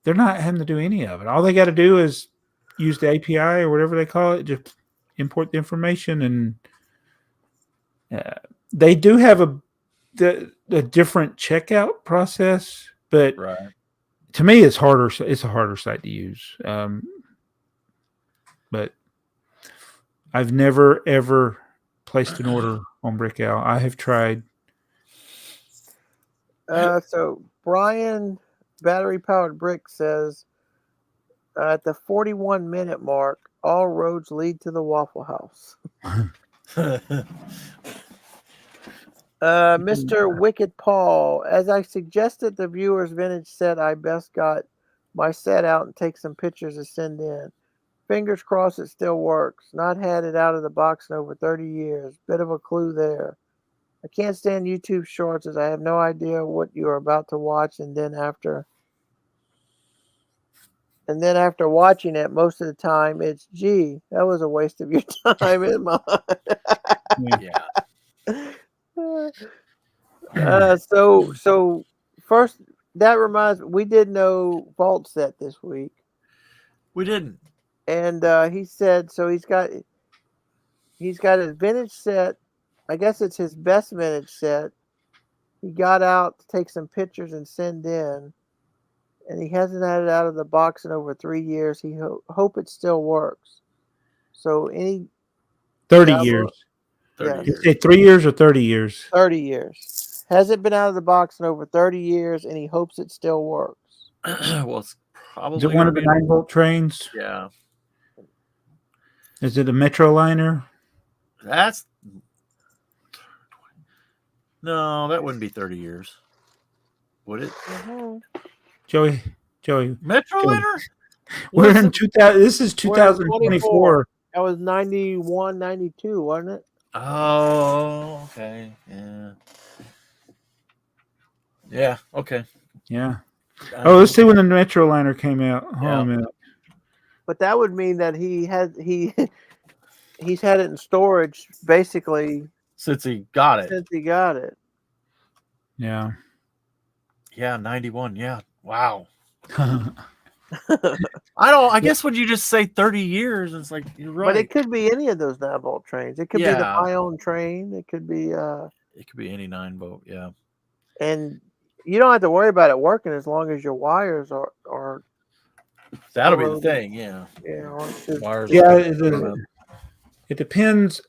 They're not having to do any of it. All they got to do is use the API or whatever they call it, just import the information, and they do have a different checkout process. But to me, it's harder. It's a harder site to use. But I've never ever placed an order on Brick Isle. I have tried. So Brian, battery powered brick says at the 41-minute mark, all roads lead to the Waffle House. Mr. Wicked Paul, as I suggested the viewers vintage set, I best got my set out and take some pictures to send in. Fingers crossed it still works. Not had it out of the box in over 30 years. Bit of a clue there. I can't stand YouTube shorts as I have no idea what you are about to watch, and then after watching it, most of the time it's, gee, that was a waste of your time and mine. So first, that reminds me, we did know Vault Set this week. We didn't. And he said, so he's got his vintage set. I guess it's his best vintage set. He got out to take some pictures and send in, and he hasn't had it out of the box in over 3 years. He hope it still works. So 30 years. 30 years. You say 3 years or 30 years? 30 years. Hasn't been out of the box in over 30 years, and he hopes it still works. Well, it's probably. Is it one of the 9-volt trains? Yeah. Is it a Metro liner? No, that wouldn't be 30 years. Would it? Joey. Metro liner? We're in 2000. This is 2024. That was 91, 92, wasn't it? Oh, okay. Yeah. Okay. Yeah. Let's see when the Metro liner came out. Hold on a minute. But that would mean that he's had it in storage basically since he got it. Yeah. Yeah, 91. Yeah. Wow. I guess when you just say 30 years, it's like you're right. But it could be any of those 9-volt trains. It could be the my own train. It could be any 9-volt, yeah. And you don't have to worry about it working as long as your wires are That'll be the Loaded. thing. Yeah. Yeah. Or it should- Wires Yeah, will it depends.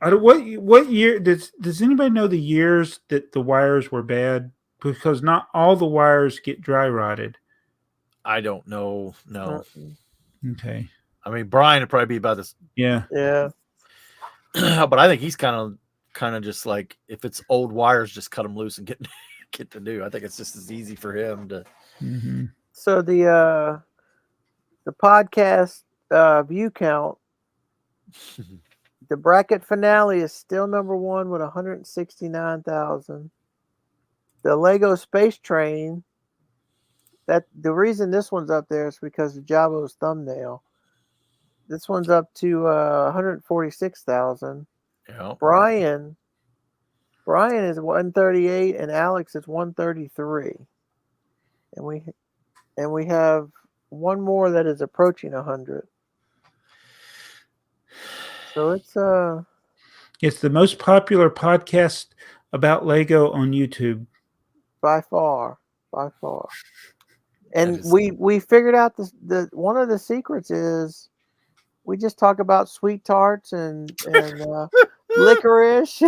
What year does anybody know the years that the wires were bad? Because not all the wires get dry rotted. I don't know. No. Okay. I mean, Brian would probably be about this, Yeah. Yeah. but I think he's kind of just like, if it's old wires, just cut them loose and get to new. I think it's just as easy for him to. Mm-hmm. So the podcast view count, the bracket finale is still number one with 169,000. The Lego Space Train, that the reason this one's up there is because of Jabo's thumbnail. This one's up to 146,000. Yeah. Brian is 138 and Alex is 133. And we have one more that is approaching 100. So It's the most popular podcast about Lego on YouTube. by far. And we figured out the one of the secrets is we just talk about sweet tarts and licorice.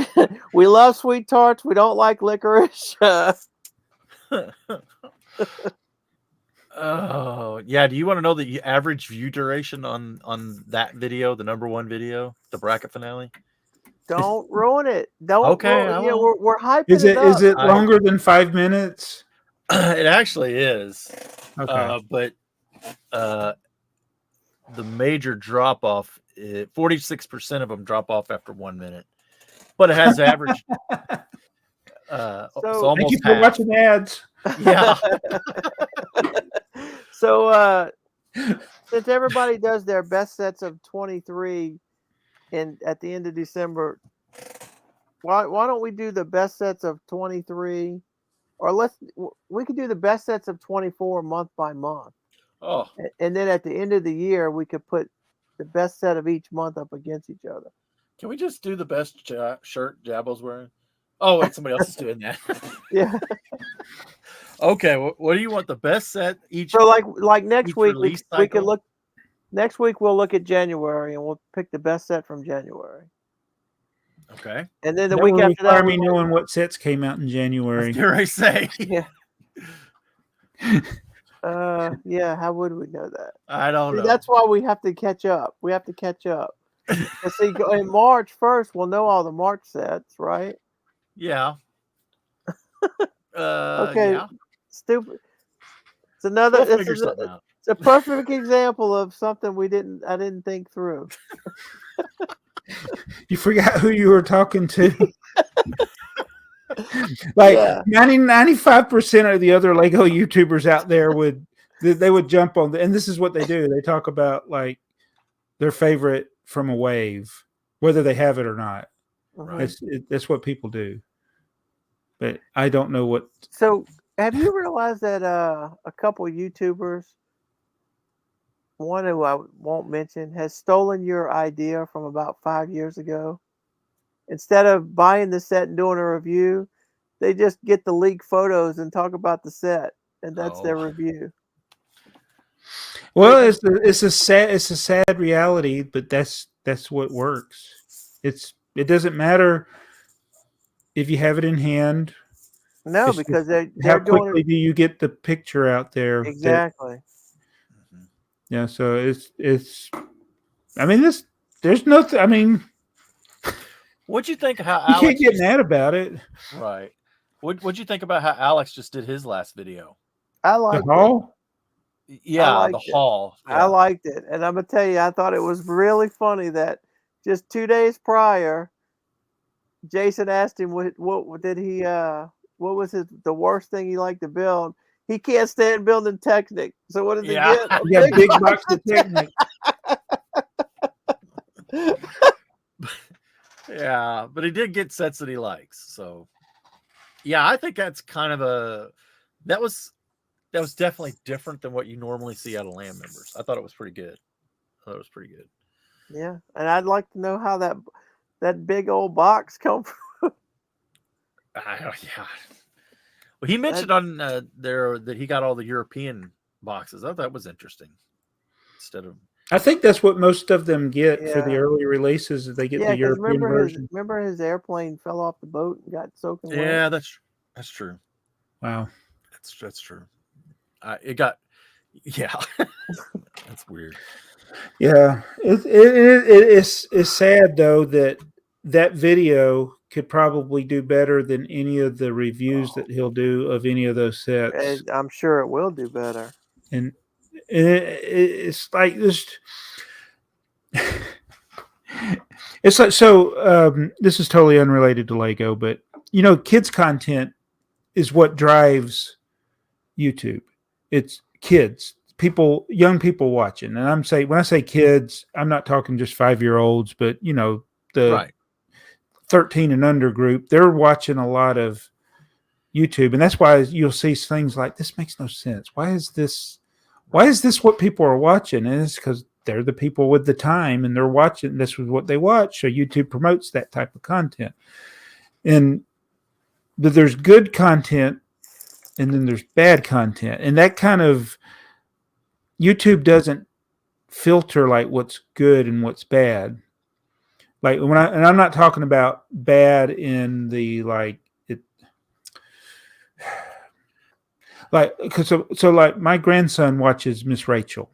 We love sweet tarts. We don't like licorice. Oh yeah. Do you want to know the average view duration on that video, the number one video, the bracket finale? Don't ruin it. Don't. Okay, ruin, I you know, won't. we're hyping Is it it up. is it longer than 5 minutes? It actually is. Okay. But the major drop off, 46% of them drop off after 1 minute, but it has average. So Thank almost Thank you for half. watching ads. Yeah. So since everybody does their best sets of 23 at the end of December, why don't we do the best sets of 23, or we could do the best sets of 24 month by month, Oh, and then at the end of the year we could put the best set of each month up against each other. can we just do the best shirt Jabo's wearing? Oh wait, somebody else is doing that. Yeah. Okay, what do you want? The best set each? So like next each week release we could cycle? look. Next week we'll look at January and we'll pick the best set from January. Okay. And then the That week will after require that, me knowing what sets came out in What January. did I say? yeah. Yeah, how would we know that? I don't See, know. that's why we have to catch up. We have to catch up. See, in March 1st, we'll know all the March sets, right? Yeah. Okay. Yeah. Stupid. It's another. We'll This figure is something out. it's a perfect example of something I didn't think through. You forgot who you were talking to. Like Yeah. 95% of the other Lego YouTubers out there would jump on and this is what they do. They talk about like their favorite from a wave, whether they have it or not. Right. That's what people do. But I don't know what. So, have you realized that a couple YouTubers, one who I won't mention, has stolen your idea from about 5 years ago? Instead of buying the set and doing a review, they just get the leaked photos and talk about the set, and that's their review. Well, it's a sad reality, but that's what works. It doesn't matter if you have it in hand. No, It's because just they're how doing quickly it do you get the picture out there? exactly. Yeah, so it's. I mean, there's nothing. I mean, What'd you think of how you Alex can't get mad about it. Right. What'd you think about how Alex just did his last video? I The liked it. haul. Yeah, the liked it. haul. I Yeah. liked it, and I'm gonna tell you, I thought it was really funny that just 2 days prior, Jason asked him what did he what was the worst thing he liked to build. He can't stand building Technic. So what does Yeah. he get? You got a big box of Technic. Yeah, but he did get sets that he likes. So yeah, I think that's kind of that was definitely different than what you normally see out of LAM members. I thought it was pretty good. Yeah, and I'd like to know how that big old box come from. Yeah. Well, he mentioned on there that he got all the European boxes. I thought that was interesting. Instead of I think that's what most of them get for the Yeah. early releases. Is they get Yeah, the because European version. remember his airplane fell off the boat and got soaking wet. yeah, that's true. Wow. That's true. It got yeah. That's weird. Yeah, it's sad though that video could probably do better than any of the reviews that he'll do of any of those sets, And I'm sure it will do better. and it's like this. It's like so. This is totally unrelated to Lego, but kids content is what drives YouTube. It's kids, young people watching, and when I say kids, I'm not talking just 5-year-olds, but the Right. 13 and under group. They're watching a lot of YouTube, and that's why you'll see things like this makes no sense. Why is this what people are watching? And it's because they're the people with the time, and they're watching. This is what they watch. So YouTube promotes that type of content, but there's good content. And then there's bad content. And that kind of YouTube doesn't filter like what's good and what's bad. Like and I'm not talking about bad in the like so like my grandson watches Miss Rachel.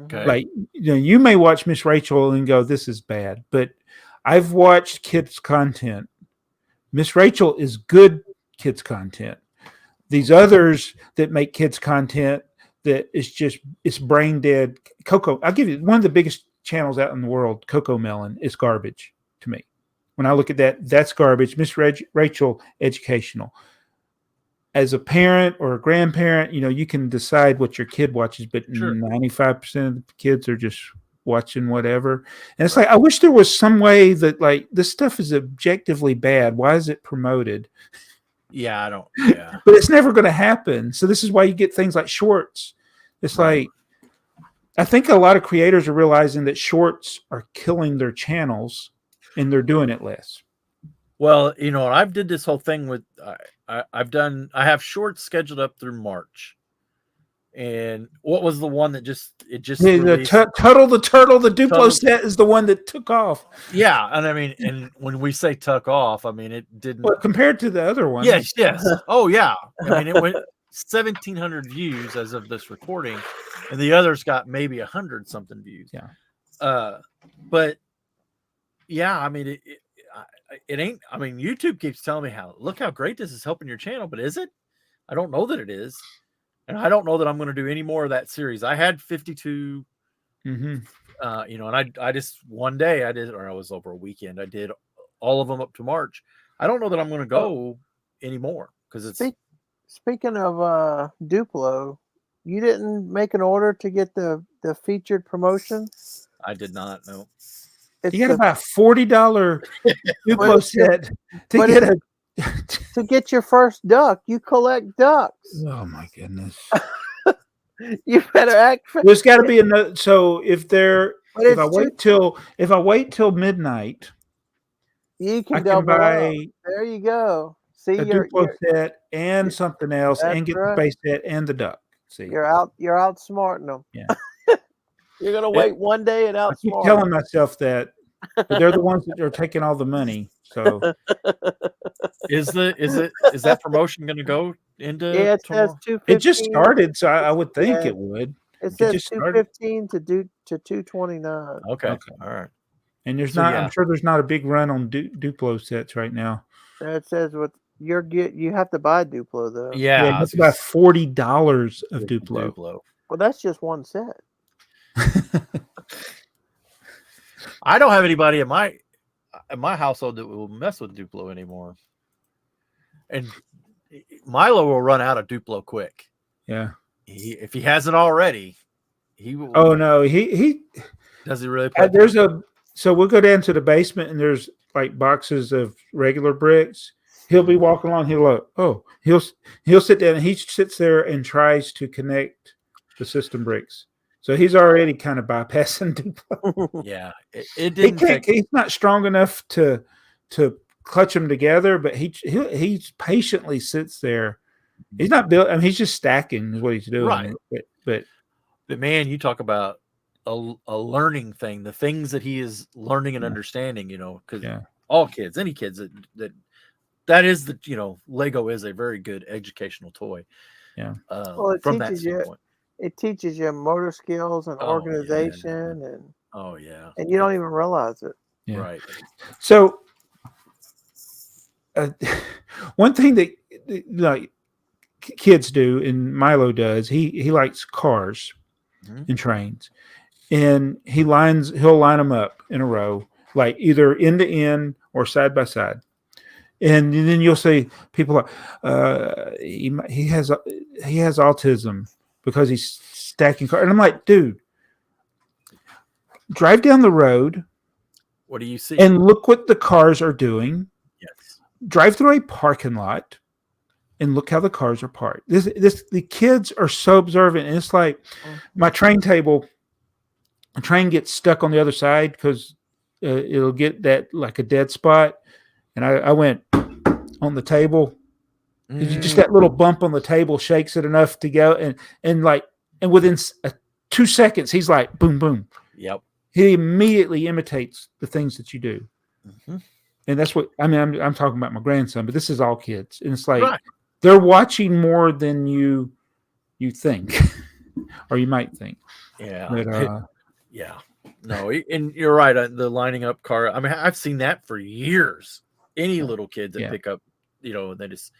Okay. Like you may watch Miss Rachel and go, this is bad, but I've watched kids content. Miss Rachel is good kids content. These others that make kids content that it's brain dead. Coco, I'll give you one of the biggest channels out in the world. Coco Melon is garbage to me. When I look at that, that's garbage. Miss Rachel, educational. As a parent or a grandparent, you can decide what your kid watches, but Sure. 95% of the kids are just watching whatever. And it's like, I wish there was some way that like this stuff is objectively bad. Why is it promoted? Yeah, I don't. Yeah. But it's never going to happen. So this is why you get things like shorts. It's Right. like, I think a lot of creators are realizing that shorts are killing their channels and they're doing it less. Well, I've did this whole thing with I have shorts scheduled up through March. And what was the one that just released? Tuttle the Turtle, the Duplo set is the one that took off. Yeah, and I mean, and when we say tuck off, I mean it didn't. Well, compared to the other one. Yes. Oh yeah. I mean, it went 1,700 views as of this recording, and the others got maybe 100 something views. Yeah. But yeah, I mean, it ain't. I mean, YouTube keeps telling me look how great this is helping your channel, but is it? I don't know that it is. And I don't know that I'm going to do any more of that series. I had 52, and I just one day I did, or I was over a weekend. I did all of them up to March. I don't know that I'm going to go anymore because it's. Speaking of Duplo, you didn't make an order to get the featured promotion? I did not know. You got about $40 Duplo set to get your first duck. You collect ducks. Oh my goodness! You better act. There's got to be another. So if I wait till midnight, you can double buy. There you go. See a Duplo set and something else, and get the base set and the duck. See, you're outsmarting them. Yeah, you're gonna wait one day and outsmart. I keep telling myself that, but they're the ones that are taking all the money. So, is that promotion going to go into? Yeah, it says 215. It just started, so I would think it would. It says 215 to 229. Okay, all right. And I'm sure there's not a big run on Duplo sets right now. It says you have to buy Duplo though. Yeah, it's about $40 of Duplo. Well, that's just one set. I don't have anybody in my household that will mess with Duplo anymore, and Milo will run out of Duplo quick. Yeah, if he hasn't already, he will. Oh no, he does he really? So we'll go down to the basement and there's like boxes of regular bricks. He'll be walking along. He'll sit down and he sits there and tries to connect the system bricks. So he's already kind of bypassing Duplo. Yeah, it didn't. He's not strong enough to clutch them together, but he patiently sits there. He's not built. I mean, he's just stacking is what he's doing. Right. But man, you talk about a learning thing, the things that he is learning and understanding, because all kids, any kids that is the, Lego is a very good educational toy. Yeah. Well, it from that teaches you. standpoint. It teaches you motor skills and organization, and and you don't even realize it. Yeah. Right. So, one thing that like kids do, and Milo does, he likes cars and trains, and he'll line them up in a row, like either end to end or side by side. And then you'll see people like he has autism because he's stacking cars. And I'm like, dude, drive down the road. What do you see? And look what the cars are doing. Yes. Drive through a parking lot and look how the cars are parked. The kids are so observant. And it's like my train table, a train gets stuck on the other side because it'll get that like a dead spot. And I went on the table. Just that little bump on the table shakes it enough to go. And within 2 seconds, he's like, boom, boom. Yep. He immediately imitates the things that you do. And that's what, I mean, I'm talking about my grandson, but this is all kids. And it's like, they're watching more than you think, or you might think. Yeah. But, yeah. No, and you're right. The lining up car. I mean, I've seen that for years. Any little kids that pick up, they just,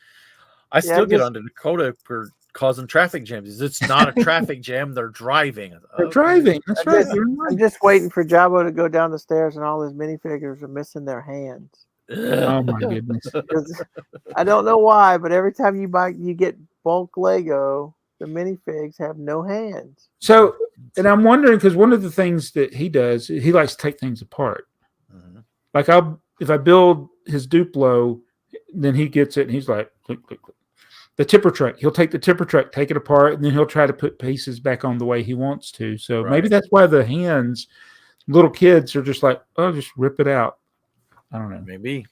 I still get onto Dakota for causing traffic jams. It's not a traffic jam. They're driving. They're driving. That's right. I'm just waiting for Jabo to go down the stairs and all his minifigures are missing their hands. Oh my goodness. I don't know why, but every time you get bulk Lego, the minifigs have no hands. So, and I'm wondering, because one of the things that he does, he likes to take things apart. Like if I build his Duplo, then he gets it and he's like, click, click, click. The tipper truck, he'll take the tipper truck, take it apart, and then he'll try to put pieces back on the way he wants to. So maybe that's why the hands, little kids are just like, oh, just rip it out. I don't know. Maybe.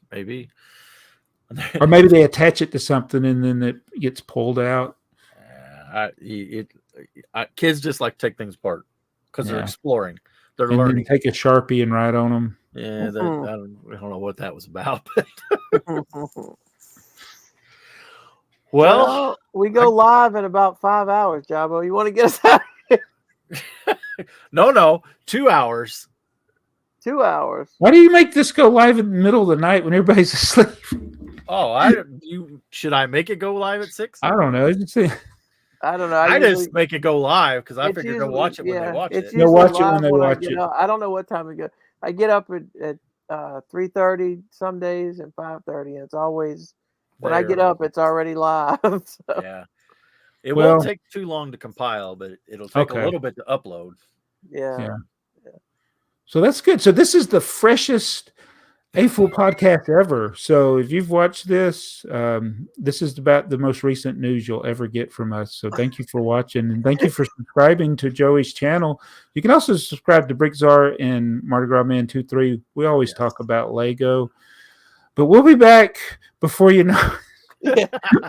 Or maybe they attach it to something and then it gets pulled out. Kids just like to take things apart because they're exploring. They're and learning. Then take a Sharpie and write on them. Yeah, I don't know what that was about. Well, we go live in about 5 hours, Jabo. You want to get us out of here? No, 2 hours. 2 hours. Why do you make this go live in the middle of the night when everybody's asleep? Oh, should I make it go live at 6? I don't know. I don't know. I just make it go live because I figure they'll watch it when they watch it. They'll watch it when they watch it. I don't know what time we go. I get up at 3:30 some days and 5:30, and it's always when I get up, it's already live. So. Yeah, it won't take too long to compile, but it'll take a little bit to upload. Yeah. So that's good. So this is the freshest AFoOL podcast ever. So if you've watched this, this is about the most recent news you'll ever get from us. So thank you for watching, and thank you for subscribing to Joey's channel. You can also subscribe to BrickTsar and Mardi Gras Man 2-3. We always talk about Lego, but we'll be back before you know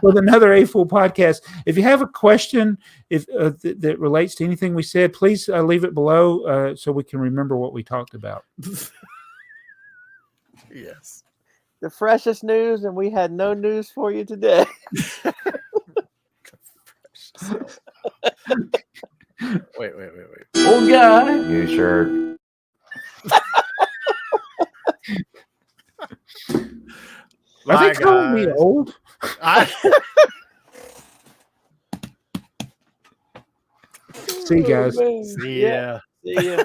with another AFoOL podcast. If you have a question that relates to anything we said, please leave it below so we can remember what we talked about. Yes. The freshest news, and we had no news for you today. Wait. Old guy. You sure? Are they calling me old? See you guys. See ya. See ya.